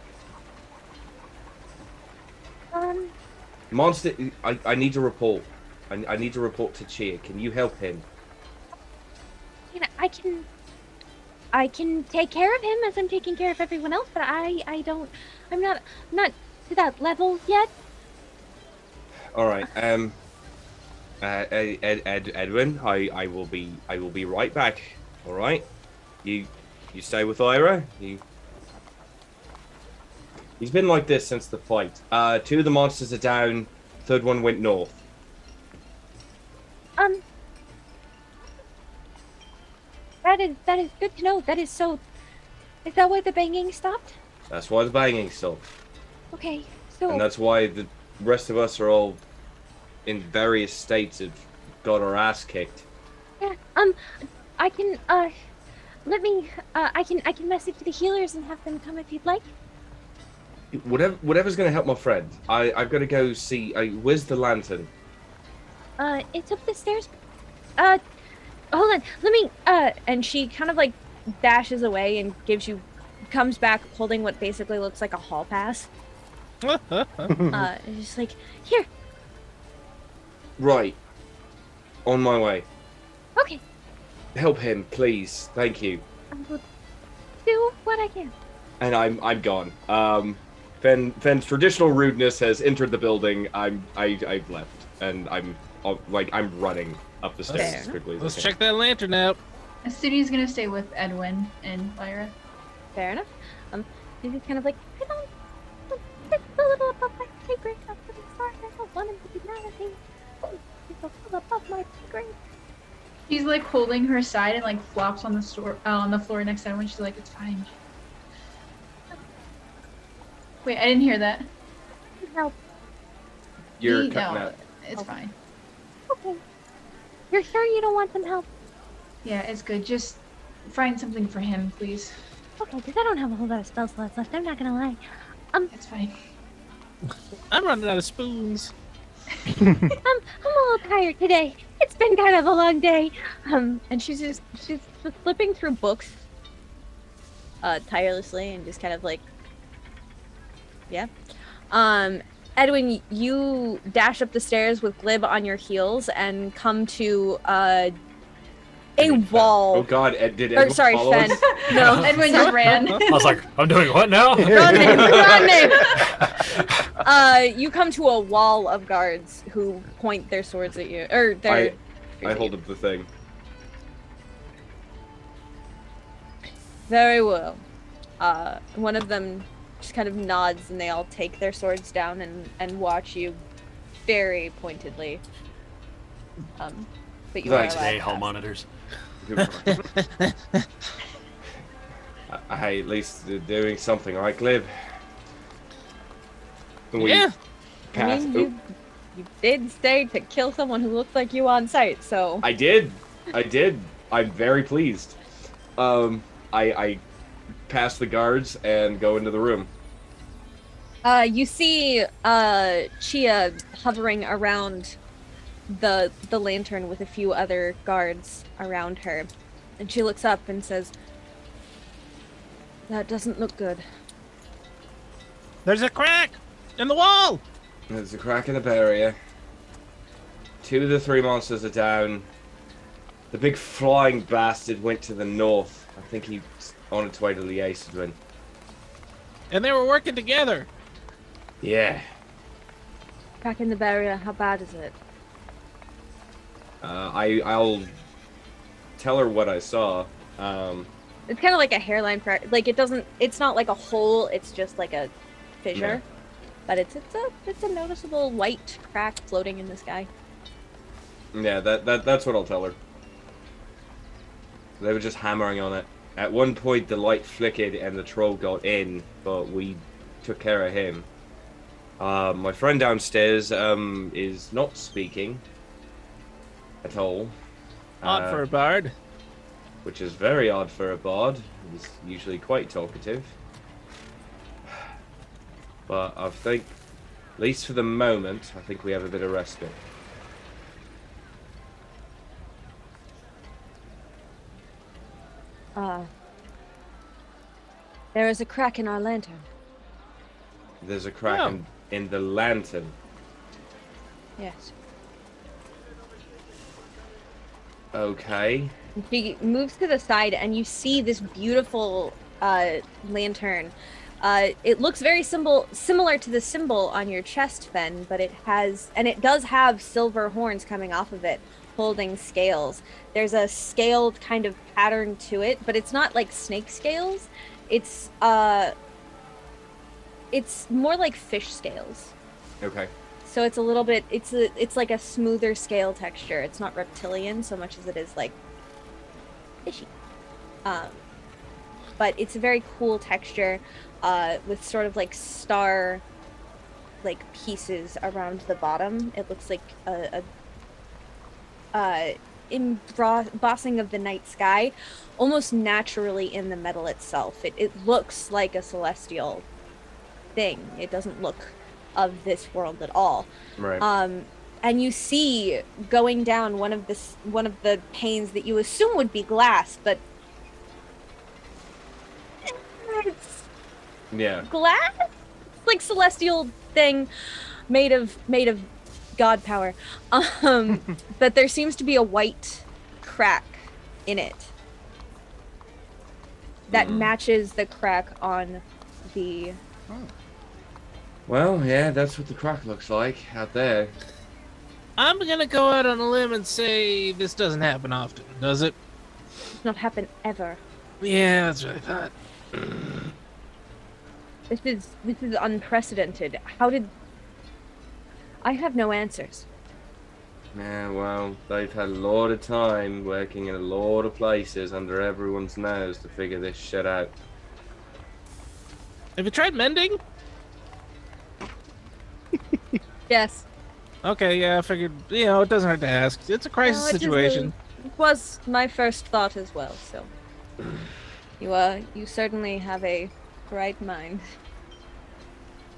monster. I need to report. I need to report to Chia. Can you help him? You know, I can take care of him as I'm taking care of everyone else, but I'm not to that level yet. All right. Edwin, I will be right back. All right. You stay with Ira. He's been like this since the fight. 2 of the monsters are down. Third one went north. That is good to know. Is that why the banging stopped? That's why the banging stopped, Okay, so and that's why the rest of us are all in various states of got our ass kicked. yeah, I can I can message the healers and have them come if you'd like. Whatever's gonna help my friend. I've got to go see. Where's the lantern? It's up the stairs. Hold on. Let me. And she kind of like dashes away and comes back holding what basically looks like a hall pass. And just like, here. Right. On my way. Okay. Help him, please. Thank you. I will do what I can. And I'm gone. Fen's traditional rudeness has entered the building. I've left, and I'm running up the stairs as quickly as I Let's can. check that lantern out. City's gonna stay with Edwin and Lyra. Fair enough. This is kind of like, I don't. It's a little above my pay grade. I'm really sorry. I don't want him to be mad at me. It's a little above my pay grade. He's like holding her side and like flops on the floor next to Edwin. She's like, "It's fine." Wait, I didn't hear that. Help. You're No, cutting out. it's fine. Okay. You're sure you don't want some help? Yeah, it's good. Just find something for him, please. Okay, because I don't have a whole lot of spell slots left. I'm not gonna lie. It's fine. I'm running out of spoons. I'm a little tired today. It's been kind of a long day. And she's just flipping through books tirelessly and just kind of like, yeah. Edwin, you dash up the stairs with Glib on your heels and come to a wall. Oh God, did Edwin sorry, follow Fen. us? No, Edwin just ran. I was like, I'm doing what now? Wrong name. You come to a wall of guards who point their swords at you, or their. I hold up the thing. Very well. One of them just kind of nods, and they all take their swords down and watch you very pointedly. But you Thanks. are allowed Hey, to hall pass. monitors. Hey, at least they're doing something, right, Glib? We Yeah. I mean, you did say to kill someone who looked like you on sight, so. I did. I'm very pleased. I pass the guards and go into the room. You see Chia hovering around the lantern with a few other guards around her, and she looks up and says, "That doesn't look good." There's a crack in the wall. There's a crack in the barrier. 2 of the 3 monsters are down. The big flying bastard went to the north. I think he's on its way to the Edwin. And they were working together. Yeah. Crack in the barrier, how bad is it? I'll tell her what I saw. It's kind of like a hairline crack. Like it's not like a hole, it's just like a fissure. Yeah. But it's a noticeable white crack floating in the sky. Yeah, that's what I'll tell her. They were just hammering on it. At one point, the light flickered and the troll got in, but we took care of him. My friend downstairs is not speaking at all. Odd for a bard. Which is very odd for a bard. He's usually quite talkative. But I think, at least for the moment, I think we have a bit of respite. There is a crack in our lantern. There's a crack in the lantern. Yes. Okay. She moves to the side, and you see this beautiful lantern. It looks very similar to the symbol on your chest, Fen, but it does have silver horns coming off of it, holding scales. There's a scaled kind of pattern to it, but it's not like snake scales. It's more like fish scales. Okay. So it's a little bit, it's like a smoother scale texture. It's not reptilian so much as it is like fishy. But it's a very cool texture with sort of like star like pieces around the bottom. It looks like a embossing of the night sky almost naturally in the metal itself. It looks like a celestial thing. It doesn't look of this world at all. Right. And you see going down one of the panes that you assume would be glass, but it's glass. It's like celestial thing made of god power. But there seems to be a white crack in it that matches the crack on the. Well, yeah, that's what the crack looks like out there. I'm gonna go out on a limb and say this doesn't happen often, does it? Does not happen ever. Yeah, that's what I thought. This is unprecedented. How did I have no answers? Yeah, well, they've had a lot of time working in a lot of places under everyone's nose to figure this shit out. Have you tried mending? Yes. Okay, yeah, I figured, it doesn't hurt to ask. It's a crisis situation. It was my first thought as well, so. You certainly have a bright mind.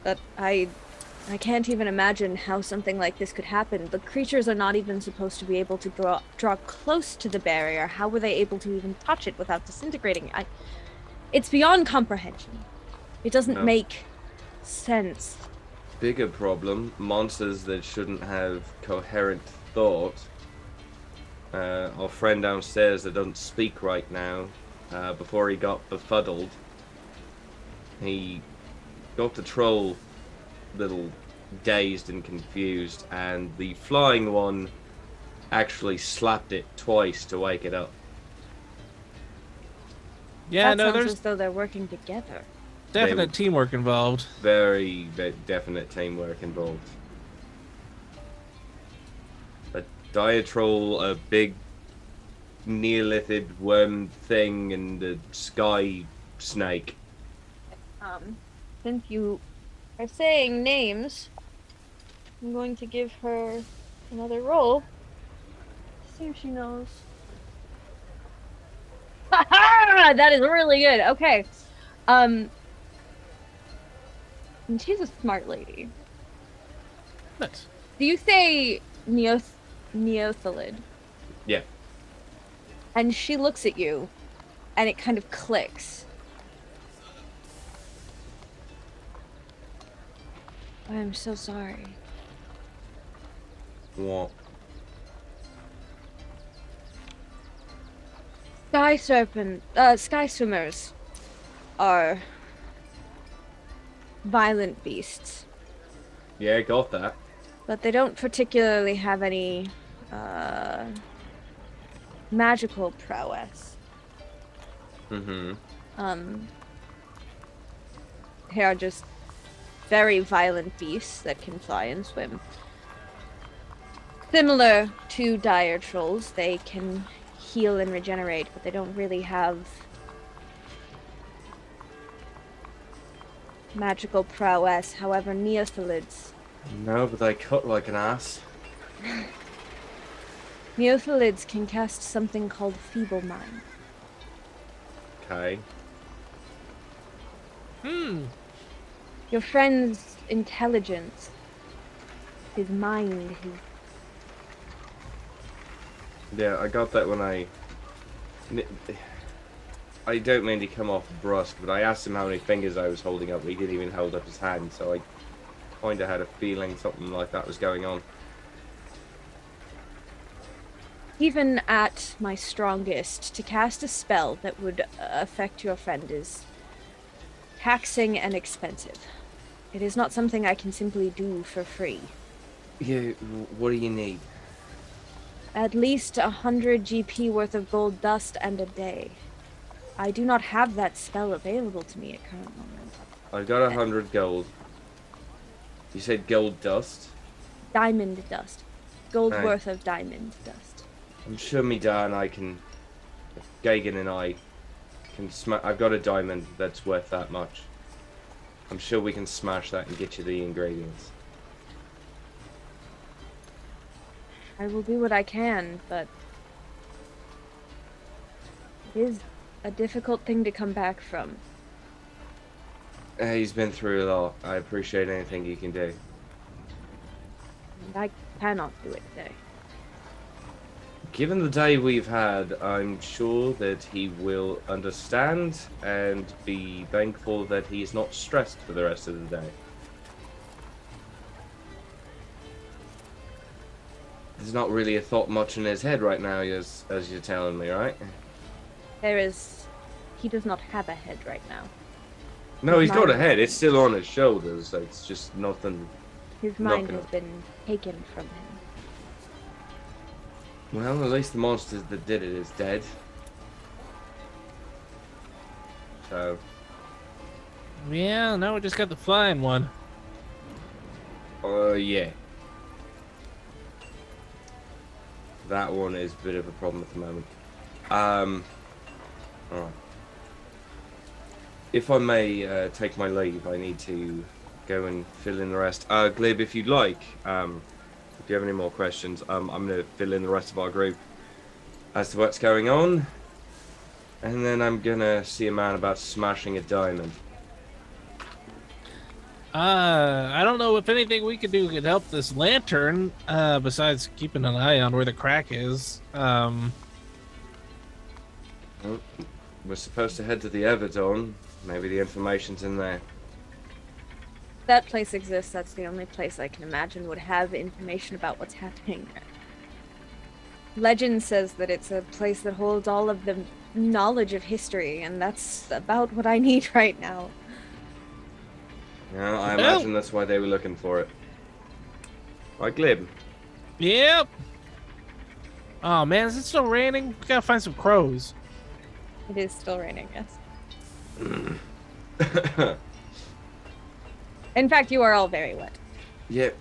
But I I can't even imagine how something like this could happen. The creatures are not even supposed to be able to draw close to the barrier. How were they able to even touch it without disintegrating? It's beyond comprehension. It doesn't No. make sense. Bigger problem, monsters that shouldn't have coherent thought. Our friend downstairs that doesn't speak right now, before he got befuddled, he got the troll little dazed and confused, and the flying one actually slapped it twice to wake it up. Yeah, That no, sounds there's as though they're working together. definite teamwork involved. Very definite teamwork involved. A dire troll, a big Neolithid worm thing, and a sky snake. Since you are saying names, I'm going to give her another roll. See if she knows. Ha! That is really good. Okay. And she's a smart lady. Nice. Do you say Neothelid? Yeah. And she looks at you, and it kind of clicks. I'm so sorry. What? Sky swimmers are violent beasts, Yeah, got that. but they don't particularly have any magical prowess. Mm-hmm. They are just very violent beasts that can fly and swim. Similar to dire trolls, they can heal and regenerate, but they don't really have magical prowess. However, Neothelids. No, but they cut like an ass. Neothelids can cast something called Feeble Mind. Okay. Your friend's intelligence, his mind, his... Yeah, I got that when I don't mean to come off brusque, but I asked him how many fingers I was holding up, but he didn't even hold up his hand, so I kind of had a feeling something like that was going on. Even at my strongest, to cast a spell that would affect your friend is taxing and expensive. It is not something I can simply do for free. Yeah, what do you need? At least 100 GP worth of gold dust and a day. I do not have that spell available to me at current moment. I've got 100 gold. You said gold dust? Diamond dust. Gold Right. worth of diamond dust. I'm sure me and I can... Gagan and I can I've got a diamond that's worth that much. I'm sure we can smash that and get you the ingredients. I will do what I can, but it is a difficult thing to come back from. He's been through a lot. I appreciate anything he can do. And I cannot do it today. Given the day we've had, I'm sure that he will understand and be thankful that he's not stressed for the rest of the day. There's not really a thought much in his head right now, as you're telling me, right? He does not have a head right now. No, His he's got a mind- head. It's still on his shoulders. It's just nothing. His mind Knocking has been taken from him. Well, at least the monster that did it is dead. So, Yeah, now we just got the flying one. yeah. That one is a bit of a problem at the moment. Alright. If I may take my leave, I need to go and fill in the rest. Glib, if you'd like, if you have any more questions, I'm going to fill in the rest of our group as to what's going on. And then I'm going to see a man about smashing a diamond. I don't know if anything we could do could help this lantern, besides keeping an eye on where the crack is. Well, we're supposed to head to the Everdome. Maybe the information's in there. That place exists. That's the only place I can imagine would have information about what's happening there. Legend says that it's a place that holds all of the knowledge of history, and that's about what I need right now. Yeah, I imagine that's why they were looking for it. Right, Glib? Yep. Oh man, is it still raining? We gotta find some crows. It is still raining, yes. In fact, you are all very wet. Yep.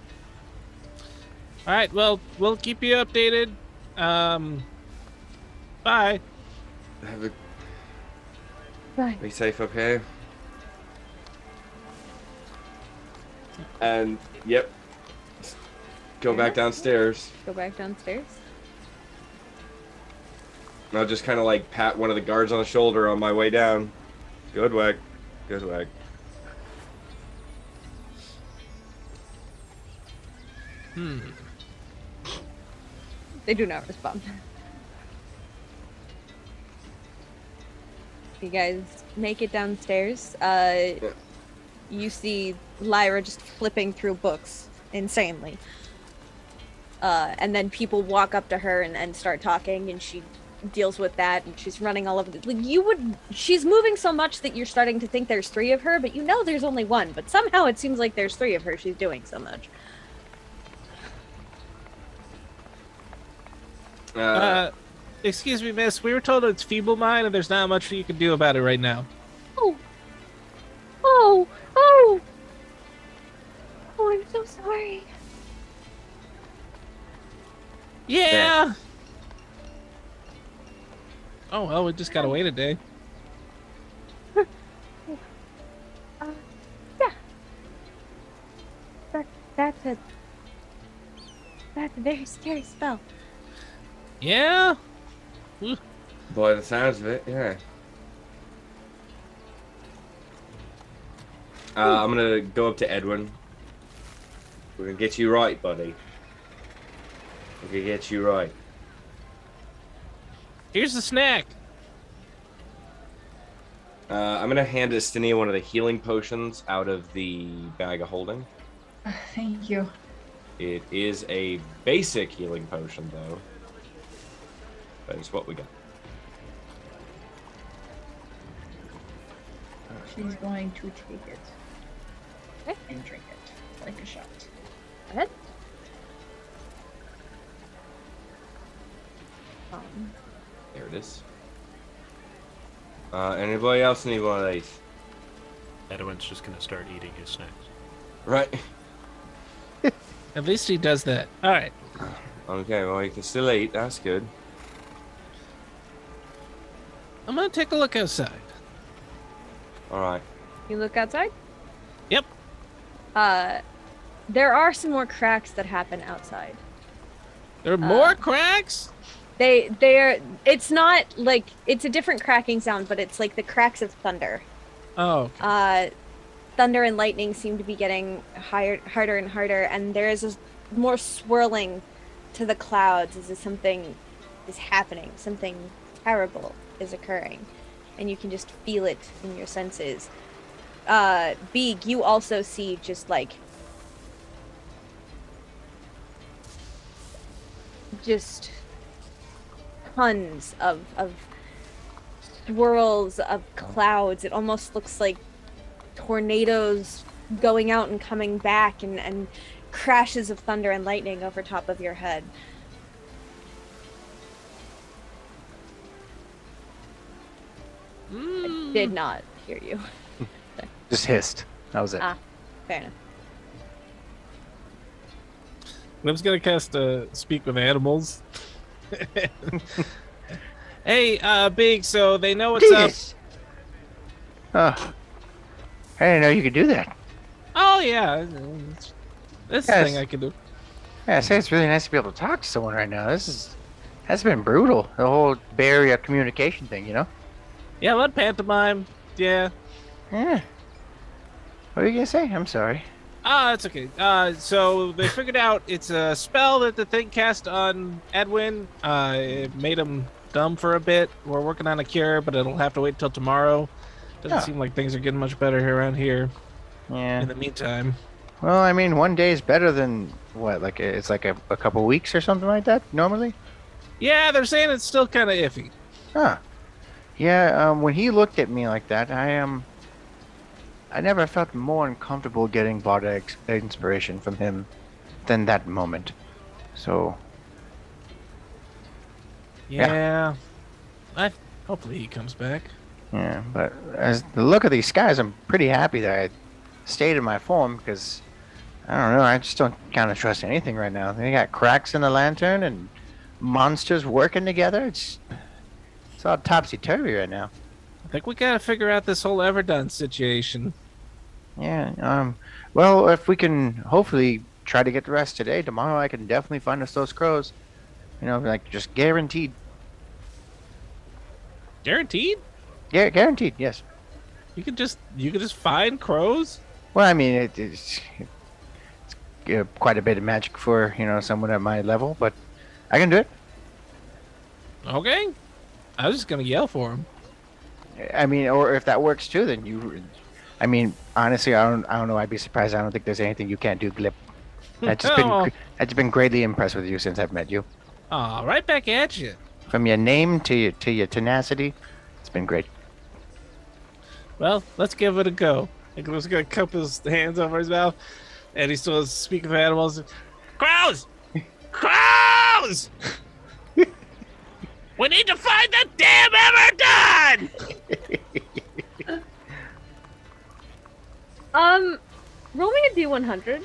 All right, well, we'll keep you updated. Bye. Bye. Be safe up here. And, yep. Go back downstairs. Go back downstairs. And I'll just kind of like pat one of the guards on the shoulder on my way down. Good work. Good work. They do not respond. You guys make it downstairs. You see Lyra just flipping through books insanely. And then people walk up to her and start talking, and she deals with that, and she's running all over the... Like, she's moving so much that you're starting to think there's 3 of her, but you know there's only 1, but somehow it seems like there's 3 of her. She's doing so much. Excuse me, miss. We were told it's feeble mind, and there's not much you can do about it right now. Oh, oh, oh! Oh, I'm so sorry. Yeah! Oh, well, we just gotta wait a day. Yeah. That's a very scary spell. Yeah? By the sounds of it, yeah. I'm gonna go up to Edwin. We're gonna get you right, buddy. We're gonna get you right. Here's the snack. I'm gonna hand Actinia one of the healing potions out of the bag of holding. Thank you. It is a basic healing potion, though. That is what we got. She's going to take it. Okay. And drink it like a shot. Go ahead. There it is. Anybody else need one of these? Edwin's just gonna start eating his snacks. Right. At least he does that. All right. Okay, well, you can still eat. That's good. I'm gonna take a look outside. Alright. You look outside? Yep. There are some more cracks that happen outside. There are more cracks? It's not like, it's a different cracking sound, but it's like the cracks of thunder. Oh. Okay. Thunder and lightning seem to be getting harder and harder, and there is more swirling to the clouds as if something is happening, something terrible is occurring, and you can just feel it in your senses. Beag, you also see just like tons of swirls of clouds. It almost looks like tornadoes going out and coming back, and crashes of thunder and lightning over top of your head. I did not hear you. Just hissed. That was it. Ah, fair enough. Glib's gonna cast Speak with Animals. Hey, Big, so they know what's up. Oh. I didn't know you could do that. Oh, yeah. This Yes. thing I can do. Yeah, I say it's really nice to be able to talk to someone right now. That's been brutal. The whole barrier communication thing, you know? Yeah, let pantomime. Yeah. Yeah. What were you gonna say? I'm sorry. It's okay. So they figured out it's a spell that the thing cast on Edwin. It made him dumb for a bit. We're working on a cure, but it'll have to wait till tomorrow. Doesn't Yeah. seem like things are getting much better here around here. Yeah. In the meantime, Well, I mean, one day is better than what? Like it's like a couple weeks or something like that normally. yeah, they're saying it's still kind of iffy. Huh. Yeah. When he looked at me like that, I never felt more uncomfortable getting bardic inspiration from him than that moment. So Yeah. Hopefully he comes back. yeah, but as the look of these guys, I'm pretty happy that I stayed in my form because I don't know, I just don't kind of trust anything right now. They got cracks in the lantern and monsters working together. It's all topsy turvy right now. I think we gotta figure out this whole Everdone situation. Yeah. Well, if we can hopefully try to get the rest today, tomorrow I can definitely find us those crows. You know, like just guaranteed. Guaranteed? Yeah, guaranteed. Yes. You could just find crows? Well, I mean, it's quite a bit of magic for someone at my level, but I can do it. Okay. I was just gonna yell for him. I mean, or if that works too, then you. I mean, honestly, I don't know. I'd be surprised. I don't think there's anything you can't do, Glib. I've just been greatly impressed with you since I've met you. Aw, right back at you. From your name to your tenacity, it's been great. Well, let's give it a go. Nicholas gonna cup his hands over his mouth, and he still is speaking of animals. Crows! Crows! We need to find the damn Everdone! Roll me a D100.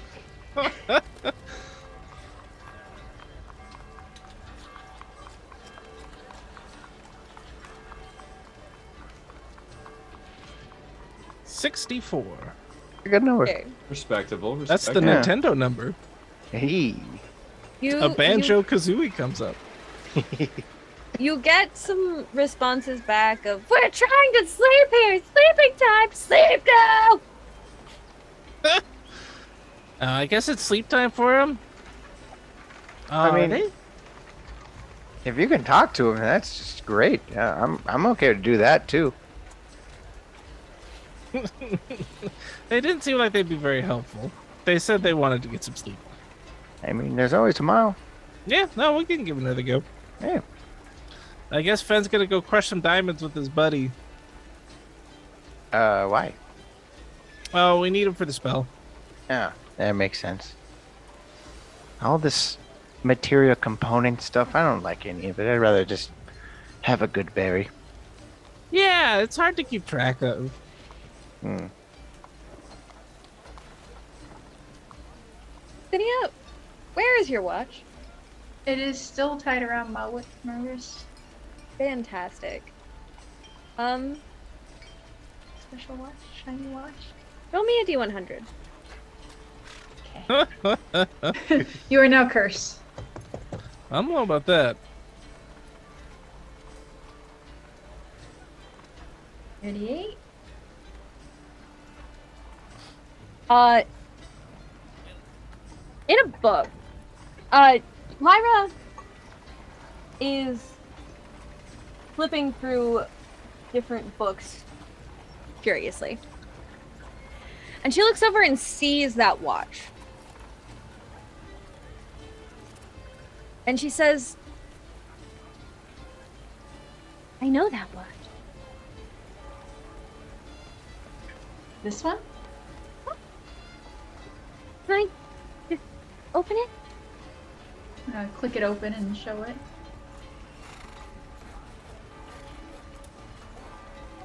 $64. Good number. Okay. Respectable. That's the Yeah. Nintendo number. Hey. A Banjo Kazooie comes up. You get some responses back of, "We're trying to sleep here! Sleeping time! Sleep now!" I guess it's sleep time for him. I mean, They- if you can talk to him, that's just great. Yeah, I'm okay to do that too. they didn't seem like they'd be very helpful. They said they wanted to get some sleep. I mean, there's always tomorrow. Yeah, no, we can give it another go. Yeah. I guess Fenn's gonna go crush some diamonds with his buddy. Why? Oh, we need him for the spell. Yeah, that makes sense. All this material component stuff, I don't like any of it. I'd rather just have a good berry. Yeah, it's hard to keep track of. Actinia, where is your watch? It is still tied around my wrist. Fantastic. Special watch, shiny watch. Roll me a D100. You are now cursed. I don't know about that. 38. In a book, Lyra is flipping through different books curiously. And she looks over and sees that watch. And she says, "I know that watch." This one? Can I just open it? Click it open and show it.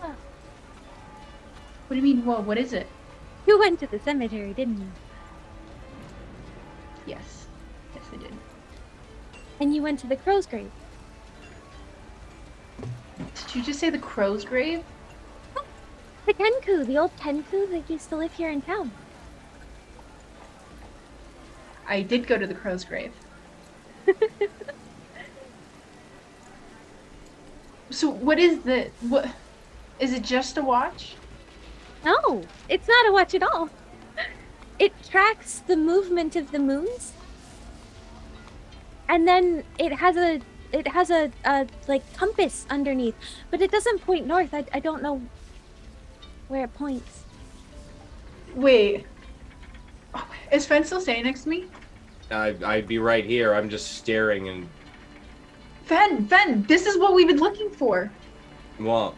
Oh. What do you mean, whoa, what is it? You went to the cemetery, didn't you? Yes. Yes, I did. And you went to the crow's grave. Did you just say the crow's grave? The Kenku, the old Kenku that used to live here in town. I did go to the crow's grave. So what is the what is it just a watch? No, it's not a watch at all. It tracks the movement of the moons. And then it has a like compass underneath, but it doesn't point north. I don't know where it points. Wait. Oh, is Fen still standing next to me? I'd be right here. I'm just staring and... Fen, this is what we've been looking for. What?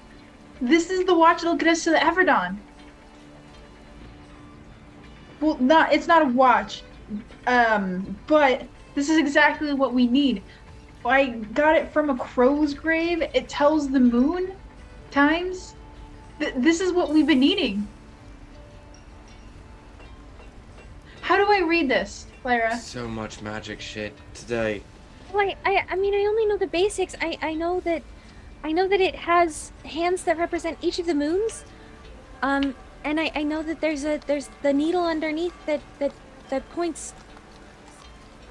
This is the watch that'll get us to the Everdon. Well, it's not a watch. But this is exactly what we need. I got it from a crow's grave. It tells the moon times. This is what we've been needing. How do I read this, Clara? So much magic shit today. Well, I mean, I only know the basics. I know that it has hands that represent each of the moons. And I know that there's the needle underneath that points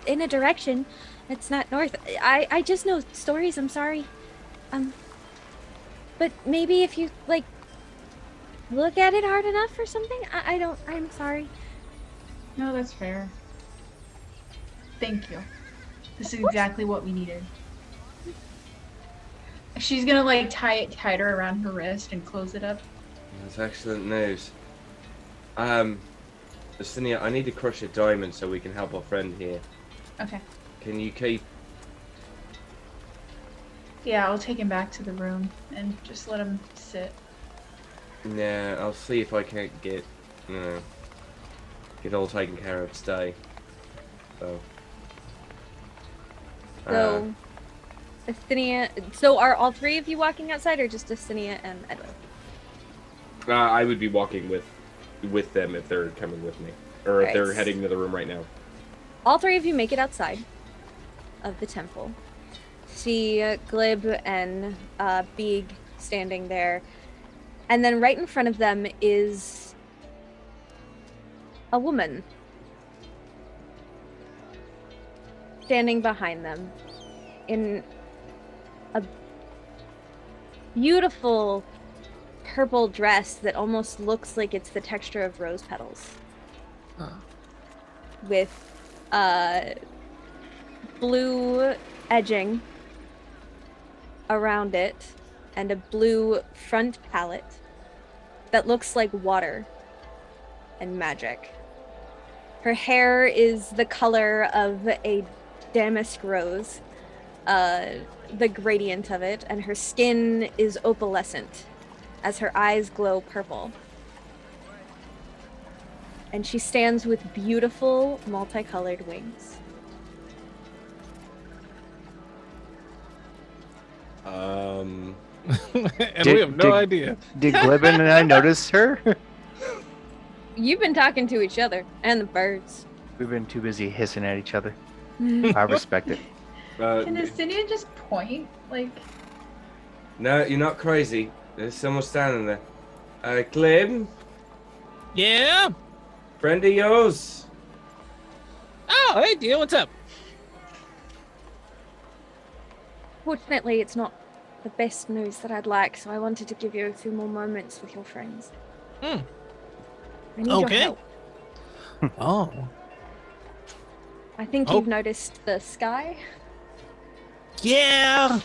in a direction. It's not north. I just know stories. I'm sorry. But maybe if you like look at it hard enough or something. I'm sorry. No, that's fair. Thank you. This is exactly what we needed. She's gonna like tie it tighter around her wrist and close it up. That's excellent news. Actinia, I need to crush a diamond so we can help our friend here. Okay. Can you keep... Yeah, I'll take him back to the room and just let him sit. Yeah, I'll see if I can't get all taken care of today. So... So, Actinia. So, are all three of you walking outside, or just Actinia and Edwin? I would be walking with them if they're coming with me, or if Right. they're heading to the room right now. All three of you make it outside of the temple. See Glib and Beag standing there, and then right in front of them is a woman standing behind them in a beautiful purple dress that almost looks like it's the texture of rose petals. With blue edging around it and a blue front palette that looks like water and magic. Her hair is the color of a damask rose, the gradient of it, and her skin is opalescent as her eyes glow purple. And she stands with beautiful multicolored wings. And we have no idea. Did Glib and I notice her? You've been talking to each other and the birds. We've been too busy hissing at each other. I respect it. Can Actinia just point? Like, No, you're not crazy. There's someone standing there. Glib, Yeah. friend of yours. Oh, hey, deal. What's up? Fortunately, it's not the best news that I'd like, so I wanted to give you a few more moments with your friends. Hmm. I need Okay. your help. Oh. I think Oh. you've noticed the sky. Yeah.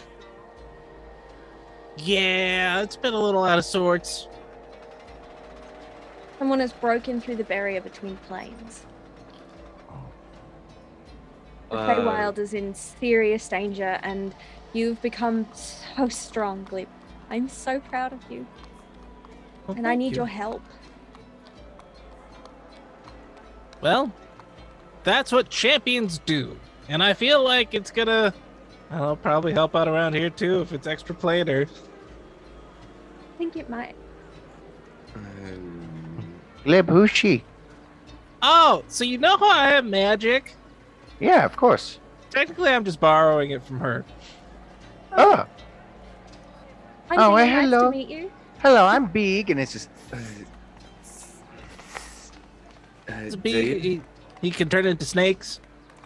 Yeah, it's been a little out of sorts. Someone has broken through the barrier between planes. The Feywild is in serious danger, and you've become so strong, Glib. I'm so proud of you, Well, and I thank need you. your help. Well, that's what champions do. And I feel like it's gonna, I'll probably help out around here too if it's extra planar. I think it might. Glib, who's she? Oh, so you know how I have magic? Yeah, of course. Technically, I'm just borrowing it from her. Oh, I'm Oh, really well, nice hello. to meet you. hello, I'm Beag, and it's just... He can turn into snakes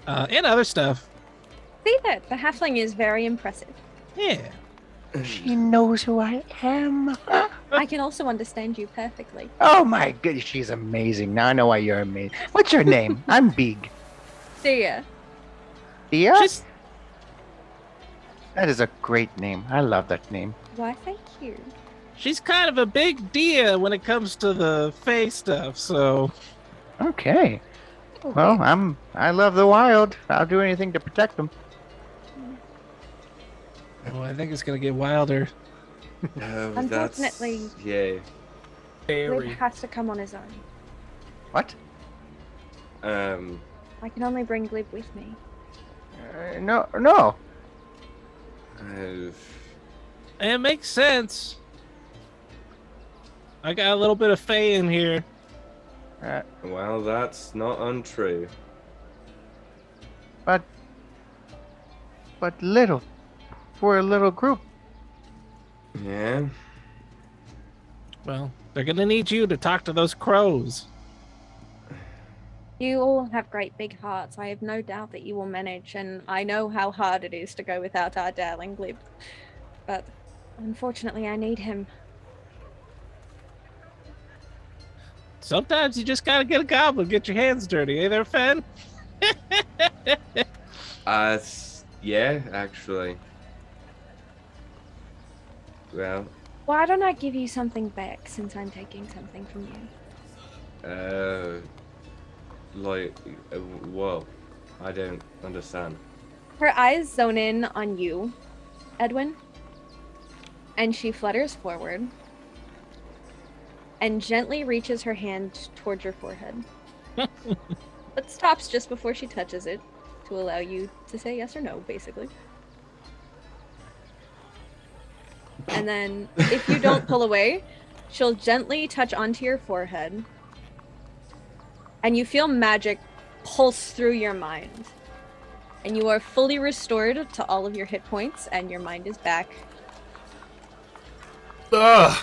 and other stuff. See that? The halfling is very impressive. Yeah. She knows who I am. I can also understand you perfectly. Oh my goodness, she's amazing. Now I know why you're amazing. What's your name? I'm Beag. Thea. Thea? She's That is a great name. I love that name. Why, thank you. she's kind of a big deal when it comes to the Fae stuff, so Okay. Well, I love the wild. I'll do anything to protect them. oh, I think it's gonna get wilder. Unfortunately, Yeah. Glib has to come on his own. What? I can only bring Glib with me. No. It makes sense. I got a little bit of Fae in here. Well, that's not untrue. But little. We're a little group. Yeah. Well, they're gonna need you to talk to those crows. You all have great big hearts. I have no doubt that you will manage, and I know how hard it is to go without our darling Glib. But unfortunately, I need him. Sometimes you just gotta get a goblin, get your hands dirty, eh there, Fen? Yeah, actually. Well, Why don't I give you something back since I'm taking something from you? whoa. I don't understand. Her eyes zone in on you, Edwin, and she flutters forward and gently reaches her hand towards your forehead. But stops just before she touches it to allow you to say yes or no, basically. And then, if you don't pull away, she'll gently touch onto your forehead. And you feel magic pulse through your mind. And you are fully restored to all of your hit points, and your mind is back. Ugh.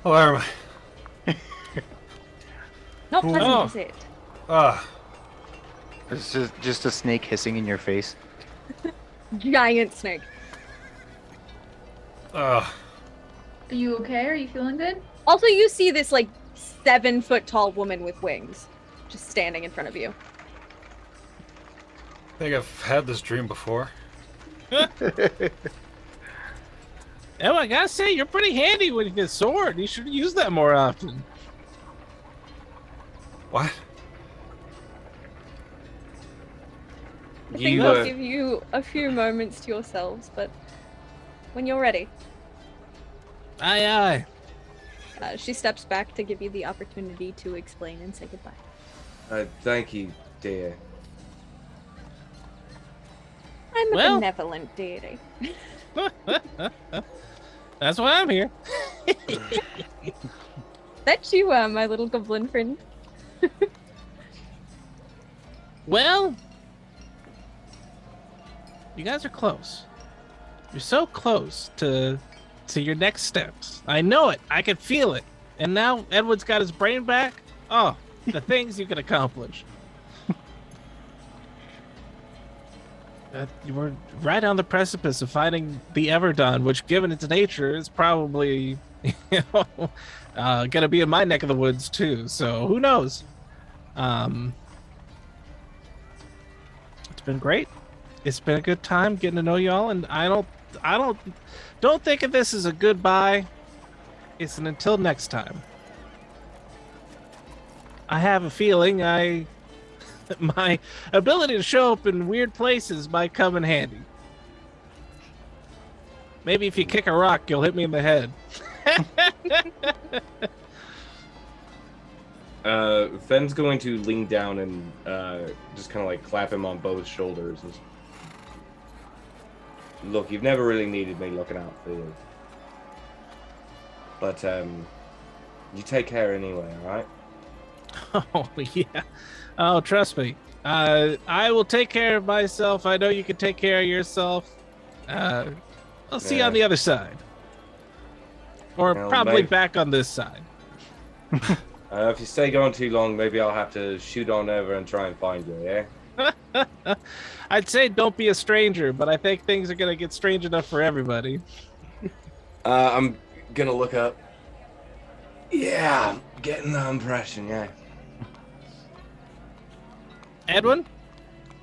Where am I? Not pleasant, Oh. is it? Ugh. It's just a snake hissing in your face. Giant snake. Ugh. Are you okay? Are you feeling good? Also, you see this, 7-foot tall woman with wings just standing in front of you. I think I've had this dream before. Oh, I gotta say, you're pretty handy with your sword. You should use that more often. What? I think I'll give you a few moments to yourselves, but when you're ready. Aye, aye. She steps back to give you the opportunity to explain and say goodbye. Thank you, dear. I'm a Well- benevolent deity. That's why I'm here. That's you, my little goblin friend. Well, you guys are close. You're so close to your next steps. I know it. I can feel it. And now Edwin's got his brain back. Oh, the things you can accomplish. You were right on the precipice of finding the Everdon, which, given its nature, is probably gonna be in my neck of the woods too. So who knows? It's been great. It's been a good time getting to know y'all, and I don't think of this as a goodbye. It's an until next time. I have a feeling my ability to show up in weird places might come in handy. Maybe if you kick a rock, you'll hit me in the head. Fen's going to lean down and just kind of clap him on both shoulders. Look, you've never really needed me looking out for you. But, you take care anyway, alright? Oh, yeah. Oh, trust me. I will take care of myself. I know you can take care of yourself. I'll see you on the other side. Or Well, probably maybe- back on this side. If you stay gone too long, maybe I'll have to shoot on over and try and find you, yeah? I'd say don't be a stranger, but I think things are gonna get strange enough for everybody. I'm gonna look up. Yeah, I'm getting the impression, yeah. Edwin,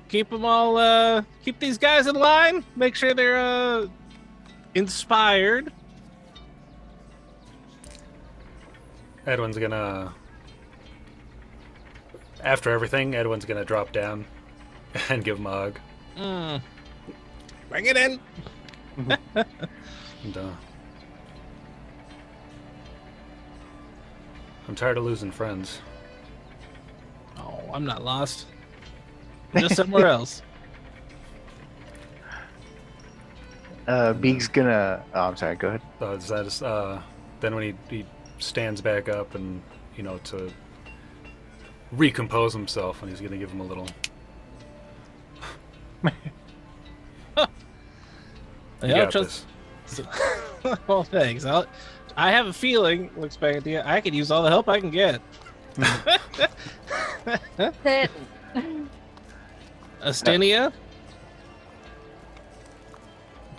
keep them all. Keep these guys in line. Make sure they're inspired. Edwin's gonna. After everything, Edwin's gonna drop down and give him a hug. Bring it in. And, I'm tired of losing friends. Oh, I'm not lost. I'm just somewhere else. Beag's gonna. Oh, I'm sorry. Go ahead. Then when he stands back up and to recompose himself, and he's gonna give him a little. You got this. Well, thanks. I have a feeling. Looks back at you. I could use all the help I can get. Actinia,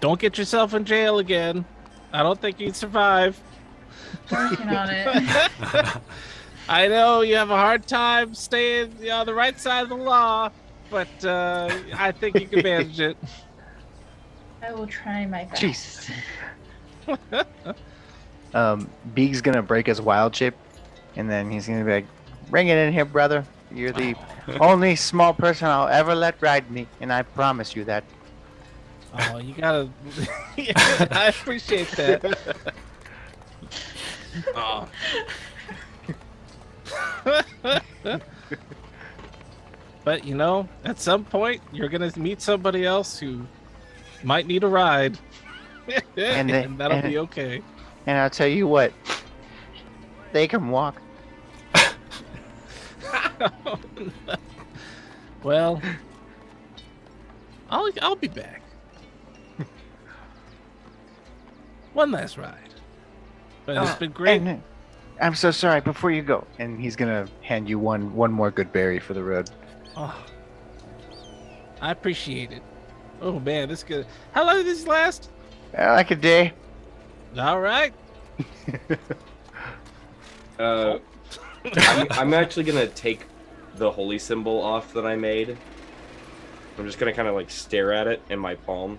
don't get yourself in jail again. I don't think you'd survive. Working on it. I know you have a hard time staying on the right side of the law, but I think you can manage it. I will try my best. Jeez. Beag's gonna break his wild shape, and then he's gonna be like, "Bring it in here, brother. You're the only small person I'll ever let ride me, and I promise you that." Oh, you gotta. I appreciate that. Oh. But at some point, you're gonna meet somebody else who might need a ride, and that'll be okay. And I'll tell you what, they can walk. Well, I'll be back. One last ride. But it's been great. And I'm so sorry. Before you go, and he's gonna hand you one more good berry for the road. Oh, I appreciate it. Oh man, this good. How long did this last? Like a day. All right. I'm actually gonna take the holy symbol off that I made. I'm just gonna kind of stare at it in my palm.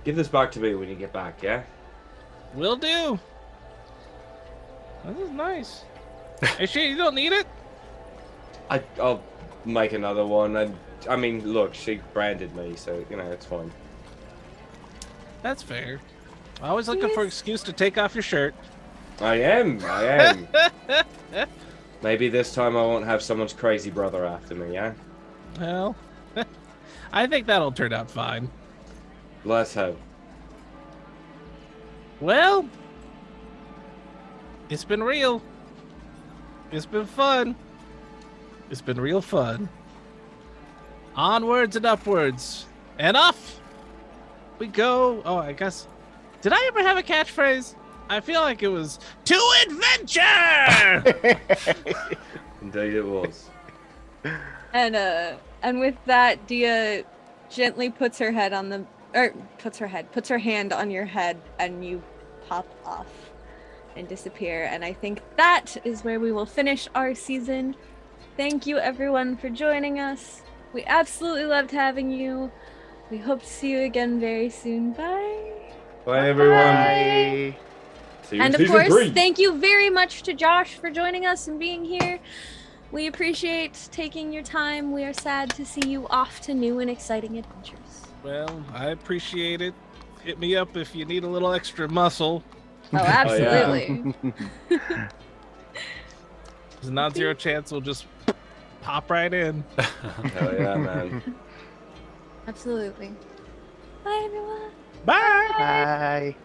Give this back to me when you get back, yeah? Will do. This is nice. Hey, shit, you don't need it? I'll make another one. I mean, look, she branded me, so it's fine. That's fair. Always looking for an excuse to take off your shirt. I am. Maybe this time I won't have someone's crazy brother after me, yeah? Well, I think that'll turn out fine. Let's hope. Well, it's been real. It's been fun. It's been real fun. Onwards and upwards. And off we go. Oh, I guess. Did I ever have a catchphrase? I feel like it was to adventure. Indeed it was. And with that, Dia gently puts her hand on your head, and you pop off and disappear. And I think that is where we will finish our season. Thank you everyone for joining us. We absolutely loved having you. We hope to see you again very soon. Bye. Bye everyone. Bye. See you And in of season course, 3. thank you very much to Josh for joining us and being here. We appreciate taking your time. We are sad to see you off to new and exciting adventures. Well, I appreciate it. Hit me up if you need a little extra muscle. Oh, absolutely. There's a non-zero chance we'll just pop right in. Hell yeah, man. Absolutely. Bye, everyone. Bye. Bye.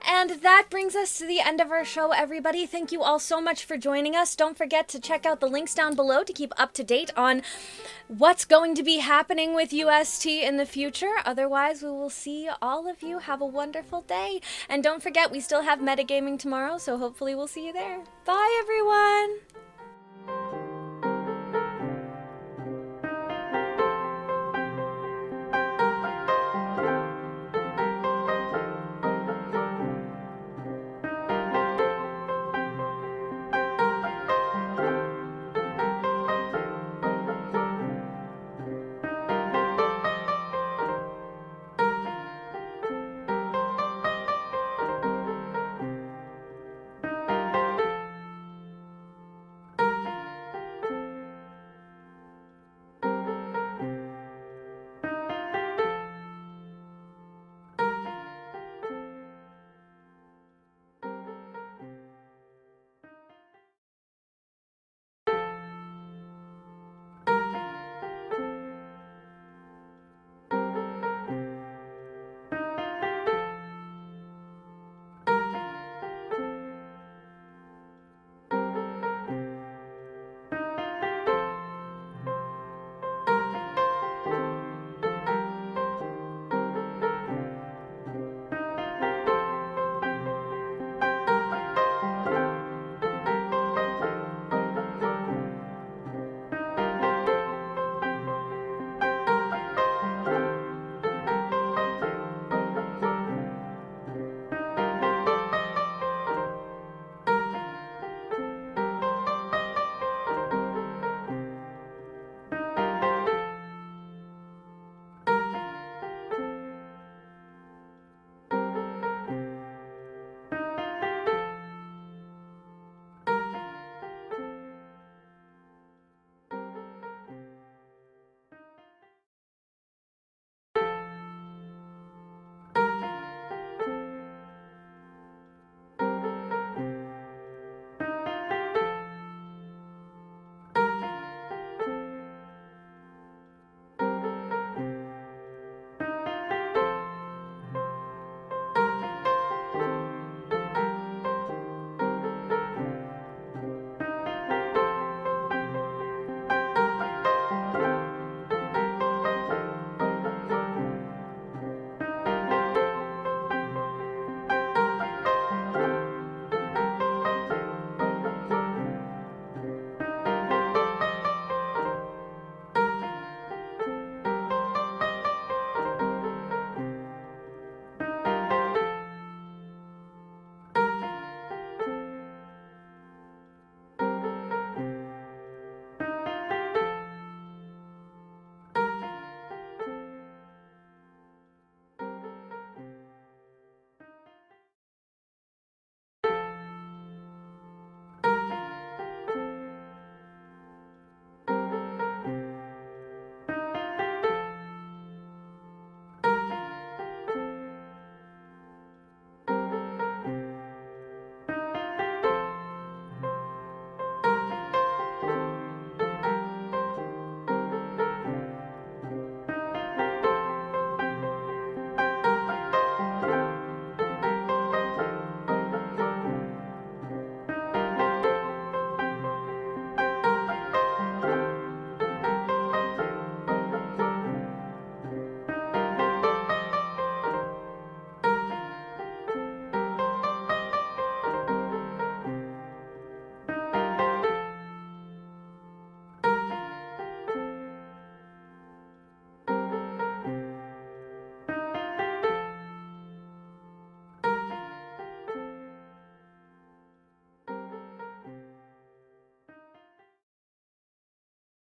And that brings us to the end of our show, everybody. Thank you all so much for joining us. Don't forget to check out the links down below to keep up to date on what's going to be happening with UST in the future. Otherwise, we will see all of you. Have a wonderful day. And don't forget, we still have metagaming tomorrow, so hopefully we'll see you there. Bye, everyone!